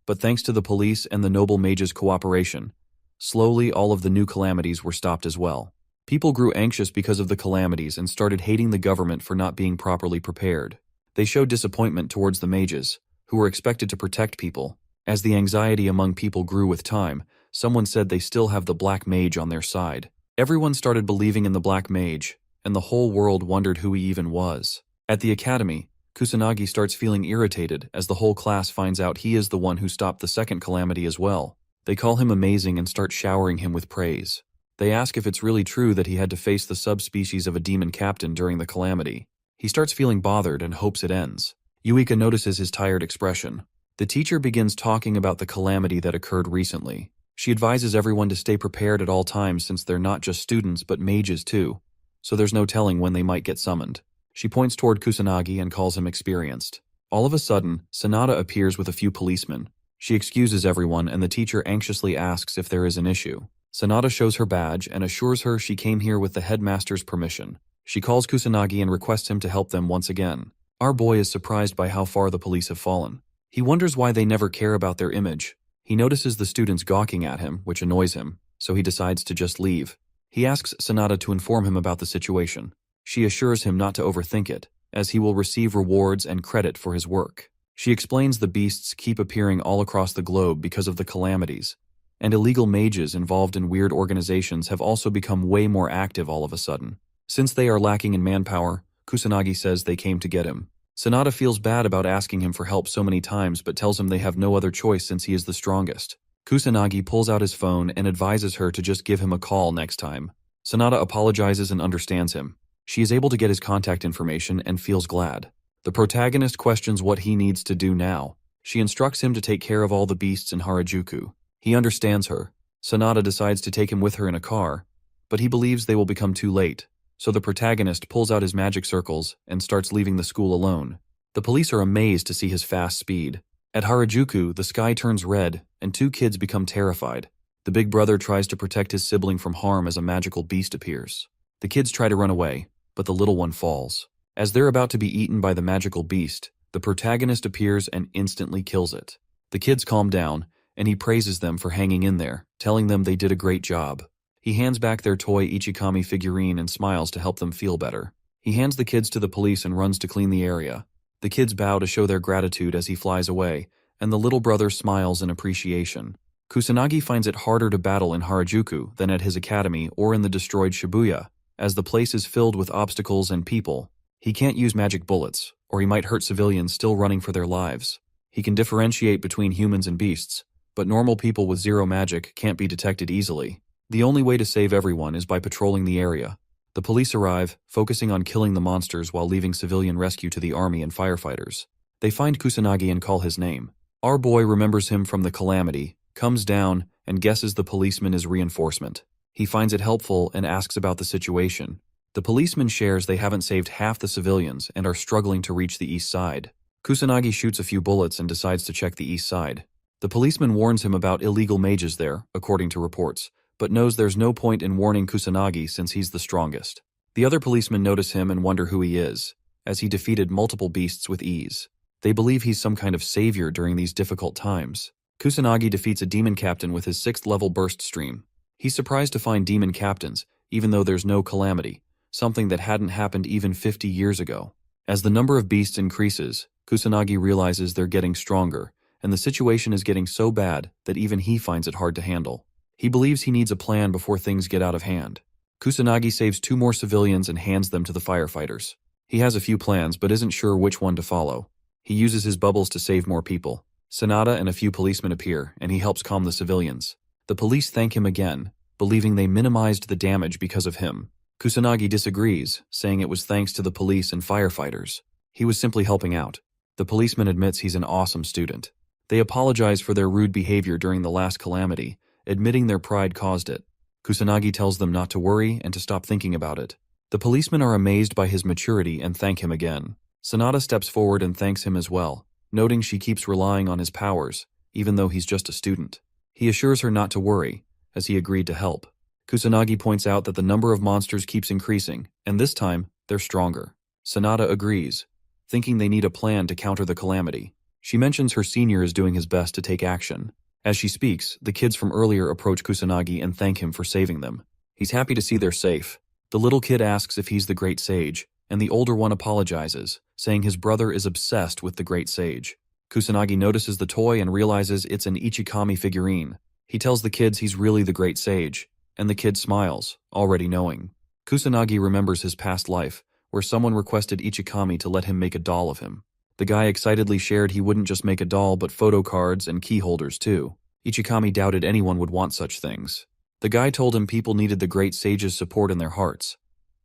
But thanks to the police and the noble mage's cooperation, slowly all of the new calamities were stopped as well. People grew anxious because of the calamities and started hating the government for not being properly prepared. They showed disappointment towards the mages, who were expected to protect people. As the anxiety among people grew with time, someone said they still have the Black Mage on their side. Everyone started believing in the Black Mage, and the whole world wondered who he even was. At the academy, Kusanagi starts feeling irritated as the whole class finds out he is the one who stopped the second calamity as well. They call him amazing and start showering him with praise. They ask if it's really true that he had to face the subspecies of a demon captain during the calamity. He starts feeling bothered and hopes it ends. Yuika notices his tired expression. The teacher begins talking about the calamity that occurred recently. She advises everyone to stay prepared at all times since they're not just students but mages too, so there's no telling when they might get summoned. She points toward Kusanagi and calls him experienced. All of a sudden, Sanada appears with a few policemen. She excuses everyone and the teacher anxiously asks if there is an issue. Sanada shows her badge and assures her she came here with the headmaster's permission. She calls Kusanagi and requests him to help them once again. Our boy is surprised by how far the police have fallen. He wonders why they never care about their image. He notices the students gawking at him, which annoys him, so he decides to just leave. He asks Sanada to inform him about the situation. She assures him not to overthink it, as he will receive rewards and credit for his work. She explains the beasts keep appearing all across the globe because of the calamities, and illegal mages involved in weird organizations have also become way more active all of a sudden. Since they are lacking in manpower, Kusanagi says they came to get him. Sanada feels bad about asking him for help so many times but tells him they have no other choice since he is the strongest. Kusanagi pulls out his phone and advises her to just give him a call next time. Sanada apologizes and understands him. She is able to get his contact information and feels glad. The protagonist questions what he needs to do now. She instructs him to take care of all the beasts in Harajuku. He understands her. Sanada decides to take him with her in a car, but he believes they will become too late, so the protagonist pulls out his magic circles and starts leaving the school alone. The police are amazed to see his fast speed. At Harajuku, the sky turns red and two kids become terrified. The big brother tries to protect his sibling from harm as a magical beast appears. The kids try to run away, but the little one falls. As they're about to be eaten by the magical beast, the protagonist appears and instantly kills it. The kids calm down, and he praises them for hanging in there, telling them they did a great job. He hands back their toy Ichikami figurine and smiles to help them feel better. He hands the kids to the police and runs to clean the area. The kids bow to show their gratitude as he flies away, and the little brother smiles in appreciation. Kusanagi finds it harder to battle in Harajuku than at his academy or in the destroyed Shibuya, as the place is filled with obstacles and people. He can't use magic bullets, or he might hurt civilians still running for their lives. He can differentiate between humans and beasts, but normal people with zero magic can't be detected easily. The only way to save everyone is by patrolling the area. The police arrive, focusing on killing the monsters while leaving civilian rescue to the army and firefighters. They find Kusanagi and call his name. Our boy remembers him from the calamity, comes down, and guesses the policeman is reinforcement. He finds it helpful and asks about the situation. The policeman shares they haven't saved half the civilians and are struggling to reach the east side. Kusanagi shoots a few bullets and decides to check the east side. The policeman warns him about illegal mages there, according to reports, but knows there's no point in warning Kusanagi since he's the strongest. The other policemen notice him and wonder who he is, as he defeated multiple beasts with ease. They believe he's some kind of savior during these difficult times. Kusanagi defeats a demon captain with his 6th level burst stream. He's surprised to find demon captains, even though there's no calamity, something that hadn't happened even 50 years ago. As the number of beasts increases, Kusanagi realizes they're getting stronger, and the situation is getting so bad that even he finds it hard to handle. He believes he needs a plan before things get out of hand. Kusanagi saves 2 more civilians and hands them to the firefighters. He has a few plans but isn't sure which one to follow. He uses his bubbles to save more people. Sanada and a few policemen appear, and he helps calm the civilians. The police thank him again, believing they minimized the damage because of him. Kusanagi disagrees, saying it was thanks to the police and firefighters. He was simply helping out. The policeman admits he's an awesome student. They apologize for their rude behavior during the last calamity, admitting their pride caused it. Kusanagi tells them not to worry and to stop thinking about it. The policemen are amazed by his maturity and thank him again. Sanada steps forward and thanks him as well, noting she keeps relying on his powers, even though he's just a student. He assures her not to worry, as he agreed to help. Kusanagi points out that the number of monsters keeps increasing, and this time, they're stronger. Sanada agrees, thinking they need a plan to counter the calamity. She mentions her senior is doing his best to take action. As she speaks, the kids from earlier approach Kusanagi and thank him for saving them. He's happy to see they're safe. The little kid asks if he's the great sage, and the older one apologizes, saying his brother is obsessed with the great sage. Kusanagi notices the toy and realizes it's an Ichikami figurine. He tells the kids he's really the great sage, and the kid smiles, already knowing. Kusanagi remembers his past life, where someone requested Ichikami to let him make a doll of him. The guy excitedly shared he wouldn't just make a doll but photo cards and key holders too. Ichikami doubted anyone would want such things. The guy told him people needed the great sage's support in their hearts,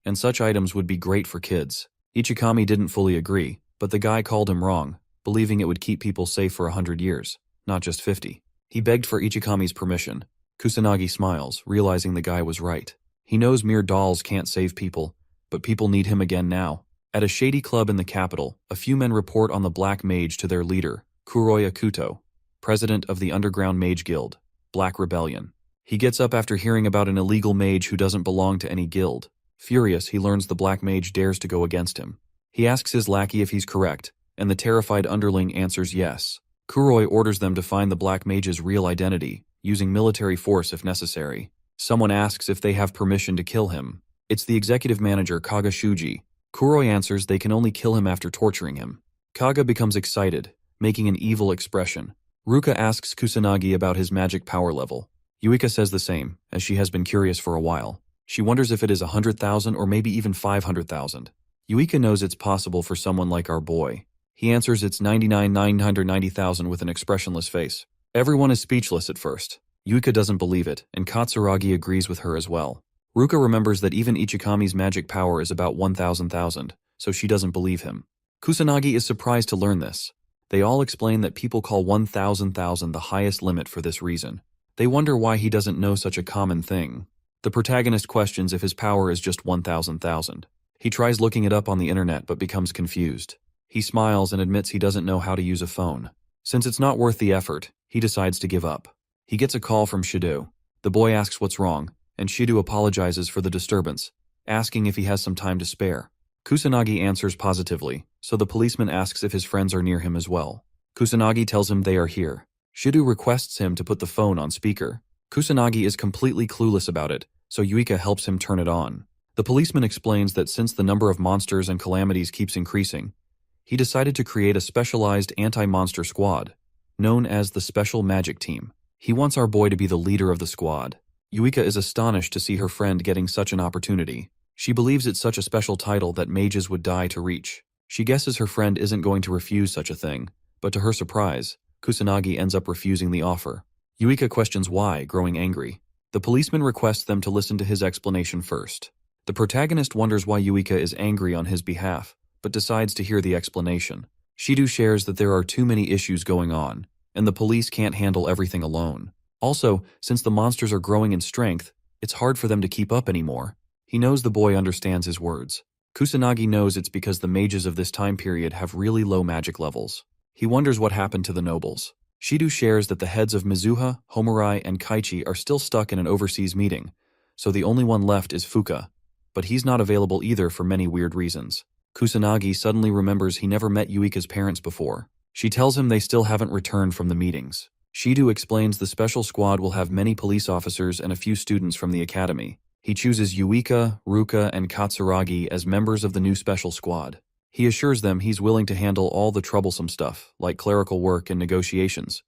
and such items would be great for kids. Ichikami didn't fully agree, but the guy called him wrong, believing it would keep people safe for 100 years, not just 50. He begged for Ichikami's permission. Kusanagi smiles, realizing the guy was right. He knows mere dolls can't save people, but people need him again now. At a shady club in the capital, a few men report on the Black Mage to their leader, Kuroya Kuto, president of the underground mage guild, Black Rebellion. He gets up after hearing about an illegal mage who doesn't belong to any guild. Furious, he learns the Black Mage dares to go against him. He asks his lackey if he's correct, and the terrified underling answers yes. Kuroi orders them to find the Black Mage's real identity, using military force if necessary. Someone asks if they have permission to kill him. It's the executive manager, Kaga Shuji. Kuroi answers they can only kill him after torturing him. Kaga becomes excited, making an evil expression. Ruka asks Kusanagi about his magic power level. Yuika says the same, as she has been curious for a while. She wonders if it is 100,000 or maybe even 500,000. Yuika knows it's possible for someone like our boy. He answers it's 99,990,000 with an expressionless face. Everyone is speechless at first. Yuika doesn't believe it, and Katsuragi agrees with her as well. Ruka remembers that even Ichikami's magic power is about 1,000,000, so she doesn't believe him. Kusanagi is surprised to learn this. They all explain that people call 1,000,000 the highest limit for this reason. They wonder why he doesn't know such a common thing. The protagonist questions if his power is just 1,000,000. He tries looking it up on the internet but becomes confused. He smiles and admits he doesn't know how to use a phone. Since it's not worth the effort, he decides to give up. He gets a call from Shido. The boy asks what's wrong, and Shido apologizes for the disturbance, asking if he has some time to spare. Kusanagi answers positively, so the policeman asks if his friends are near him as well. Kusanagi tells him they are here. Shido requests him to put the phone on speaker. Kusanagi is completely clueless about it, so Yuika helps him turn it on. The policeman explains that since the number of monsters and calamities keeps increasing, he decided to create a specialized anti-monster squad, known as the Special Magic Team. He wants our boy to be the leader of the squad. Yuika is astonished to see her friend getting such an opportunity. She believes it's such a special title that mages would die to reach. She guesses her friend isn't going to refuse such a thing, but to her surprise, Kusanagi ends up refusing the offer. Yuika questions why, growing angry. The policeman requests them to listen to his explanation first. The protagonist wonders why Yuika is angry on his behalf, but decides to hear the explanation. Shido shares that there are too many issues going on, and the police can't handle everything alone. Also, since the monsters are growing in strength, it's hard for them to keep up anymore. He knows the boy understands his words. Kusanagi knows it's because the mages of this time period have really low magic levels. He wonders what happened to the nobles. Shido shares that the heads of Mizuha, Homurai, and Kaichi are still stuck in an overseas meeting, so the only one left is Fuka, but he's not available either for many weird reasons. Kusanagi suddenly remembers he never met Yuika's parents before. She tells him they still haven't returned from the meetings. Shido explains the special squad will have many police officers and a few students from the academy. He chooses Yuika, Ruka, and Katsuragi as members of the new special squad. He assures them he's willing to handle all the troublesome stuff, like clerical work and negotiations.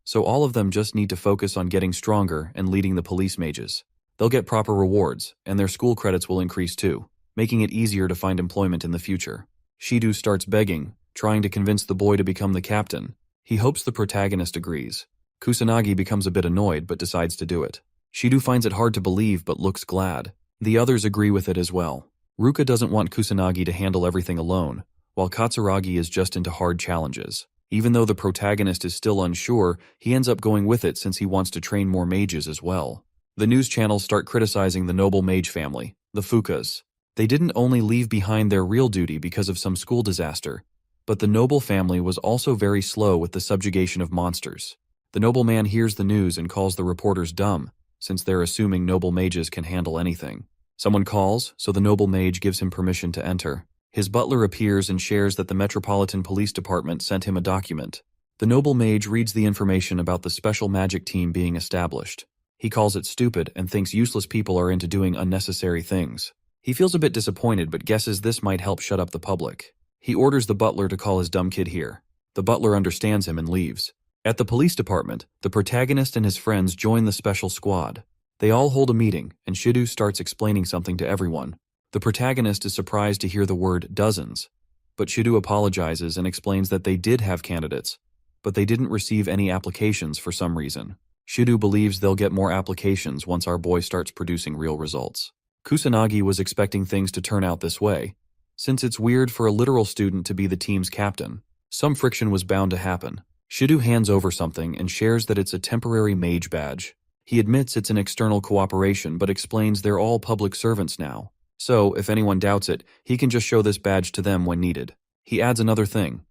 So all of them just need to focus on getting stronger and leading the police mages. They'll get proper rewards, and their school credits will increase too, making it easier to find employment in the future. Shido starts begging, trying to convince the boy to become the captain. He hopes the protagonist agrees. Kusanagi becomes a bit annoyed but decides to do it. Shido finds it hard to believe but looks glad. The others agree with it as well. Ruka doesn't want Kusanagi to handle everything alone, while Katsuragi is just into hard challenges. Even though the protagonist is still unsure, he ends up going with it since he wants to train more mages as well. The news channels start criticizing the noble mage family, the Fukas. They didn't only leave behind their real duty because of some school disaster, but the noble family was also very slow with the subjugation of monsters. The noble man hears the news and calls the reporters dumb, since they're assuming noble mages can handle anything. Someone calls, so the noble mage gives him permission to enter. His butler appears and shares that the Metropolitan Police Department sent him a document. The noble mage reads the information about the special magic team being established. He calls it stupid and thinks useless people are into doing unnecessary things. He feels a bit disappointed but guesses this might help shut up the public. He orders the butler to call his dumb kid here. The butler understands him and leaves. At the police department, the protagonist and his friends join the special squad. They all hold a meeting, and Shido starts explaining something to everyone. The protagonist is surprised to hear the word dozens, but Shidu apologizes and explains that they did have candidates, but they didn't receive any applications for some reason. Shidu believes they'll get more applications once our boy starts producing real results. Kusanagi was expecting things to turn out this way, since it's weird for a literal student to be the team's captain. Some friction was bound to happen. Shidu hands over something and shares that it's a temporary mage badge. He admits it's an external cooperation but explains they're all public servants now. So, if anyone doubts it, he can just show this badge to them when needed. He adds another thing.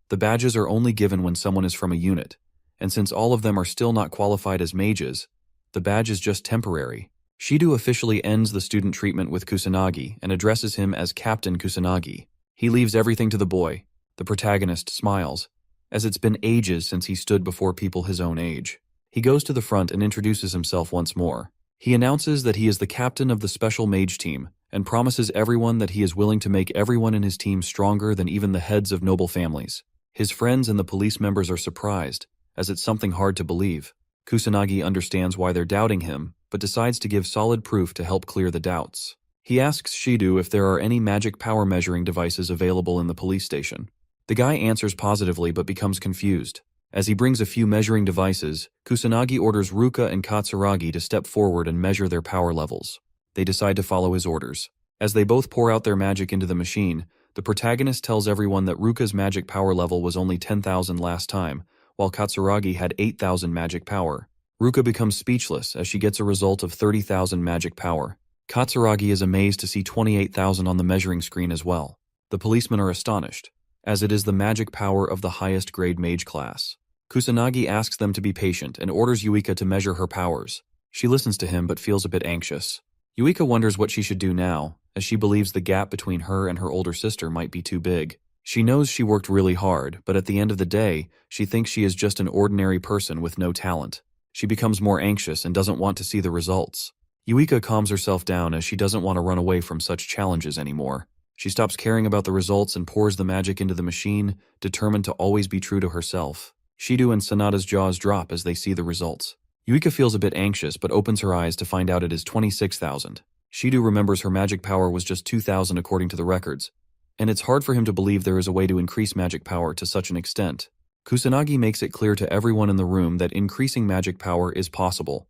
The badges are only given when someone is from a unit, and since all of them are still not qualified as mages, the badge is just temporary. Shidu officially ends the student treatment with Kusanagi and addresses him as Captain Kusanagi. He leaves everything to the boy. The protagonist smiles, as it's been ages since he stood before people his own age. He goes to the front and introduces himself once more. He announces that he is the captain of the special mage team and promises everyone that he is willing to make everyone in his team stronger than even the heads of noble families. His friends and the police members are surprised, as it's something hard to believe. Kusanagi understands why they're doubting him, but decides to give solid proof to help clear the doubts. He asks Shidu if there are any magic power measuring devices available in the police station. The guy answers positively but becomes confused. As he brings a few measuring devices, Kusanagi orders Ruka and Katsuragi to step forward and measure their power levels. They decide to follow his orders. As they both pour out their magic into the machine, the protagonist tells everyone that Ruka's magic power level was only 10,000 last time, while Katsuragi had 8,000 magic power. Ruka becomes speechless as she gets a result of 30,000 magic power. Katsuragi is amazed to see 28,000 on the measuring screen as well. The policemen are astonished, as it is the magic power of the highest grade mage class. Kusanagi asks them to be patient and orders Yuika to measure her powers. She listens to him but feels a bit anxious. Yuika wonders what she should do now, as she believes the gap between her and her older sister might be too big. She knows she worked really hard, but at the end of the day, she thinks she is just an ordinary person with no talent. She becomes more anxious and doesn't want to see the results. Yuika calms herself down as she doesn't want to run away from such challenges anymore. She stops caring about the results and pours the magic into the machine, determined to always be true to herself. Shidu and Sanada's jaws drop as they see the results. Yuika feels a bit anxious but opens her eyes to find out it is 26,000. Shidu remembers her magic power was just 2,000 according to the records, and it's hard for him to believe there is a way to increase magic power to such an extent. Kusanagi makes it clear to everyone in the room that increasing magic power is possible.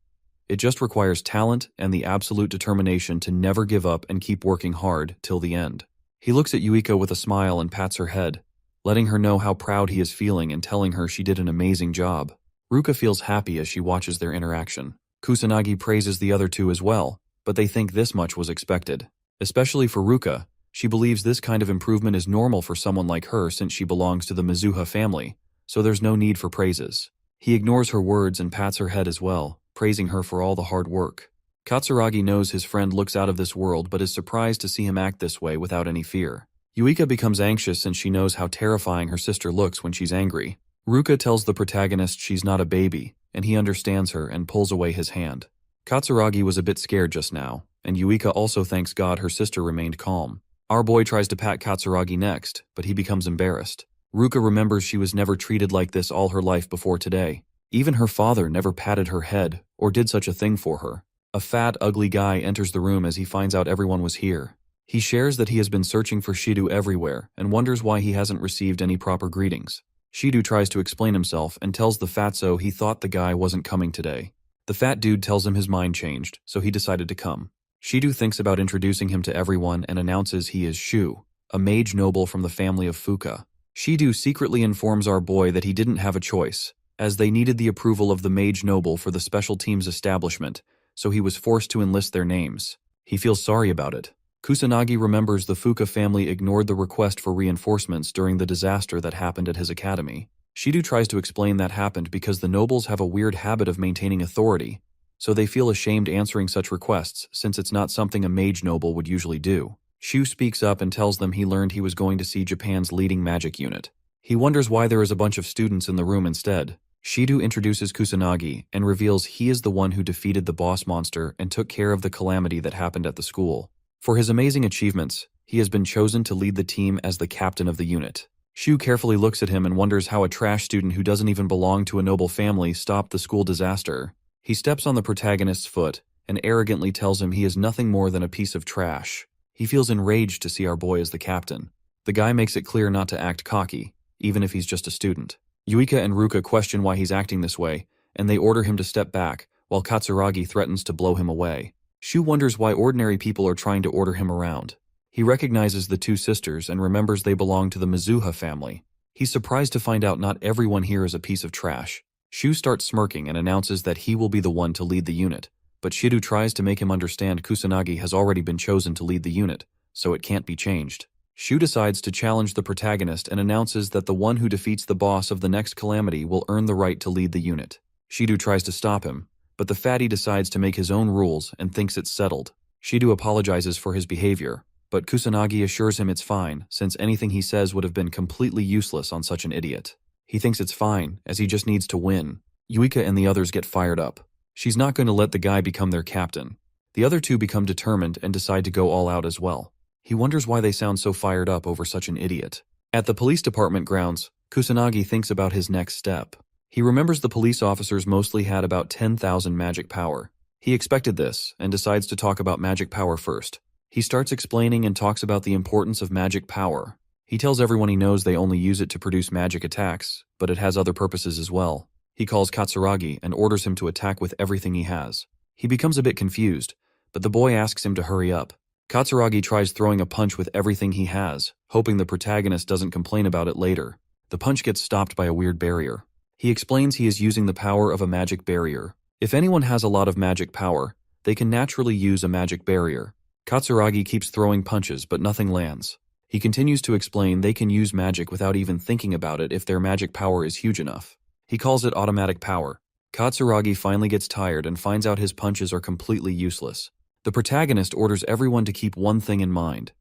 It just requires talent and the absolute determination to never give up and keep working hard till the end. He looks at Yuika with a smile and pats her head, letting her know how proud he is feeling and telling her she did an amazing job. Ruka feels happy as she watches their interaction. Kusanagi praises the other two as well, but they think this much was expected. Especially for Ruka, she believes this kind of improvement is normal for someone like her since she belongs to the Mizuha family, so there's no need for praises. He ignores her words and pats her head as well, praising her for all the hard work. Katsuragi knows his friend looks out of this world but is surprised to see him act this way without any fear. Yuika becomes anxious since she knows how terrifying her sister looks when she's angry. Ruka tells the protagonist she's not a baby, and he understands her and pulls away his hand. Katsuragi was a bit scared just now, and Yuika also thanks God her sister remained calm. Our boy tries to pat Katsuragi next, but he becomes embarrassed. Ruka remembers she was never treated like this all her life before today. Even her father never patted her head or did such a thing for her. A fat, ugly guy enters the room as he finds out everyone was here. He shares that he has been searching for Shidu everywhere and wonders why he hasn't received any proper greetings. Shidu tries to explain himself and tells the fatso he thought the guy wasn't coming today. The fat dude tells him his mind changed, so he decided to come. Shidu thinks about introducing him to everyone and announces he is Shu, a mage noble from the family of Fuka. Shidu secretly informs our boy that he didn't have a choice, as they needed the approval of the mage noble for the special team's establishment, so he was forced to enlist their names. He feels sorry about it. Kusanagi remembers the Fuka family ignored the request for reinforcements during the disaster that happened at his academy. Shidu tries to explain that happened because the nobles have a weird habit of maintaining authority, so they feel ashamed answering such requests since it's not something a mage noble would usually do. Shu speaks up and tells them he learned he was going to see Japan's leading magic unit. He wonders why there is a bunch of students in the room instead. Shidu introduces Kusanagi and reveals he is the one who defeated the boss monster and took care of the calamity that happened at the school. For his amazing achievements, he has been chosen to lead the team as the captain of the unit. Shu carefully looks at him and wonders how a trash student who doesn't even belong to a noble family stopped the school disaster. He steps on the protagonist's foot and arrogantly tells him he is nothing more than a piece of trash. He feels enraged to see our boy as the captain. The guy makes it clear not to act cocky, even if he's just a student. Yuika and Ruka question why he's acting this way, and they order him to step back, while Katsuragi threatens to blow him away. Shu wonders why ordinary people are trying to order him around. He recognizes the two sisters and remembers they belong to the Mizuha family. He's surprised to find out not everyone here is a piece of trash. Shu starts smirking and announces that he will be the one to lead the unit, but Shido tries to make him understand Kusanagi has already been chosen to lead the unit, so it can't be changed. Shu decides to challenge the protagonist and announces that the one who defeats the boss of the next calamity will earn the right to lead the unit. Shido tries to stop him, but the fatty decides to make his own rules and thinks it's settled. Shido apologizes for his behavior, but Kusanagi assures him it's fine, since anything he says would have been completely useless on such an idiot. He thinks it's fine, as he just needs to win. Yuika and the others get fired up. She's not going to let the guy become their captain. The other two become determined and decide to go all out as well. He wonders why they sound so fired up over such an idiot. At the police department grounds, Kusanagi thinks about his next step. He remembers the police officers mostly had about 10,000 magic power. He expected this, and decides to talk about magic power first. He starts explaining and talks about the importance of magic power. He tells everyone he knows they only use it to produce magic attacks, but it has other purposes as well. He calls Katsuragi and orders him to attack with everything he has. He becomes a bit confused, but the boy asks him to hurry up. Katsuragi tries throwing a punch with everything he has, hoping the protagonist doesn't complain about it later. The punch gets stopped by a weird barrier. He explains he is using the power of a magic barrier. If anyone has a lot of magic power, they can naturally use a magic barrier. Katsuragi keeps throwing punches, but nothing lands. He continues to explain they can use magic without even thinking about it if their magic power is huge enough. He calls it automatic power. Katsuragi finally gets tired and finds out his punches are completely useless. The protagonist orders everyone to keep one thing in mind.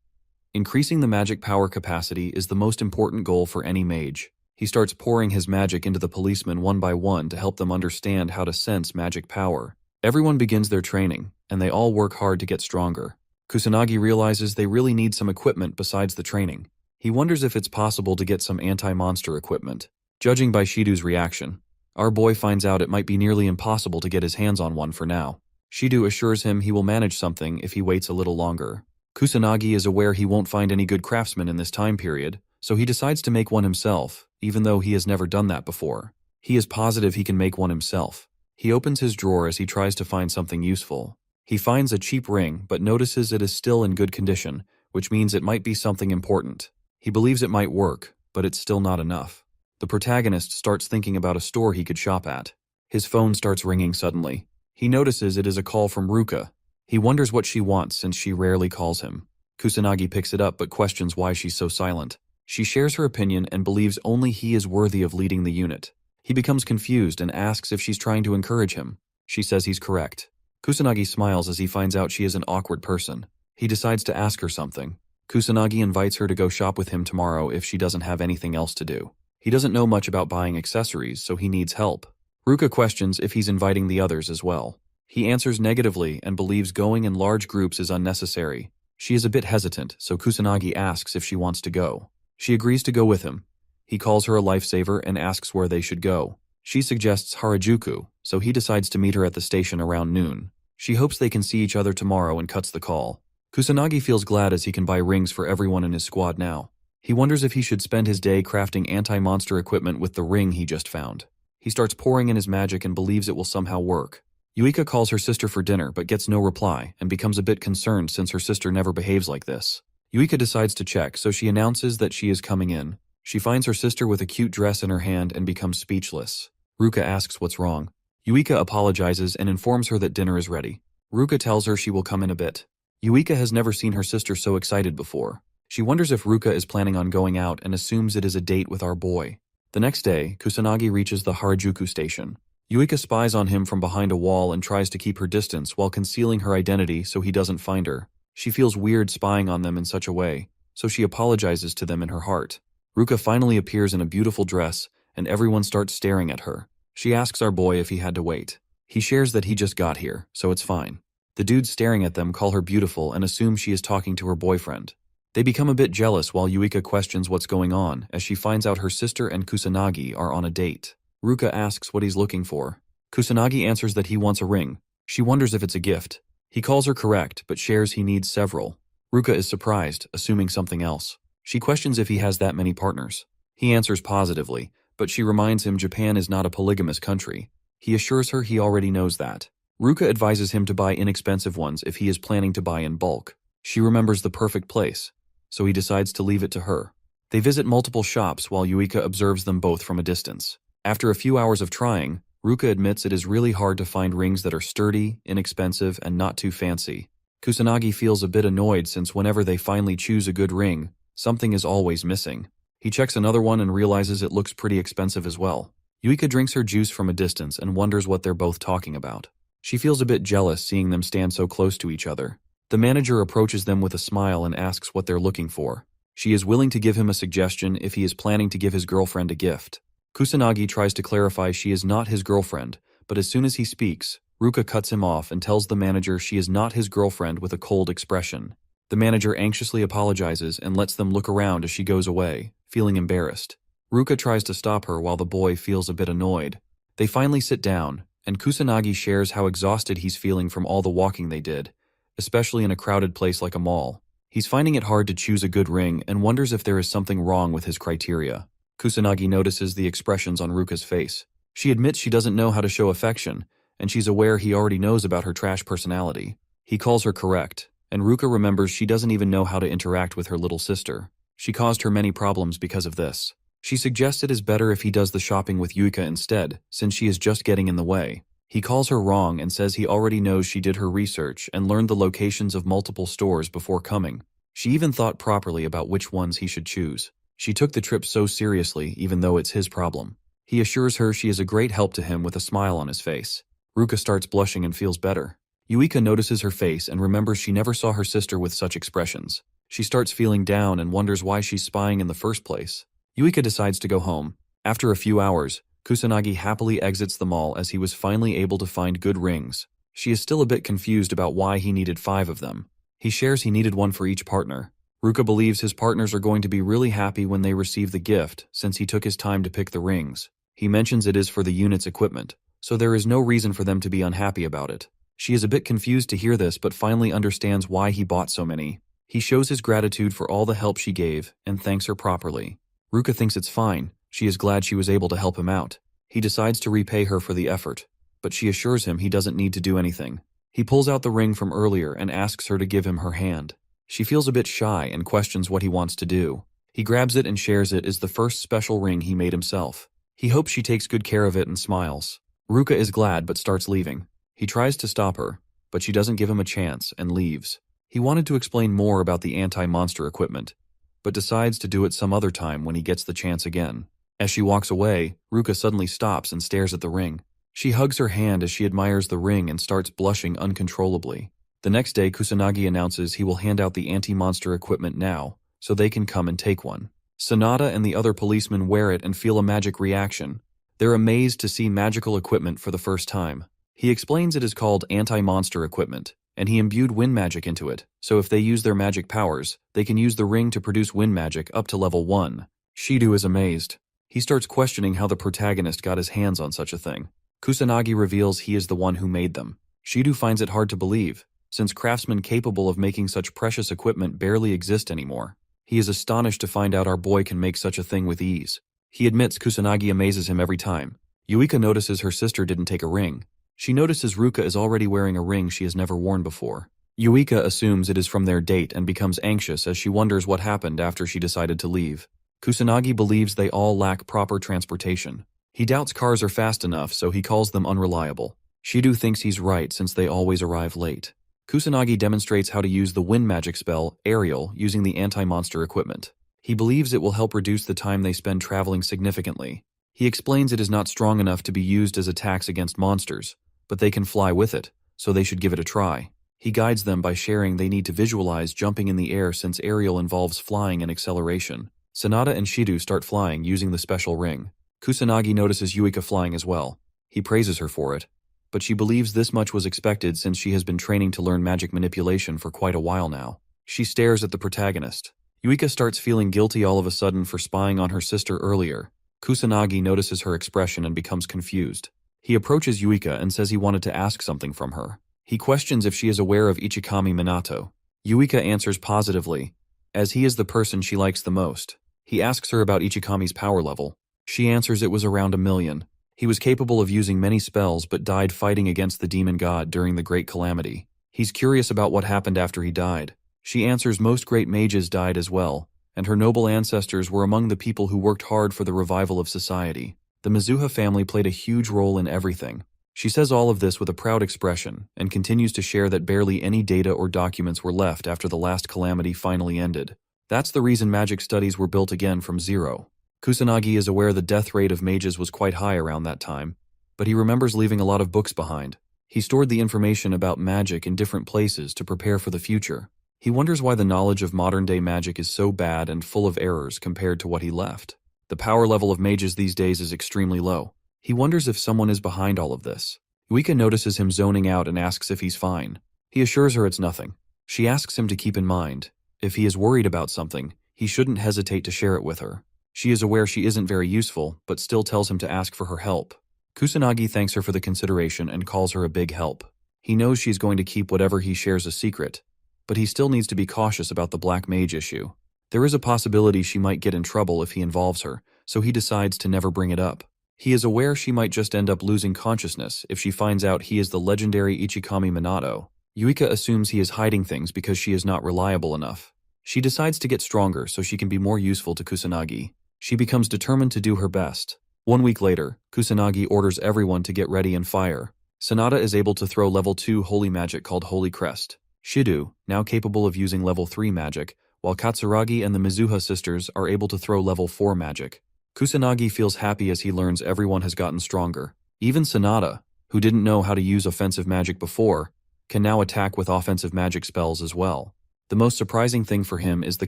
Increasing the magic power capacity is the most important goal for any mage. He starts pouring his magic into the policemen one by one to help them understand how to sense magic power. Everyone begins their training, and they all work hard to get stronger. Kusanagi realizes they really need some equipment besides the training. He wonders if it's possible to get some anti-monster equipment. Judging by Shido's reaction, our boy finds out it might be nearly impossible to get his hands on one for now. Shido assures him he will manage something if he waits a little longer. Kusanagi is aware he won't find any good craftsmen in this time period, so he decides to make one himself, even though he has never done that before. He is positive he can make one himself. He opens his drawer as he tries to find something useful. He finds a cheap ring, but notices it is still in good condition, which means it might be something important. He believes it might work, but it's still not enough. The protagonist starts thinking about a store he could shop at. His phone starts ringing suddenly. He notices it is a call from Ruka. He wonders what she wants since she rarely calls him. Kusanagi picks it up but questions why she's so silent. She shares her opinion and believes only he is worthy of leading the unit. He becomes confused and asks if she's trying to encourage him. She says he's correct. Kusanagi smiles as he finds out she is an awkward person. He decides to ask her something. Kusanagi invites her to go shop with him tomorrow if she doesn't have anything else to do. He doesn't know much about buying accessories, so he needs help. Ruka questions if he's inviting the others as well. He answers negatively and believes going in large groups is unnecessary. She is a bit hesitant, so Kusanagi asks if she wants to go. She agrees to go with him. He calls her a lifesaver and asks where they should go. She suggests Harajuku, so he decides to meet her at the station around noon. She hopes they can see each other tomorrow and cuts the call. Kusanagi feels glad as he can buy rings for everyone in his squad now. He wonders if he should spend his day crafting anti-monster equipment with the ring he just found. He starts pouring in his magic and believes it will somehow work. Yuika calls her sister for dinner but gets no reply and becomes a bit concerned since her sister never behaves like this. Yuika decides to check, so she announces that she is coming in. She finds her sister with a cute dress in her hand and becomes speechless. Ruka asks what's wrong. Yuika apologizes and informs her that dinner is ready. Ruka tells her she will come in a bit. Yuika has never seen her sister so excited before. She wonders if Ruka is planning on going out and assumes it is a date with our boy. The next day, Kusanagi reaches the Harajuku station. Yuika spies on him from behind a wall and tries to keep her distance while concealing her identity so he doesn't find her. She feels weird spying on them in such a way, so she apologizes to them in her heart. Ruka finally appears in a beautiful dress, and everyone starts staring at her. She asks our boy if he had to wait. He shares that he just got here, so it's fine. The dudes staring at them call her beautiful and assume she is talking to her boyfriend. They become a bit jealous while Yuika questions what's going on as she finds out her sister and Kusanagi are on a date. Ruka asks what he's looking for. Kusanagi answers that he wants a ring. She wonders if it's a gift. He calls her correct, but shares he needs several. Ruka is surprised, assuming something else. She questions if he has that many partners. He answers positively, but she reminds him Japan is not a polygamous country. He assures her he already knows that. Ruka advises him to buy inexpensive ones if he is planning to buy in bulk. She remembers the perfect place, so he decides to leave it to her. They visit multiple shops while Yuika observes them both from a distance. After a few hours of trying, Ruka admits it is really hard to find rings that are sturdy, inexpensive, and not too fancy. Kusanagi feels a bit annoyed since whenever they finally choose a good ring, something is always missing. He checks another one and realizes it looks pretty expensive as well. Yuika drinks her juice from a distance and wonders what they're both talking about. She feels a bit jealous seeing them stand so close to each other. The manager approaches them with a smile and asks what they're looking for. She is willing to give him a suggestion if he is planning to give his girlfriend a gift. Kusanagi tries to clarify she is not his girlfriend, but as soon as he speaks, Ruka cuts him off and tells the manager she is not his girlfriend with a cold expression. The manager anxiously apologizes and lets them look around as she goes away, feeling embarrassed. Ruka tries to stop her while the boy feels a bit annoyed. They finally sit down, and Kusanagi shares how exhausted he's feeling from all the walking they did, especially in a crowded place like a mall. He's finding it hard to choose a good ring and wonders if there is something wrong with his criteria. Kusanagi notices the expressions on Ruka's face. She admits she doesn't know how to show affection, and she's aware he already knows about her trash personality. He calls her correct, and Ruka remembers she doesn't even know how to interact with her little sister. She caused her many problems because of this. She suggests it is better if he does the shopping with Yuika instead, since she is just getting in the way. He calls her wrong and says he already knows she did her research and learned the locations of multiple stores before coming. She even thought properly about which ones he should choose. She took the trip so seriously even though it's his problem. He assures her she is a great help to him with a smile on his face. Ruka starts blushing and feels better. Yuika notices her face and remembers she never saw her sister with such expressions. She starts feeling down and wonders why she's spying in the first place. Yuika decides to go home. After a few hours, Kusanagi happily exits the mall as he was finally able to find good rings. She is still a bit confused about why he needed 5 of them. He shares he needed one for each partner. Ruka believes his partners are going to be really happy when they receive the gift since he took his time to pick the rings. He mentions it is for the unit's equipment, so there is no reason for them to be unhappy about it. She is a bit confused to hear this but finally understands why he bought so many. He shows his gratitude for all the help she gave and thanks her properly. Ruka thinks it's fine. She is glad she was able to help him out. He decides to repay her for the effort, but she assures him he doesn't need to do anything. He pulls out the ring from earlier and asks her to give him her hand. She feels a bit shy and questions what he wants to do. He grabs it and shares it as the first special ring he made himself. He hopes she takes good care of it and smiles. Ruka is glad but starts leaving. He tries to stop her, but she doesn't give him a chance and leaves. He wanted to explain more about the anti-monster equipment, but decides to do it some other time when he gets the chance again. As she walks away, Ruka suddenly stops and stares at the ring. She hugs her hand as she admires the ring and starts blushing uncontrollably. The next day, Kusanagi announces he will hand out the anti-monster equipment now, so they can come and take one. Sanada and the other policemen wear it and feel a magic reaction. They're amazed to see magical equipment for the first time. He explains it is called anti-monster equipment, and he imbued wind magic into it, so if they use their magic powers, they can use the ring to produce wind magic up to level 1. Shido is amazed. He starts questioning how the protagonist got his hands on such a thing. Kusanagi reveals he is the one who made them. Shido finds it hard to believe, since craftsmen capable of making such precious equipment barely exist anymore. He is astonished to find out our boy can make such a thing with ease. He admits Kusanagi amazes him every time. Yuika notices her sister didn't take a ring. She notices Ruka is already wearing a ring she has never worn before. Yuika assumes it is from their date and becomes anxious as she wonders what happened after she decided to leave. Kusanagi believes they all lack proper transportation. He doubts cars are fast enough, so he calls them unreliable. Shido thinks he's right since they always arrive late. Kusanagi demonstrates how to use the wind magic spell, Aerial, using the anti-monster equipment. He believes it will help reduce the time they spend traveling significantly. He explains it is not strong enough to be used as attacks against monsters, but they can fly with it, so they should give it a try. He guides them by sharing they need to visualize jumping in the air since aerial involves flying and acceleration. Sanada and Shido start flying using the special ring. Kusanagi notices Yuika flying as well. He praises her for it, but she believes this much was expected since she has been training to learn magic manipulation for quite a while now. She stares at the protagonist. Yuika starts feeling guilty all of a sudden for spying on her sister earlier. Kusanagi notices her expression and becomes confused. He approaches Yuika and says he wanted to ask something from her. He questions if she is aware of Ichikami Minato. Yuika answers positively, as he is the person she likes the most. He asks her about Ichikami's power level. She answers it was around 1,000,000. He was capable of using many spells but died fighting against the demon god during the Great Calamity. He's curious about what happened after he died. She answers most great mages died as well, and her noble ancestors were among the people who worked hard for the revival of society. The Mizuha family played a huge role in everything. She says all of this with a proud expression, and continues to share that barely any data or documents were left after the last calamity finally ended. That's the reason magic studies were built again from zero. Kusanagi is aware the death rate of mages was quite high around that time, but he remembers leaving a lot of books behind. He stored the information about magic in different places to prepare for the future. He wonders why the knowledge of modern-day magic is so bad and full of errors compared to what he left. The power level of mages these days is extremely low. He wonders if someone is behind all of this. Yuika notices him zoning out and asks if he's fine. He assures her it's nothing. She asks him to keep in mind, if he is worried about something, he shouldn't hesitate to share it with her. She is aware she isn't very useful, but still tells him to ask for her help. Kusanagi thanks her for the consideration and calls her a big help. He knows she's going to keep whatever he shares a secret, but he still needs to be cautious about the Black Mage issue. There is a possibility she might get in trouble if he involves her, so he decides to never bring it up. He is aware she might just end up losing consciousness if she finds out he is the legendary Ichikami Minato. Yuika assumes he is hiding things because she is not reliable enough. She decides to get stronger so she can be more useful to Kusanagi. She becomes determined to do her best. 1 week later, Kusanagi orders everyone to get ready and fire. Sanada is able to throw level 2 holy magic called Holy Crest. Shido, now capable of using level 3 magic, while Katsuragi and the Mizuha sisters are able to throw level 4 magic. Kusanagi feels happy as he learns everyone has gotten stronger. Even Sanada, who didn't know how to use offensive magic before, can now attack with offensive magic spells as well. The most surprising thing for him is the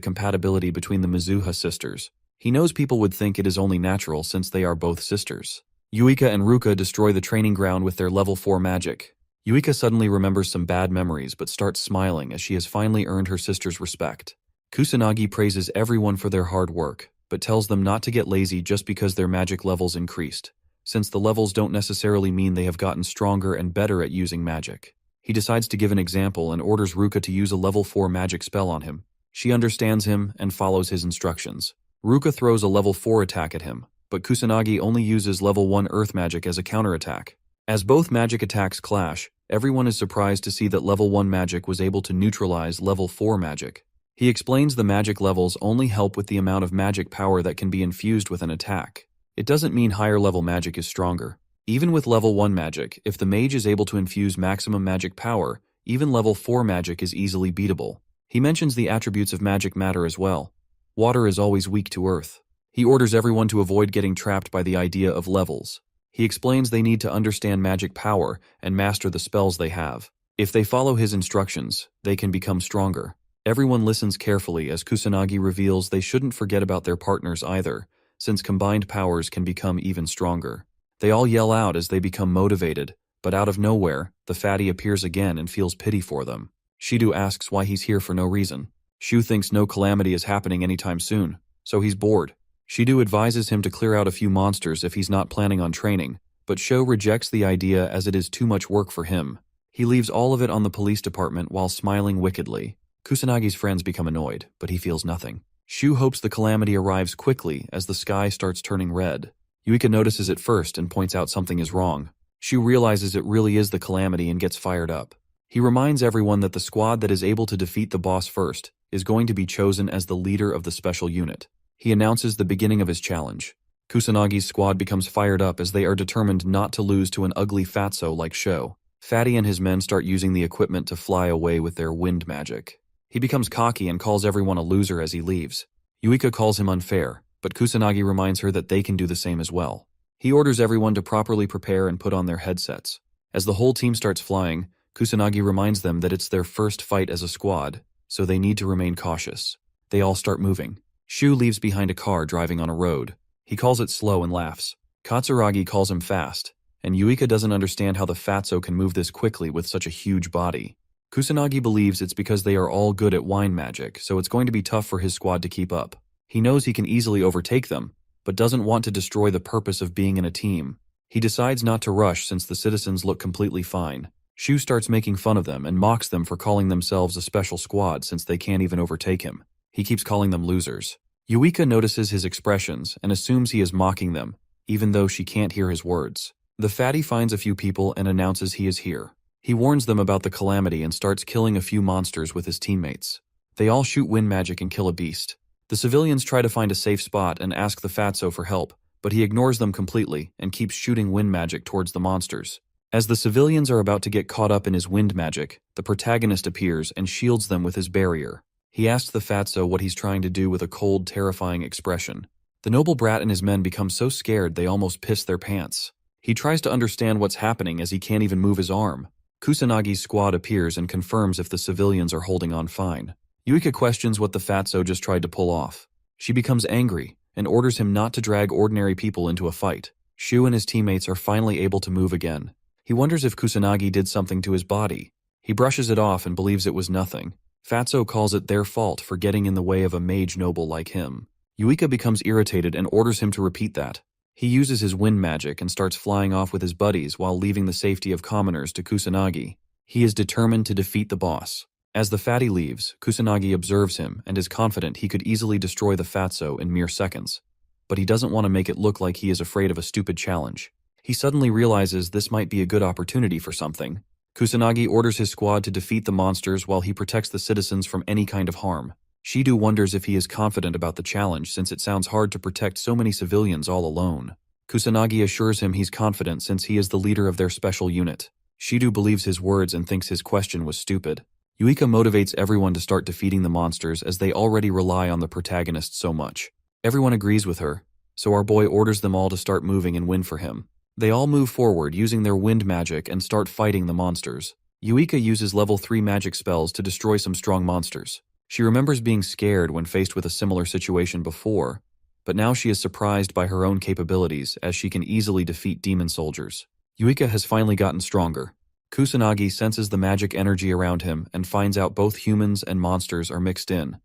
compatibility between the Mizuha sisters. He knows people would think it is only natural since they are both sisters. Yuika and Ruka destroy the training ground with their level 4 magic. Yuika suddenly remembers some bad memories but starts smiling as she has finally earned her sister's respect. Kusanagi praises everyone for their hard work, but tells them not to get lazy just because their magic levels increased, since the levels don't necessarily mean they have gotten stronger and better at using magic. He decides to give an example and orders Ruka to use a level 4 magic spell on him. She understands him and follows his instructions. Ruka throws a level 4 attack at him, but Kusanagi only uses level 1 earth magic as a counterattack. As both magic attacks clash, everyone is surprised to see that level 1 magic was able to neutralize level 4 magic. He explains the magic levels only help with the amount of magic power that can be infused with an attack. It doesn't mean higher level magic is stronger. Even with level 1 magic, if the mage is able to infuse maximum magic power, even level 4 magic is easily beatable. He mentions the attributes of magic matter as well. Water is always weak to earth. He orders everyone to avoid getting trapped by the idea of levels. He explains they need to understand magic power and master the spells they have. If they follow his instructions, they can become stronger. Everyone listens carefully as Kusanagi reveals they shouldn't forget about their partners either, since combined powers can become even stronger. They all yell out as they become motivated, but out of nowhere, the fatty appears again and feels pity for them. Shido asks why he's here for no reason. Shu thinks no calamity is happening anytime soon, so he's bored. Shido advises him to clear out a few monsters if he's not planning on training, but Sho rejects the idea as it is too much work for him. He leaves all of it on the police department while smiling wickedly. Kusanagi's friends become annoyed, but he feels nothing. Shu hopes the calamity arrives quickly as the sky starts turning red. Yuika notices it first and points out something is wrong. Shu realizes it really is the calamity and gets fired up. He reminds everyone that the squad that is able to defeat the boss first is going to be chosen as the leader of the special unit. He announces the beginning of his challenge. Kusanagi's squad becomes fired up as they are determined not to lose to an ugly fatso like Sho. Fatty and his men start using the equipment to fly away with their wind magic. He becomes cocky and calls everyone a loser as he leaves. Yuika calls him unfair, but Kusanagi reminds her that they can do the same as well. He orders everyone to properly prepare and put on their headsets. As the whole team starts flying, Kusanagi reminds them that it's their first fight as a squad, so they need to remain cautious. They all start moving. Shu leaves behind a car driving on a road. He calls it slow and laughs. Katsuragi calls him fast, and Yuika doesn't understand how the fatso can move this quickly with such a huge body. Kusanagi believes it's because they are all good at wine magic, so it's going to be tough for his squad to keep up. He knows he can easily overtake them, but doesn't want to destroy the purpose of being in a team. He decides not to rush since the citizens look completely fine. Shu starts making fun of them and mocks them for calling themselves a special squad since they can't even overtake him. He keeps calling them losers. Yuika notices his expressions and assumes he is mocking them, even though she can't hear his words. The fatty finds a few people and announces he is here. He warns them about the calamity and starts killing a few monsters with his teammates. They all shoot wind magic and kill a beast. The civilians try to find a safe spot and ask the fatso for help, but he ignores them completely and keeps shooting wind magic towards the monsters. As the civilians are about to get caught up in his wind magic, the protagonist appears and shields them with his barrier. He asks the fatso what he's trying to do with a cold, terrifying expression. The noble brat and his men become so scared they almost piss their pants. He tries to understand what's happening as he can't even move his arm. Kusanagi's squad appears and confirms if the civilians are holding on fine. Yuika questions what the fatso just tried to pull off. She becomes angry and orders him not to drag ordinary people into a fight. Shu and his teammates are finally able to move again. He wonders if Kusanagi did something to his body. He brushes it off and believes it was nothing. Fatso calls it their fault for getting in the way of a mage noble like him. Yuika becomes irritated and orders him to repeat that. He uses his wind magic and starts flying off with his buddies while leaving the safety of commoners to Kusanagi. He is determined to defeat the boss. As the fatty leaves, Kusanagi observes him and is confident he could easily destroy the fatso in mere seconds. But he doesn't want to make it look like he is afraid of a stupid challenge. He suddenly realizes this might be a good opportunity for something. Kusanagi orders his squad to defeat the monsters while he protects the citizens from any kind of harm. Shido wonders if he is confident about the challenge since it sounds hard to protect so many civilians all alone. Kusanagi assures him he's confident since he is the leader of their special unit. Shido believes his words and thinks his question was stupid. Yuika motivates everyone to start defeating the monsters as they already rely on the protagonist so much. Everyone agrees with her, so our boy orders them all to start moving and win for him. They all move forward using their wind magic and start fighting the monsters. Yuika uses level 3 magic spells to destroy some strong monsters. She remembers being scared when faced with a similar situation before, but now she is surprised by her own capabilities as she can easily defeat demon soldiers. Yuika has finally gotten stronger. Kusanagi senses the magic energy around him and finds out both humans and monsters are mixed in,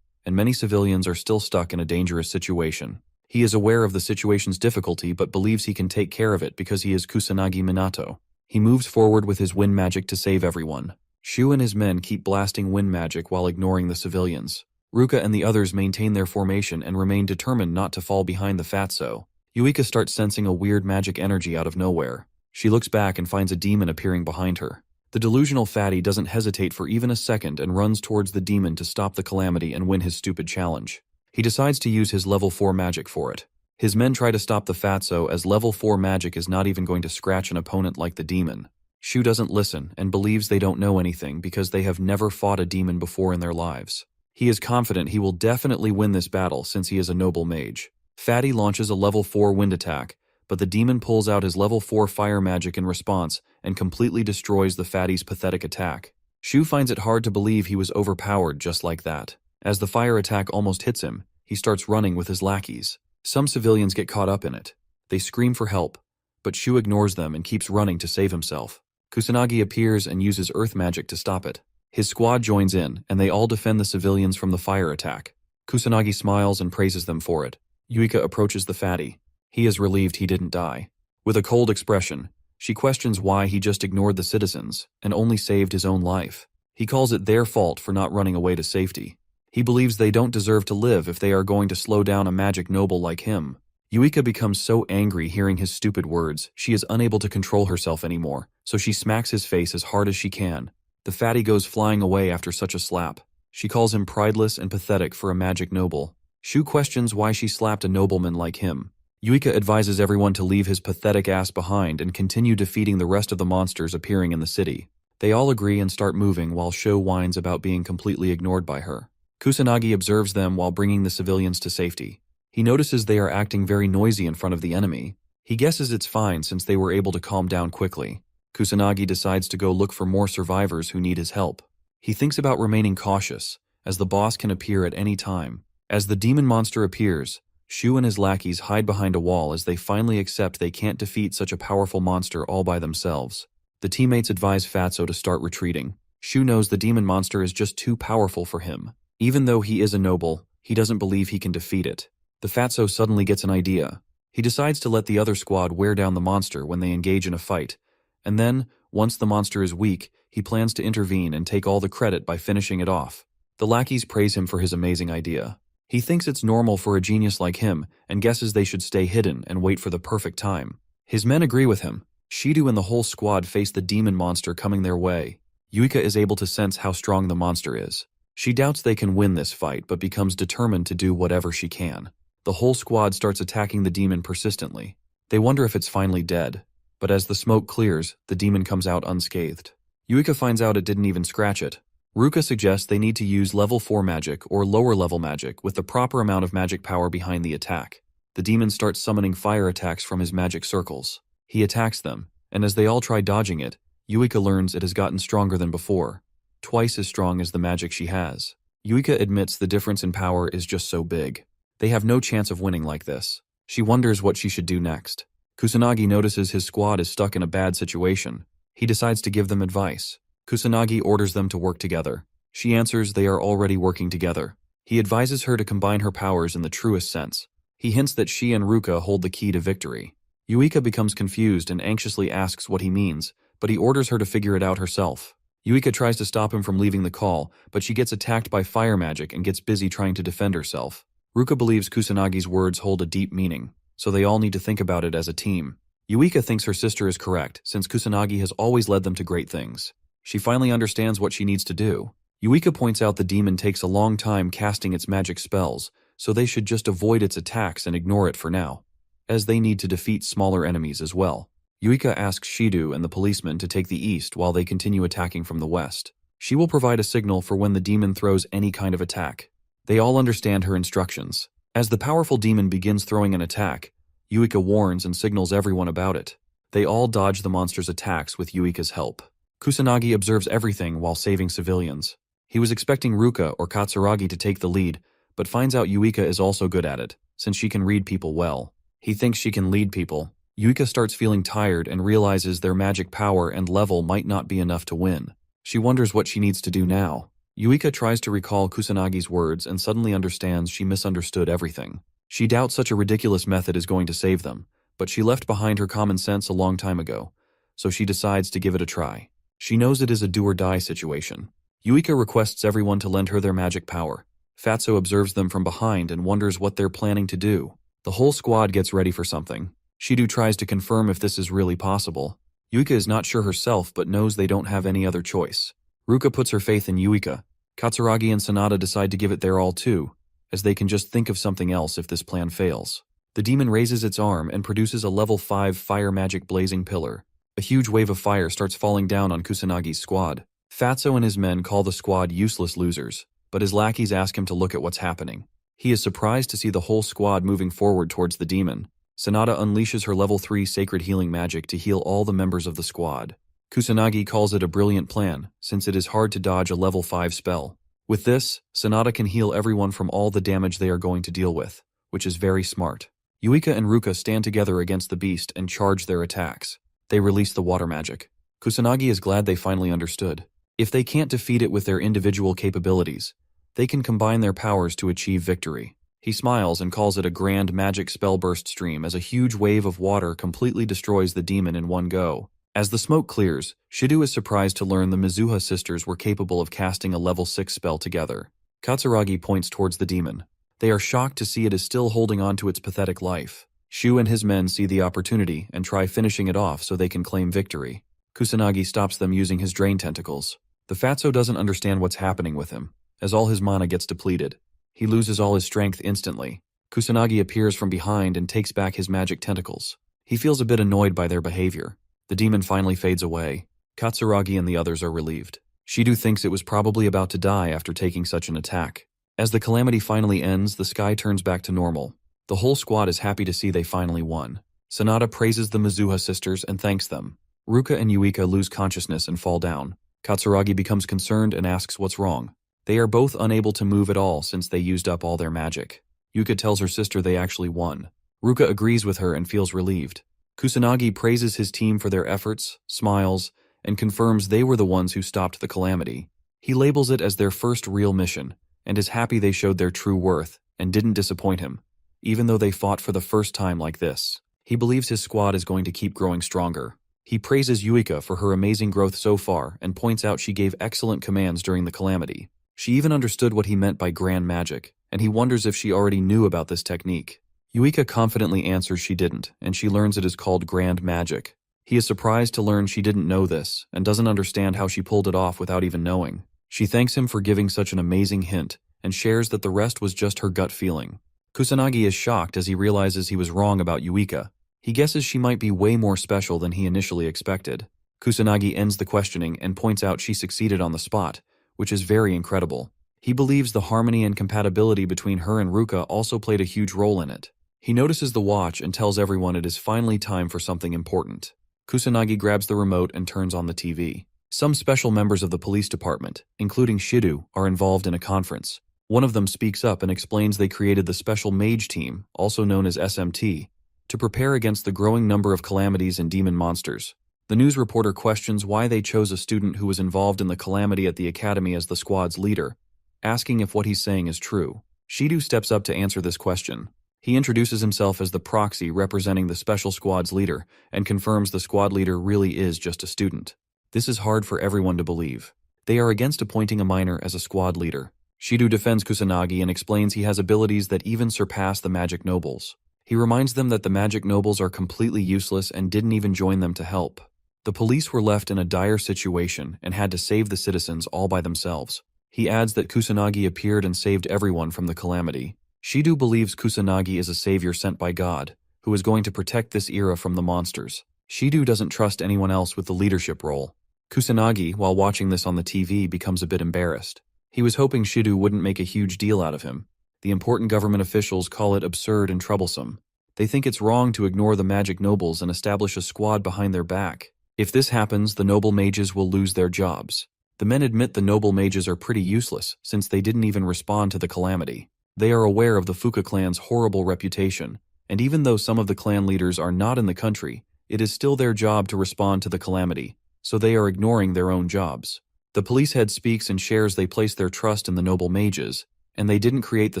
and many civilians are still stuck in a dangerous situation. He is aware of the situation's difficulty but believes he can take care of it because he is Kusanagi Minato. He moves forward with his wind magic to save everyone. Shu and his men keep blasting wind magic while ignoring the civilians. Ruka and the others maintain their formation and remain determined not to fall behind the fatso. Yuika starts sensing a weird magic energy out of nowhere. She looks back and finds a demon appearing behind her. The delusional fatty doesn't hesitate for even a second and runs towards the demon to stop the calamity and win his stupid challenge. He decides to use his level 4 magic for it. His men try to stop the fatso as level 4 magic is not even going to scratch an opponent like the demon. Shu doesn't listen and believes they don't know anything because they have never fought a demon before in their lives. He is confident he will definitely win this battle since he is a noble mage. Fatty launches a level 4 wind attack, but the demon pulls out his level 4 fire magic in response and completely destroys the fatty's pathetic attack. Shu finds it hard to believe he was overpowered just like that. As the fire attack almost hits him, he starts running with his lackeys. Some civilians get caught up in it. They scream for help, but Shu ignores them and keeps running to save himself. Kusanagi appears and uses earth magic to stop it. His squad joins in, and they all defend the civilians from the fire attack. Kusanagi smiles and praises them for it. Yuika approaches the fatty. He is relieved he didn't die. With a cold expression, she questions why he just ignored the citizens and only saved his own life. He calls it their fault for not running away to safety. He believes they don't deserve to live if they are going to slow down a magic noble like him. Yuika becomes so angry hearing his stupid words, she is unable to control herself anymore, so she smacks his face as hard as she can. The fatty goes flying away after such a slap. She calls him prideless and pathetic for a magic noble. Shu questions why she slapped a nobleman like him. Yuika advises everyone to leave his pathetic ass behind and continue defeating the rest of the monsters appearing in the city. They all agree and start moving while Sho whines about being completely ignored by her. Kusanagi observes them while bringing the civilians to safety. He notices they are acting very noisy in front of the enemy. He guesses it's fine since they were able to calm down quickly. Kusanagi decides to go look for more survivors who need his help. He thinks about remaining cautious, as the boss can appear at any time. As the demon monster appears, Shu and his lackeys hide behind a wall as they finally accept they can't defeat such a powerful monster all by themselves. The teammates advise Fatso to start retreating. Shu knows the demon monster is just too powerful for him. Even though he is a noble, he doesn't believe he can defeat it. The Fatso suddenly gets an idea. He decides to let the other squad wear down the monster when they engage in a fight, And then, once the monster is weak, he plans to intervene and take all the credit by finishing it off. The lackeys praise him for his amazing idea. He thinks it's normal for a genius like him and guesses they should stay hidden and wait for the perfect time. His men agree with him. Shido and the whole squad face the demon monster coming their way. Yuika is able to sense how strong the monster is. She doubts they can win this fight but becomes determined to do whatever she can. The whole squad starts attacking the demon persistently. They wonder if it's finally dead. But as the smoke clears, the demon comes out unscathed. Yuika finds out it didn't even scratch it. Ruka suggests they need to use level 4 magic or lower level magic with the proper amount of magic power behind the attack. The demon starts summoning fire attacks from his magic circles. He attacks them, and as they all try dodging it, Yuika learns it has gotten stronger than before. Twice as strong as the magic she has. Yuika admits the difference in power is just so big. They have no chance of winning like this. She wonders what she should do next. Kusanagi notices his squad is stuck in a bad situation. He decides to give them advice. Kusanagi orders them to work together. She answers they are already working together. He advises her to combine her powers in the truest sense. He hints that she and Ruka hold the key to victory. Yuika becomes confused and anxiously asks what he means, but he orders her to figure it out herself. Yuika tries to stop him from leaving the call, but she gets attacked by fire magic and gets busy trying to defend herself. Ruka believes Kusanagi's words hold a deep meaning, so they all need to think about it as a team. Yuika thinks her sister is correct, since Kusanagi has always led them to great things. She finally understands what she needs to do. Yuika points out the demon takes a long time casting its magic spells, so they should just avoid its attacks and ignore it for now, as they need to defeat smaller enemies as well. Yuika asks Shido and the policeman to take the east while they continue attacking from the west. She will provide a signal for when the demon throws any kind of attack. They all understand her instructions. As the powerful demon begins throwing an attack, Yuika warns and signals everyone about it. They all dodge the monster's attacks with Yuika's help. Kusanagi observes everything while saving civilians. He was expecting Ruka or Katsuragi to take the lead, but finds out Yuika is also good at it, since she can read people well. He thinks she can lead people. Yuika starts feeling tired and realizes their magic power and level might not be enough to win. She wonders what she needs to do now. Yuika tries to recall Kusanagi's words and suddenly understands she misunderstood everything. She doubts such a ridiculous method is going to save them, but she left behind her common sense a long time ago, so she decides to give it a try. She knows it is a do-or-die situation. Yuika requests everyone to lend her their magic power. Fatso observes them from behind and wonders what they're planning to do. The whole squad gets ready for something. Shido tries to confirm if this is really possible. Yuika is not sure herself but knows they don't have any other choice. Ruka puts her faith in Yuika. Katsuragi and Sanada decide to give it their all too, as they can just think of something else if this plan fails. The demon raises its arm and produces a level 5 fire magic blazing pillar. A huge wave of fire starts falling down on Kusanagi's squad. Fatso and his men call the squad useless losers, but his lackeys ask him to look at what's happening. He is surprised to see the whole squad moving forward towards the demon. Sanada unleashes her level 3 sacred healing magic to heal all the members of the squad. Kusanagi calls it a brilliant plan, since it is hard to dodge a level 5 spell. With this, Sanada can heal everyone from all the damage they are going to deal with, which is very smart. Yuika and Ruka stand together against the beast and charge their attacks. They release the water magic. Kusanagi is glad they finally understood. If they can't defeat it with their individual capabilities, they can combine their powers to achieve victory. He smiles and calls it a grand magic spellburst stream as a huge wave of water completely destroys the demon in one go. As the smoke clears, Shido is surprised to learn the Mizuha sisters were capable of casting a level 6 spell together. Katsuragi points towards the demon. They are shocked to see it is still holding on to its pathetic life. Shu and his men see the opportunity and try finishing it off so they can claim victory. Kusanagi stops them using his drain tentacles. The Fatso doesn't understand what's happening with him, as all his mana gets depleted. He loses all his strength instantly. Kusanagi appears from behind and takes back his magic tentacles. He feels a bit annoyed by their behavior. The demon finally fades away. Katsuragi and the others are relieved. Shido thinks it was probably about to die after taking such an attack. As the calamity finally ends, the sky turns back to normal. The whole squad is happy to see they finally won. Sanada praises the Mizuha sisters and thanks them. Ruka and Yuika lose consciousness and fall down. Katsuragi becomes concerned and asks what's wrong. They are both unable to move at all since they used up all their magic. Yuka tells her sister they actually won. Ruka agrees with her and feels relieved. Kusanagi praises his team for their efforts, smiles, and confirms they were the ones who stopped the calamity. He labels it as their first real mission, and is happy they showed their true worth and didn't disappoint him, even though they fought for the first time like this. He believes his squad is going to keep growing stronger. He praises Yuika for her amazing growth so far and points out she gave excellent commands during the calamity. She even understood what he meant by grand magic, and he wonders if she already knew about this technique. Yuika confidently answers she didn't, and she learns it is called grand magic. He is surprised to learn she didn't know this, and doesn't understand how she pulled it off without even knowing. She thanks him for giving such an amazing hint, and shares that the rest was just her gut feeling. Kusanagi is shocked as he realizes he was wrong about Yuika. He guesses she might be way more special than he initially expected. Kusanagi ends the questioning and points out she succeeded on the spot, which is very incredible. He believes the harmony and compatibility between her and Ruka also played a huge role in it. He notices the watch and tells everyone it is finally time for something important. Kusanagi grabs the remote and turns on the TV. Some special members of the police department, including Shido, are involved in a conference. One of them speaks up and explains they created the special Mage team, also known as SMT, to prepare against the growing number of calamities and demon monsters. The news reporter questions why they chose a student who was involved in the calamity at the academy as the squad's leader, asking if what he's saying is true. Shido steps up to answer this question. He introduces himself as the proxy representing the special squad's leader and confirms the squad leader really is just a student. This is hard for everyone to believe. They are against appointing a minor as a squad leader. Shido defends Kusanagi and explains he has abilities that even surpass the magic nobles. He reminds them that the magic nobles are completely useless and didn't even join them to help. The police were left in a dire situation and had to save the citizens all by themselves. He adds that Kusanagi appeared and saved everyone from the calamity. Shido believes Kusanagi is a savior sent by God, who is going to protect this era from the monsters. Shido doesn't trust anyone else with the leadership role. Kusanagi, while watching this on the TV, becomes a bit embarrassed. He was hoping Shido wouldn't make a huge deal out of him. The important government officials call it absurd and troublesome. They think it's wrong to ignore the magic nobles and establish a squad behind their back. If this happens, the noble mages will lose their jobs. The men admit the noble mages are pretty useless since they didn't even respond to the calamity. They are aware of the Fuka clan's horrible reputation, and even though some of the clan leaders are not in the country, it is still their job to respond to the calamity, so they are ignoring their own jobs. The police head speaks and shares they place their trust in the noble mages, and they didn't create the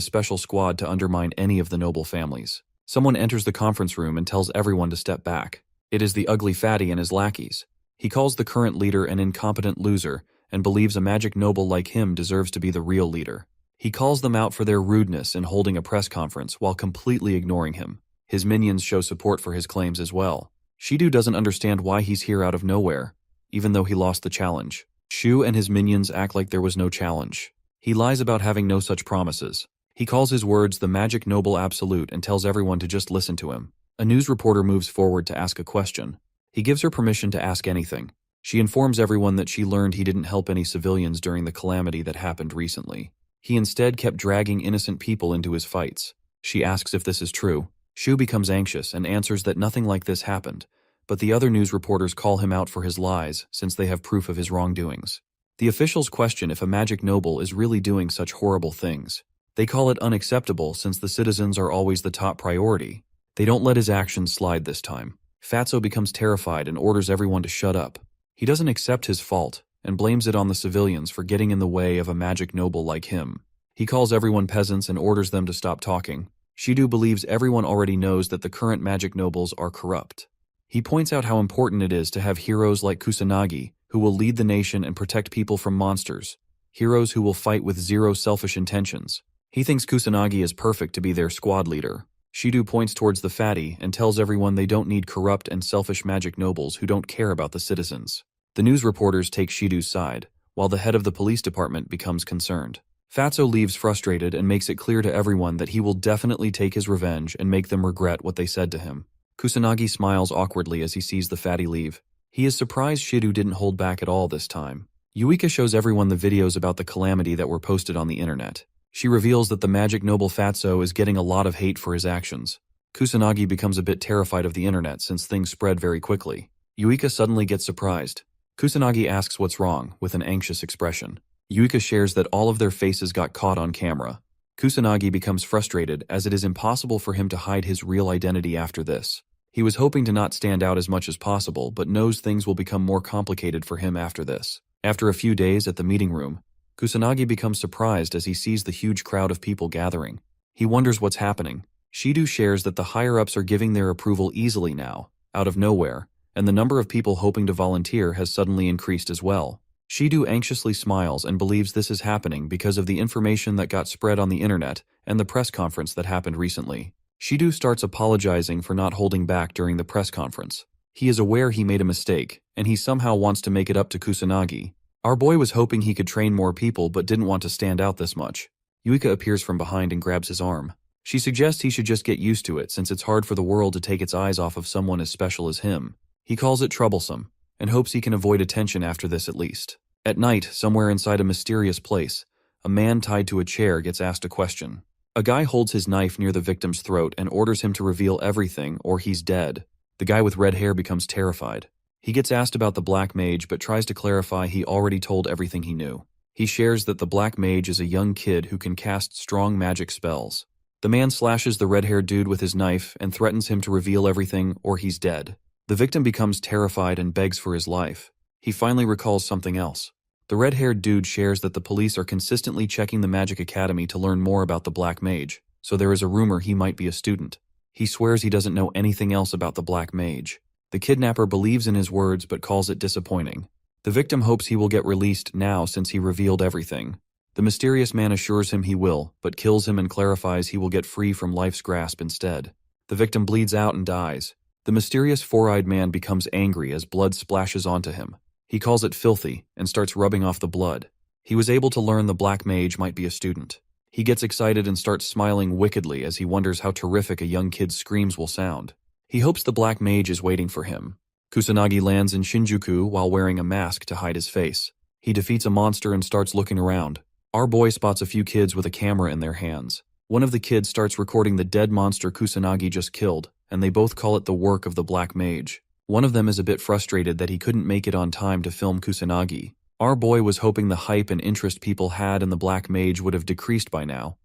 special squad to undermine any of the noble families. Someone enters the conference room and tells everyone to step back. It is the ugly fatty and his lackeys. He calls the current leader an incompetent loser and believes a magic noble like him deserves to be the real leader. He calls them out for their rudeness in holding a press conference while completely ignoring him. His minions show support for his claims as well. Shido doesn't understand why he's here out of nowhere, even though he lost the challenge. Shu and his minions act like there was no challenge. He lies about having no such promises. He calls his words the magic noble absolute and tells everyone to just listen to him. A news reporter moves forward to ask a question. He gives her permission to ask anything. She informs everyone that she learned he didn't help any civilians during the calamity that happened recently. He instead kept dragging innocent people into his fights. She asks if this is true. Shu becomes anxious and answers that nothing like this happened, but the other news reporters call him out for his lies since they have proof of his wrongdoings. The officials question if a magic noble is really doing such horrible things. They call it unacceptable since the citizens are always the top priority. They don't let his actions slide this time. Fatso becomes terrified and orders everyone to shut up. He doesn't accept his fault and blames it on the civilians for getting in the way of a magic noble like him. He calls everyone peasants and orders them to stop talking. Shido believes everyone already knows that the current magic nobles are corrupt. He points out how important it is to have heroes like Kusanagi who will lead the nation and protect people from monsters, heroes who will fight with zero selfish intentions. He thinks Kusanagi is perfect to be their squad leader. Shido points towards the fatty and tells everyone they don't need corrupt and selfish magic nobles who don't care about the citizens. The news reporters take Shido's side, while the head of the police department becomes concerned. Fatso leaves frustrated and makes it clear to everyone that he will definitely take his revenge and make them regret what they said to him. Kusanagi smiles awkwardly as he sees the fatty leave. He is surprised Shido didn't hold back at all this time. Yuika shows everyone the videos about the calamity that were posted on the internet. She reveals that the magic noble Fatso is getting a lot of hate for his actions. Kusanagi becomes a bit terrified of the internet since things spread very quickly. Yuika suddenly gets surprised. Kusanagi asks what's wrong, with an anxious expression. Yuika shares that all of their faces got caught on camera. Kusanagi becomes frustrated as it is impossible for him to hide his real identity after this. He was hoping to not stand out as much as possible, but knows things will become more complicated for him after this. After a few days at the meeting room, Kusanagi becomes surprised as he sees the huge crowd of people gathering. He wonders what's happening. Shido shares that the higher-ups are giving their approval easily now, out of nowhere, and the number of people hoping to volunteer has suddenly increased as well. Shidu anxiously smiles and believes this is happening because of the information that got spread on the internet and the press conference that happened recently. Shidu starts apologizing for not holding back during the press conference. He is aware he made a mistake, and he somehow wants to make it up to Kusanagi. Our boy was hoping he could train more people but didn't want to stand out this much. Yuika appears from behind and grabs his arm. She suggests he should just get used to it since it's hard for the world to take its eyes off of someone as special as him. He calls it troublesome, and hopes he can avoid attention after this at least. At night, somewhere inside a mysterious place, a man tied to a chair gets asked a question. A guy holds his knife near the victim's throat and orders him to reveal everything or he's dead. The guy with red hair becomes terrified. He gets asked about the Black Mage but tries to clarify he already told everything he knew. He shares that the Black Mage is a young kid who can cast strong magic spells. The man slashes the red-haired dude with his knife and threatens him to reveal everything or he's dead. The victim becomes terrified and begs for his life. He finally recalls something else. The red-haired dude shares that the police are consistently checking the Magic Academy to learn more about the Black Mage, so there is a rumor he might be a student. He swears he doesn't know anything else about the Black Mage. The kidnapper believes in his words but calls it disappointing. The victim hopes he will get released now since he revealed everything. The mysterious man assures him he will, but kills him and clarifies he will get free from life's grasp instead. The victim bleeds out and dies. The mysterious four-eyed man becomes angry as blood splashes onto him. He calls it filthy and starts rubbing off the blood. He was able to learn the Black Mage might be a student. He gets excited and starts smiling wickedly as he wonders how terrific a young kid's screams will sound. He hopes the Black Mage is waiting for him. Kusanagi lands in Shinjuku while wearing a mask to hide his face. He defeats a monster and starts looking around. Our boy spots a few kids with a camera in their hands. One of the kids starts recording the dead monster Kusanagi just killed, and they both call it the work of the Black Mage. One of them is a bit frustrated that he couldn't make it on time to film Kusanagi. Our boy was hoping the hype and interest people had in the Black Mage would have decreased by now,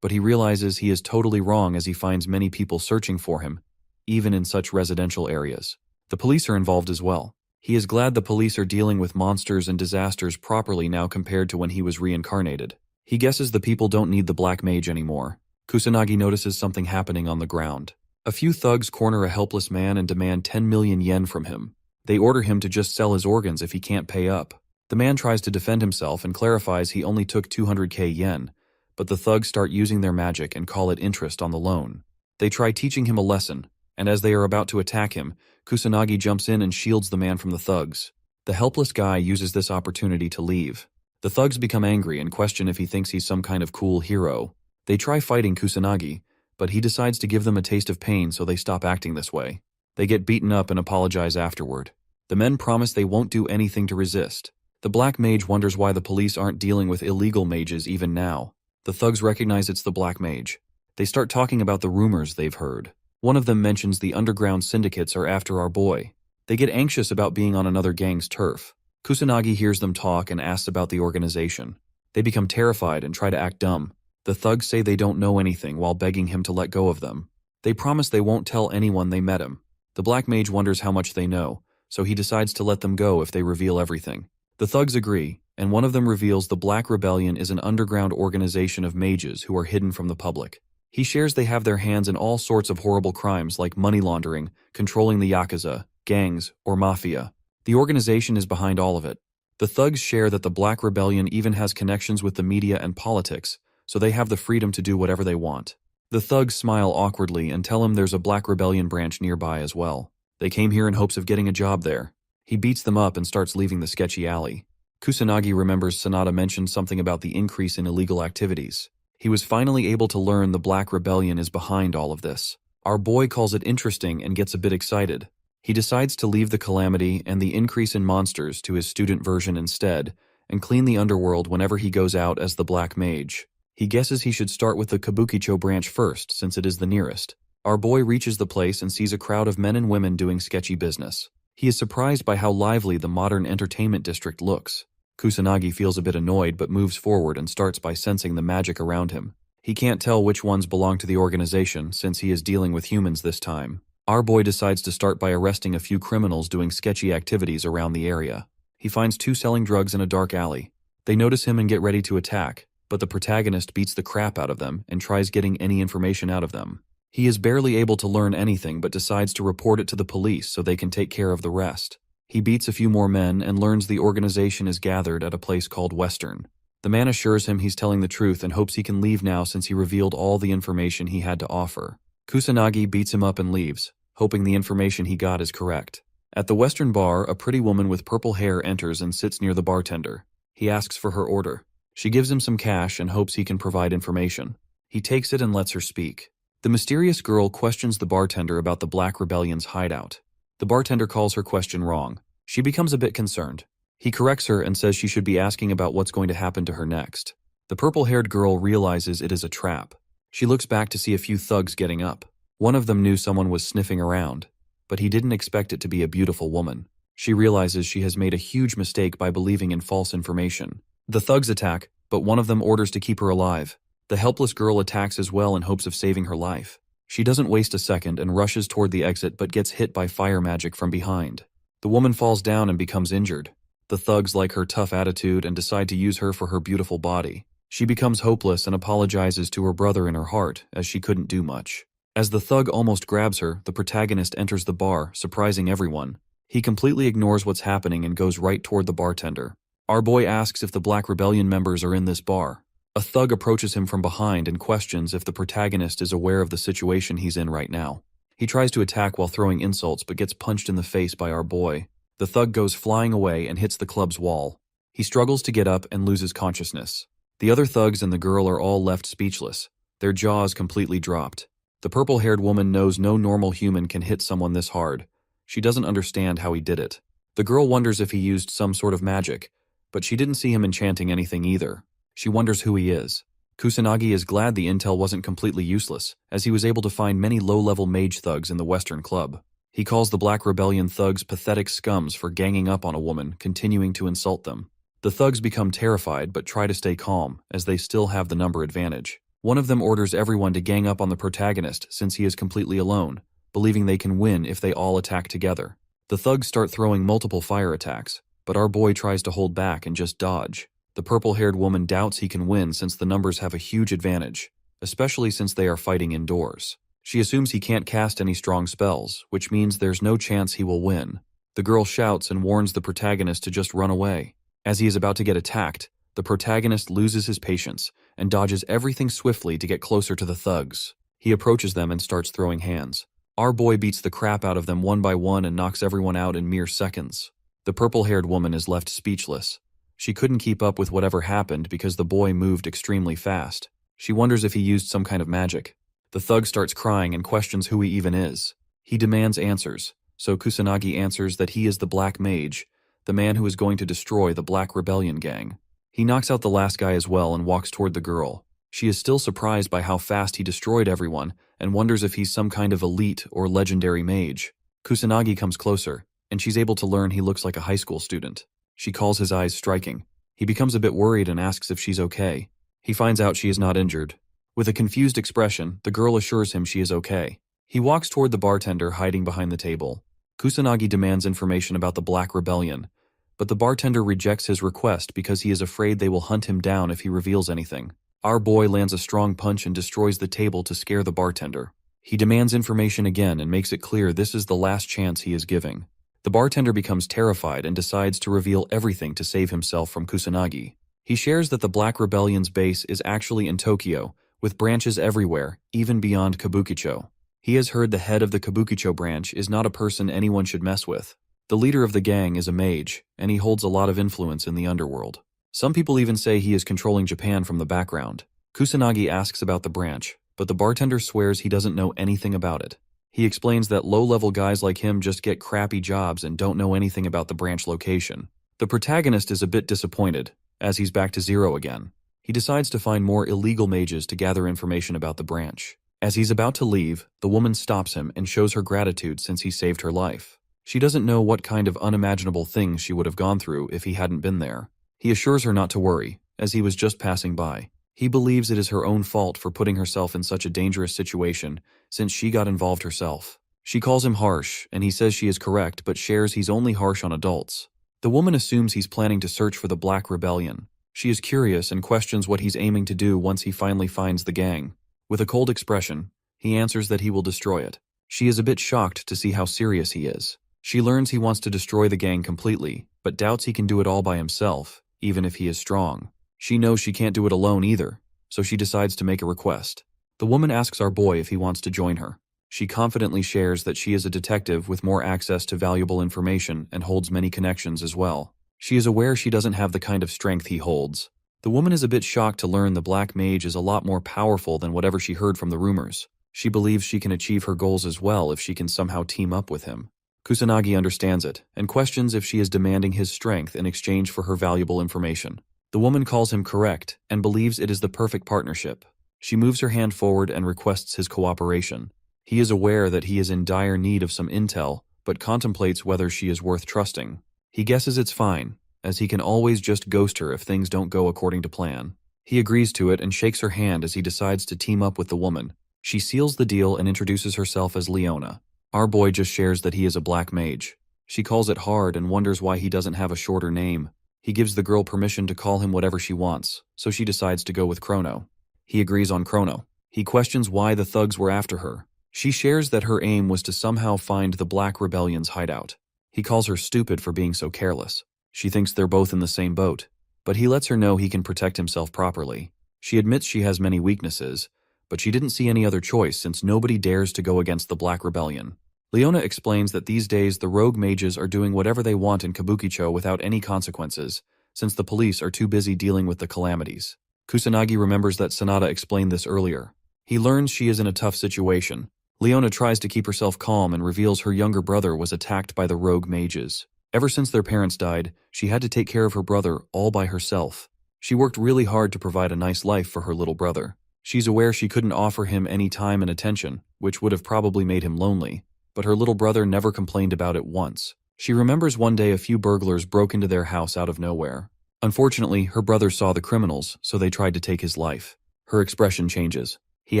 but he realizes he is totally wrong as he finds many people searching for him, even in such residential areas. The police are involved as well. He is glad the police are dealing with monsters and disasters properly now compared to when he was reincarnated. He guesses the people don't need the Black Mage anymore. Kusanagi notices something happening on the ground. A few thugs corner a helpless man and demand 10 million yen from him. They order him to just sell his organs if he can't pay up. The man tries to defend himself and clarifies he only took 200k yen, but the thugs start using their magic and call it interest on the loan. They try teaching him a lesson, and as they are about to attack him, Kusanagi jumps in and shields the man from the thugs. The helpless guy uses this opportunity to leave. The thugs become angry and question if he thinks he's some kind of cool hero. They try fighting Kusanagi, but he decides to give them a taste of pain so they stop acting this way. They get beaten up and apologize afterward. The men promise they won't do anything to resist. The Black Mage wonders why the police aren't dealing with illegal mages even now. The thugs recognize it's the Black Mage. They start talking about the rumors they've heard. One of them mentions the underground syndicates are after our boy. They get anxious about being on another gang's turf. Kusanagi hears them talk and asks about the organization. They become terrified and try to act dumb. The thugs say they don't know anything while begging him to let go of them. They promise they won't tell anyone they met him. The Black Mage wonders how much they know, so he decides to let them go if they reveal everything. The thugs agree, and one of them reveals the Black Rebellion is an underground organization of mages who are hidden from the public. He shares they have their hands in all sorts of horrible crimes like money laundering, controlling the Yakuza, gangs, or mafia. The organization is behind all of it. The thugs share that the Black Rebellion even has connections with the media and politics, so they have the freedom to do whatever they want. The thugs smile awkwardly and tell him there's a Black Rebellion branch nearby as well. They came here in hopes of getting a job there. He beats them up and starts leaving the sketchy alley. Kusanagi remembers Sanada mentioned something about the increase in illegal activities. He was finally able to learn the Black Rebellion is behind all of this. Our boy calls it interesting and gets a bit excited. He decides to leave the calamity and the increase in monsters to his student version instead, and clean the underworld whenever he goes out as the Black Mage. He guesses he should start with the Kabukicho branch first, since it is the nearest. Our boy reaches the place and sees a crowd of men and women doing sketchy business. He is surprised by how lively the modern entertainment district looks. Kusanagi feels a bit annoyed but moves forward and starts by sensing the magic around him. He can't tell which ones belong to the organization since he is dealing with humans this time. Our boy decides to start by arresting a few criminals doing sketchy activities around the area. He finds two selling drugs in a dark alley. They notice him and get ready to attack, but the protagonist beats the crap out of them and tries getting any information out of them. He is barely able to learn anything but decides to report it to the police so they can take care of the rest. He beats a few more men and learns the organization is gathered at a place called Western. The man assures him he's telling the truth and hopes he can leave now since he revealed all the information he had to offer. Kusanagi beats him up and leaves, hoping the information he got is correct. At the Western bar, a pretty woman with purple hair enters and sits near the bartender. He asks for her order. She gives him some cash and hopes he can provide information. He takes it and lets her speak. The mysterious girl questions the bartender about the Black Rebellion's hideout. The bartender calls her question wrong. She becomes a bit concerned. He corrects her and says she should be asking about what's going to happen to her next. The purple-haired girl realizes it is a trap. She looks back to see a few thugs getting up. One of them knew someone was sniffing around, but he didn't expect it to be a beautiful woman. She realizes she has made a huge mistake by believing in false information. The thugs attack, but one of them orders to keep her alive. The helpless girl attacks as well in hopes of saving her life. She doesn't waste a second and rushes toward the exit but gets hit by fire magic from behind. The woman falls down and becomes injured. The thugs like her tough attitude and decide to use her for her beautiful body. She becomes hopeless and apologizes to her brother in her heart, as she couldn't do much. As the thug almost grabs her, the protagonist enters the bar, surprising everyone. He completely ignores what's happening and goes right toward the bartender. Our boy asks if the Black Rebellion members are in this bar. A thug approaches him from behind and questions if the protagonist is aware of the situation he's in right now. He tries to attack while throwing insults but gets punched in the face by our boy. The thug goes flying away and hits the club's wall. He struggles to get up and loses consciousness. The other thugs and the girl are all left speechless, their jaws completely dropped. The purple-haired woman knows no normal human can hit someone this hard. She doesn't understand how he did it. The girl wonders if he used some sort of magic, but she didn't see him enchanting anything either. She wonders who he is. Kusanagi is glad the intel wasn't completely useless, as he was able to find many low-level mage thugs in the Western Club. He calls the Black Rebellion thugs pathetic scums for ganging up on a woman, continuing to insult them. The thugs become terrified but try to stay calm, as they still have the number advantage. One of them orders everyone to gang up on the protagonist since he is completely alone, believing they can win if they all attack together. The thugs start throwing multiple fire attacks, but our boy tries to hold back and just dodge. The purple-haired woman doubts he can win since the numbers have a huge advantage, especially since they are fighting indoors. She assumes he can't cast any strong spells, which means there's no chance he will win. The girl shouts and warns the protagonist to just run away. As he is about to get attacked, the protagonist loses his patience and dodges everything swiftly to get closer to the thugs. He approaches them and starts throwing hands. Our boy beats the crap out of them one by one and knocks everyone out in mere seconds. The purple-haired woman is left speechless. She couldn't keep up with whatever happened because the boy moved extremely fast. She wonders if he used some kind of magic. The thug starts crying and questions who he even is. He demands answers, so Kusanagi answers that he is the Black Mage, the man who is going to destroy the Black Rebellion gang. He knocks out the last guy as well and walks toward the girl. She is still surprised by how fast he destroyed everyone and wonders if he's some kind of elite or legendary mage. Kusanagi comes closer, and she's able to learn he looks like a high school student. She calls his eyes striking. He becomes a bit worried and asks if she's okay. He finds out she is not injured. With a confused expression, the girl assures him she is okay. He walks toward the bartender hiding behind the table. Kusanagi demands information about the Black Rebellion, but the bartender rejects his request because he is afraid they will hunt him down if he reveals anything. Our boy lands a strong punch and destroys the table to scare the bartender. He demands information again and makes it clear this is the last chance he is giving. The bartender becomes terrified and decides to reveal everything to save himself from Kusanagi. He shares that the Black Rebellion's base is actually in Tokyo, with branches everywhere, even beyond Kabukicho. He has heard the head of the Kabukicho branch is not a person anyone should mess with. The leader of the gang is a mage, and he holds a lot of influence in the underworld. Some people even say he is controlling Japan from the background. Kusanagi asks about the branch, but the bartender swears he doesn't know anything about it. He explains that low-level guys like him just get crappy jobs and don't know anything about the branch location. The protagonist is a bit disappointed, as he's back to zero again. He decides to find more illegal mages to gather information about the branch. As he's about to leave, the woman stops him and shows her gratitude since he saved her life. She doesn't know what kind of unimaginable things she would have gone through if he hadn't been there. He assures her not to worry, as he was just passing by. He believes it is her own fault for putting herself in such a dangerous situation, since she got involved herself. She calls him harsh, and he says she is correct but shares he's only harsh on adults. The woman assumes he's planning to search for the Black Rebellion. She is curious and questions what he's aiming to do once he finally finds the gang. With a cold expression, He answers that he will destroy it. She is a bit shocked to see how serious he is. She learns he wants to destroy the gang completely, but doubts he can do it all by himself, even if he is strong. She knows she can't do it alone either, so she decides to make a request. The woman asks our boy if he wants to join her. She confidently shares that she is a detective with more access to valuable information and holds many connections as well. She is aware she doesn't have the kind of strength he holds. The woman is a bit shocked to learn the Black Mage is a lot more powerful than whatever she heard from the rumors. She believes she can achieve her goals as well if she can somehow team up with him. Kusanagi understands it and questions if she is demanding his strength in exchange for her valuable information. The woman calls him correct and believes it is the perfect partnership. She moves her hand forward and requests his cooperation. He is aware that he is in dire need of some intel, but contemplates whether she is worth trusting. He guesses it's fine, as he can always just ghost her if things don't go according to plan. He agrees to it and shakes her hand as he decides to team up with the woman. She seals the deal and introduces herself as Leona. Our boy just shares that he is a Black Mage. She calls it hard and wonders why he doesn't have a shorter name. He gives the girl permission to call him whatever she wants, so she decides to go with Chrono. He agrees on Chrono. He questions why the thugs were after her. She shares that her aim was to somehow find the Black Rebellion's hideout. He calls her stupid for being so careless. She thinks they're both in the same boat, but he lets her know he can protect himself properly. She admits she has many weaknesses, but she didn't see any other choice since nobody dares to go against the Black Rebellion. Leona explains that these days the rogue mages are doing whatever they want in Kabukicho without any consequences, since the police are too busy dealing with the calamities. Kusanagi remembers that Sanada explained this earlier. He learns she is in a tough situation. Leona tries to keep herself calm and reveals her younger brother was attacked by the rogue mages. Ever since their parents died, she had to take care of her brother all by herself. She worked really hard to provide a nice life for her little brother. She's aware she couldn't offer him any time and attention, which would have probably made him lonely, but her little brother never complained about it once. She remembers one day a few burglars broke into their house out of nowhere. Unfortunately, her brother saw the criminals, so they tried to take his life. Her expression changes. He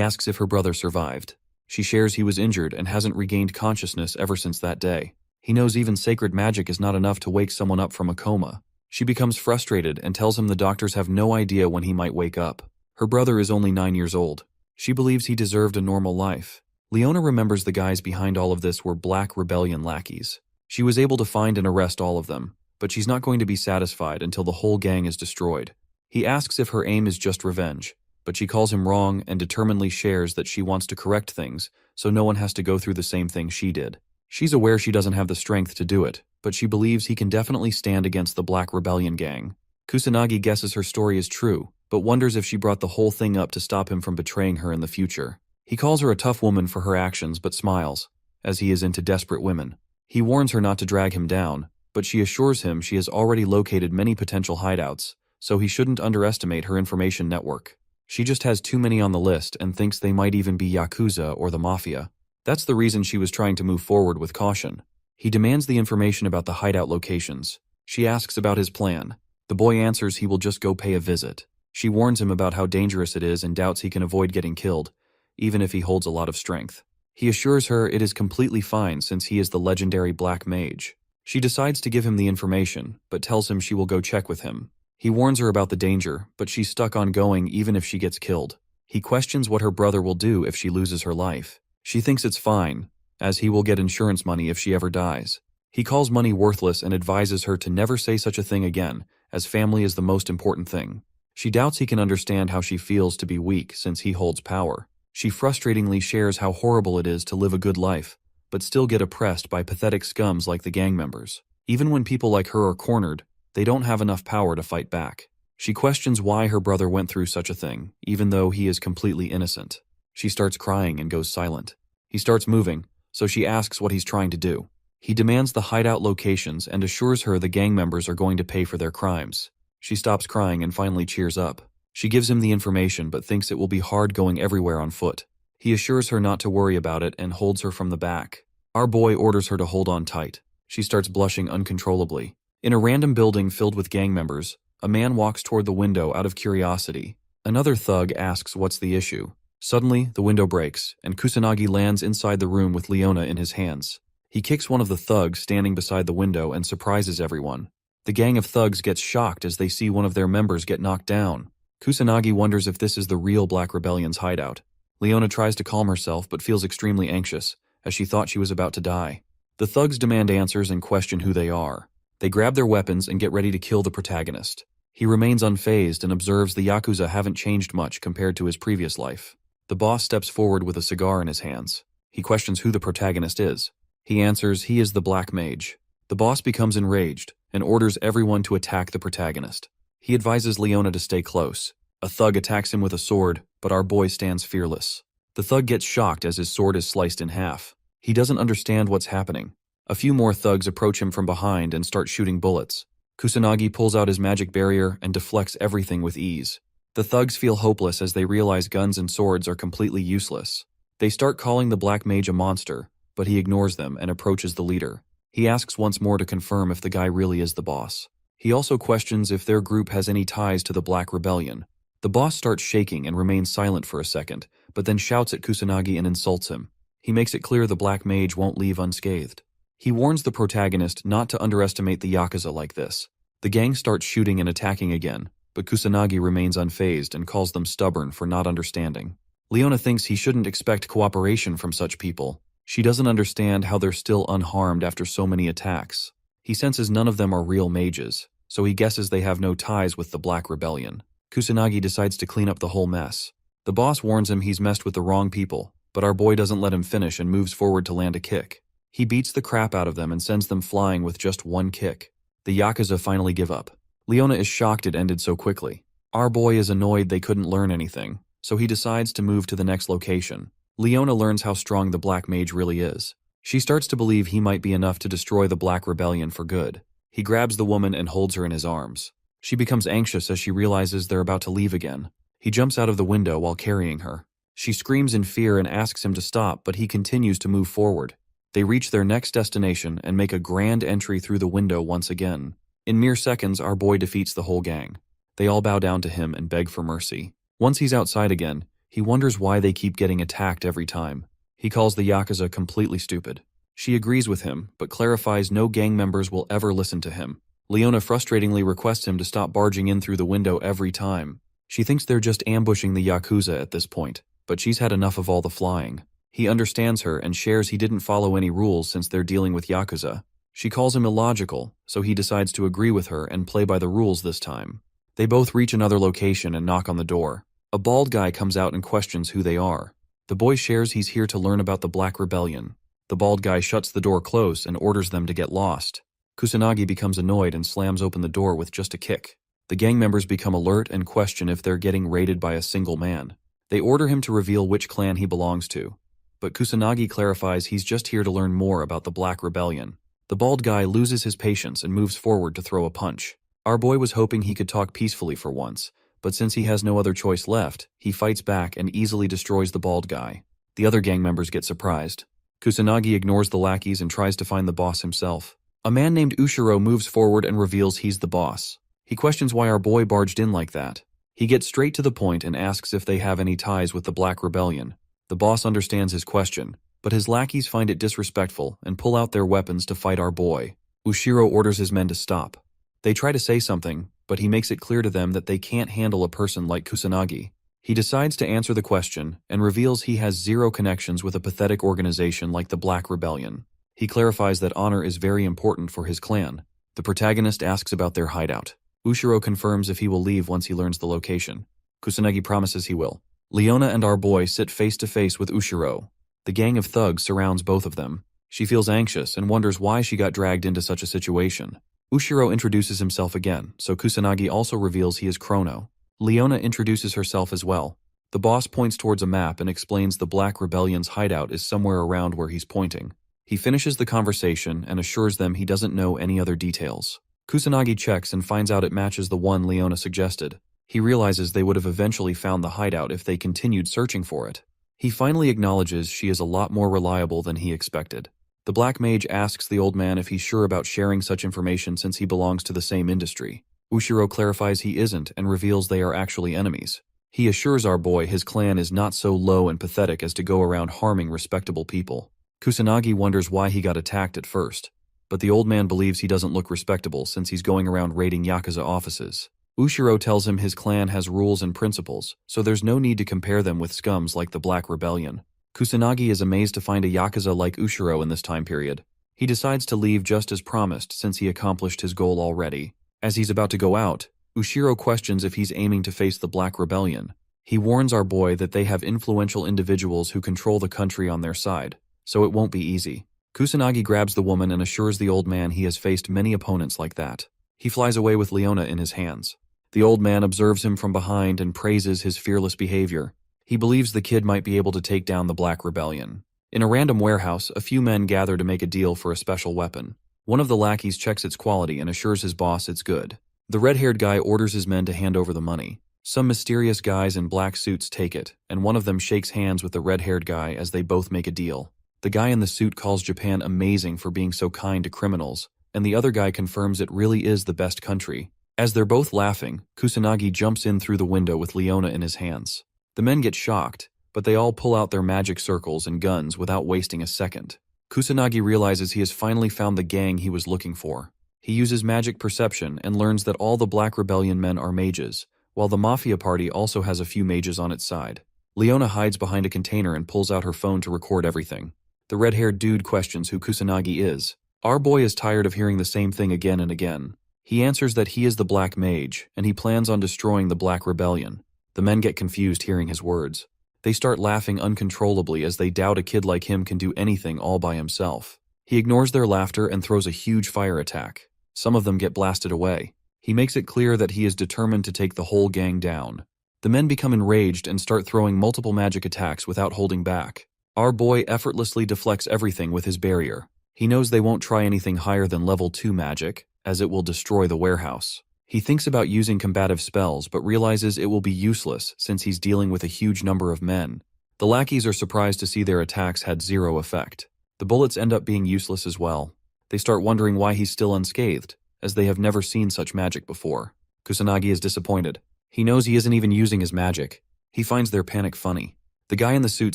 asks if her brother survived. She shares he was injured and hasn't regained consciousness ever since that day. He knows even sacred magic is not enough to wake someone up from a coma. She becomes frustrated and tells him the doctors have no idea when he might wake up. Her brother is only 9 years old. She believes he deserved a normal life. Leona remembers the guys behind all of this were Black Rebellion lackeys. She was able to find and arrest all of them, but she's not going to be satisfied until the whole gang is destroyed. He asks if her aim is just revenge, but she calls him wrong and determinedly shares that she wants to correct things so no one has to go through the same thing she did. She's aware she doesn't have the strength to do it, but she believes he can definitely stand against the Black Rebellion gang. Kusanagi guesses her story is true, but wonders if she brought the whole thing up to stop him from betraying her in the future. He calls her a tough woman for her actions but smiles, as he is into desperate women. He warns her not to drag him down, but she assures him she has already located many potential hideouts, so he shouldn't underestimate her information network. She just has too many on the list and thinks they might even be Yakuza or the Mafia. That's the reason she was trying to move forward with caution. He demands the information about the hideout locations. She asks about his plan. The boy answers he will just go pay a visit. She warns him about how dangerous it is and doubts he can avoid getting killed, even if he holds a lot of strength. He assures her it is completely fine since he is the legendary Black Mage. She decides to give him the information, but tells him she will go check with him. He warns her about the danger, but she's stuck on going even if she gets killed. He questions what her brother will do if she loses her life. She thinks it's fine, as he will get insurance money if she ever dies. He calls money worthless and advises her to never say such a thing again, as family is the most important thing. She doubts he can understand how she feels to be weak since he holds power. She frustratingly shares how horrible it is to live a good life, but still get oppressed by pathetic scums like the gang members. Even when people like her are cornered, they don't have enough power to fight back. She questions why her brother went through such a thing, even though he is completely innocent. She starts crying and goes silent. He starts moving, so she asks what he's trying to do. He demands the hideout locations and assures her the gang members are going to pay for their crimes. She stops crying and finally cheers up. She gives him the information but thinks it will be hard going everywhere on foot. He assures her not to worry about it and holds her from the back. Our boy orders her to hold on tight. She starts blushing uncontrollably. In a random building filled with gang members, a man walks toward the window out of curiosity. Another thug asks what's the issue. Suddenly, the window breaks, and Kusanagi lands inside the room with Leona in his hands. He kicks one of the thugs standing beside the window and surprises everyone. The gang of thugs gets shocked as they see one of their members get knocked down. Kusanagi wonders if this is the real Black Rebellion's hideout. Leona tries to calm herself but feels extremely anxious, as she thought she was about to die. The thugs demand answers and question who they are. They grab their weapons and get ready to kill the protagonist. He remains unfazed and observes the Yakuza haven't changed much compared to his previous life. The boss steps forward with a cigar in his hands. He questions who the protagonist is. He answers he is the Black Mage. The boss becomes enraged and orders everyone to attack the protagonist. He advises Leona to stay close. A thug attacks him with a sword, but our boy stands fearless. The thug gets shocked as his sword is sliced in half. He doesn't understand what's happening. A few more thugs approach him from behind and start shooting bullets. Kusanagi pulls out his magic barrier and deflects everything with ease. The thugs feel hopeless as they realize guns and swords are completely useless. They start calling the Black Mage a monster, but he ignores them and approaches the leader. He asks once more to confirm if the guy really is the boss. He also questions if their group has any ties to the Black Rebellion. The boss starts shaking and remains silent for a second, but then shouts at Kusanagi and insults him. He makes it clear the Black Mage won't leave unscathed. He warns the protagonist not to underestimate the Yakuza like this. The gang starts shooting and attacking again, but Kusanagi remains unfazed and calls them stubborn for not understanding. Leona thinks he shouldn't expect cooperation from such people. She doesn't understand how they're still unharmed after so many attacks. He senses none of them are real mages, so he guesses they have no ties with the Black Rebellion. Kusanagi decides to clean up the whole mess. The boss warns him he's messed with the wrong people, but our boy doesn't let him finish and moves forward to land a kick. He beats the crap out of them and sends them flying with just one kick. The Yakuza finally give up. Leona is shocked it ended so quickly. Our boy is annoyed they couldn't learn anything, so he decides to move to the next location. Leona learns how strong the Black Mage really is. She starts to believe he might be enough to destroy the Black Rebellion for good. He grabs the woman and holds her in his arms. She becomes anxious as she realizes they're about to leave again. He jumps out of the window while carrying her. She screams in fear and asks him to stop, but he continues to move forward. They reach their next destination and make a grand entry through the window once again. In mere seconds, our boy defeats the whole gang. They all bow down to him and beg for mercy. Once he's outside again, he wonders why they keep getting attacked every time. He calls the Yakuza completely stupid. She agrees with him, but clarifies no gang members will ever listen to him. Leona frustratingly requests him to stop barging in through the window every time. She thinks they're just ambushing the Yakuza at this point, but she's had enough of all the flying. He understands her and shares he didn't follow any rules since they're dealing with Yakuza. She calls him illogical, so he decides to agree with her and play by the rules this time. They both reach another location and knock on the door. A bald guy comes out and questions who they are. The boy shares he's here to learn about the Black Rebellion. The bald guy shuts the door close and orders them to get lost. Kusanagi becomes annoyed and slams open the door with just a kick. The gang members become alert and question if they're getting raided by a single man. They order him to reveal which clan he belongs to. But Kusanagi clarifies he's just here to learn more about the Black Rebellion. The bald guy loses his patience and moves forward to throw a punch. Our boy was hoping he could talk peacefully for once, but since he has no other choice left, he fights back and easily destroys the bald guy. The other gang members get surprised. Kusanagi ignores the lackeys and tries to find the boss himself. A man named Ushiro moves forward and reveals he's the boss. He questions why our boy barged in like that. He gets straight to the point and asks if they have any ties with the Black Rebellion. The boss understands his question, but his lackeys find it disrespectful and pull out their weapons to fight our boy. Ushiro orders his men to stop. They try to say something, but he makes it clear to them that they can't handle a person like Kusanagi. He decides to answer the question and reveals he has zero connections with a pathetic organization like the Black Rebellion. He clarifies that honor is very important for his clan. The protagonist asks about their hideout. Ushiro confirms if he will leave once he learns the location. Kusanagi promises he will. Leona and our boy sit face to face with Ushiro. The gang of thugs surrounds both of them. She feels anxious and wonders why she got dragged into such a situation. Ushiro introduces himself again, so Kusanagi also reveals he is Chrono. Leona introduces herself as well. The boss points towards a map and explains the Black Rebellion's hideout is somewhere around where he's pointing. He finishes the conversation and assures them he doesn't know any other details. Kusanagi checks and finds out it matches the one Leona suggested. He realizes they would have eventually found the hideout if they continued searching for it. He finally acknowledges she is a lot more reliable than he expected. The Black Mage asks the old man if he's sure about sharing such information since he belongs to the same industry. Ushiro clarifies he isn't and reveals they are actually enemies. He assures our boy his clan is not so low and pathetic as to go around harming respectable people. Kusanagi wonders why he got attacked at first, but the old man believes he doesn't look respectable since he's going around raiding Yakuza offices. Ushiro tells him his clan has rules and principles, so there's no need to compare them with scums like the Black Rebellion. Kusanagi is amazed to find a Yakuza like Ushiro in this time period. He decides to leave just as promised since he accomplished his goal already. As he's about to go out, Ushiro questions if he's aiming to face the Black Rebellion. He warns our boy that they have influential individuals who control the country on their side, so it won't be easy. Kusanagi grabs the woman and assures the old man he has faced many opponents like that. He flies away with Leona in his hands. The old man observes him from behind and praises his fearless behavior. He believes the kid might be able to take down the Black Rebellion. In a random warehouse, a few men gather to make a deal for a special weapon. One of the lackeys checks its quality and assures his boss it's good. The red-haired guy orders his men to hand over the money. Some mysterious guys in black suits take it, and one of them shakes hands with the red-haired guy as they both make a deal. The guy in the suit calls Japan amazing for being so kind to criminals, and the other guy confirms it really is the best country. As they're both laughing, Kusanagi jumps in through the window with Leona in his hands. The men get shocked, but they all pull out their magic circles and guns without wasting a second. Kusanagi realizes he has finally found the gang he was looking for. He uses magic perception and learns that all the Black Rebellion men are mages, while the Mafia party also has a few mages on its side. Leona hides behind a container and pulls out her phone to record everything. The red-haired dude questions who Kusanagi is. Our boy is tired of hearing the same thing again and again. He answers that he is the Black Mage, and he plans on destroying the Black Rebellion. The men get confused hearing his words. They start laughing uncontrollably as they doubt a kid like him can do anything all by himself. He ignores their laughter and throws a huge fire attack. Some of them get blasted away. He makes it clear that he is determined to take the whole gang down. The men become enraged and start throwing multiple magic attacks without holding back. Our boy effortlessly deflects everything with his barrier. He knows they won't try anything higher than level 2 magic, as it will destroy the warehouse. He thinks about using combative spells, but realizes it will be useless since he's dealing with a huge number of men. The lackeys are surprised to see their attacks had zero effect. The bullets end up being useless as well. They start wondering why he's still unscathed, as they have never seen such magic before. Kusanagi is disappointed. He knows he isn't even using his magic. He finds their panic funny. The guy in the suit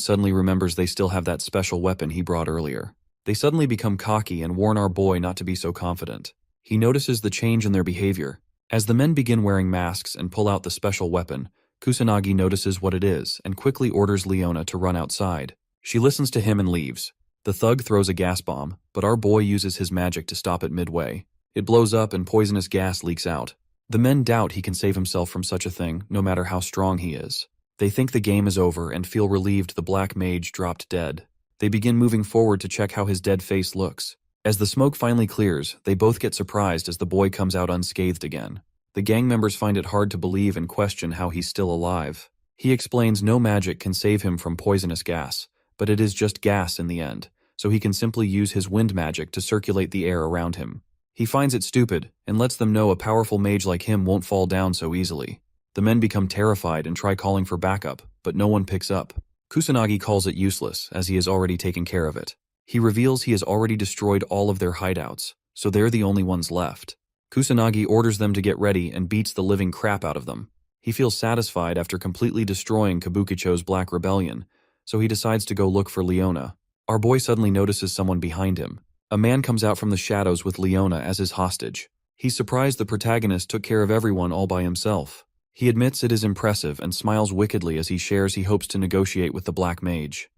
suddenly remembers they still have that special weapon he brought earlier. They suddenly become cocky and warn our boy not to be so confident. He notices the change in their behavior. As the men begin wearing masks and pull out the special weapon, Kusanagi notices what it is and quickly orders Leona to run outside. She listens to him and leaves. The thug throws a gas bomb, but our boy uses his magic to stop it midway. It blows up and poisonous gas leaks out. The men doubt he can save himself from such a thing, no matter how strong he is. They think the game is over and feel relieved the Black Mage dropped dead. They begin moving forward to check how his dead face looks. As the smoke finally clears, they both get surprised as the boy comes out unscathed again. The gang members find it hard to believe and question how he's still alive. He explains no magic can save him from poisonous gas, but it is just gas in the end, so he can simply use his wind magic to circulate the air around him. He finds it stupid and lets them know a powerful mage like him won't fall down so easily. The men become terrified and try calling for backup, but no one picks up. Kusanagi calls it useless, as he has already taken care of it. He reveals he has already destroyed all of their hideouts, so they're the only ones left. Kusanagi orders them to get ready and beats the living crap out of them. He feels satisfied after completely destroying Kabukicho's Black Rebellion, so he decides to go look for Leona. Our boy suddenly notices someone behind him. A man comes out from the shadows with Leona as his hostage. He's surprised the protagonist took care of everyone all by himself. He admits it is impressive and smiles wickedly as he shares he hopes to negotiate with the Black Mage.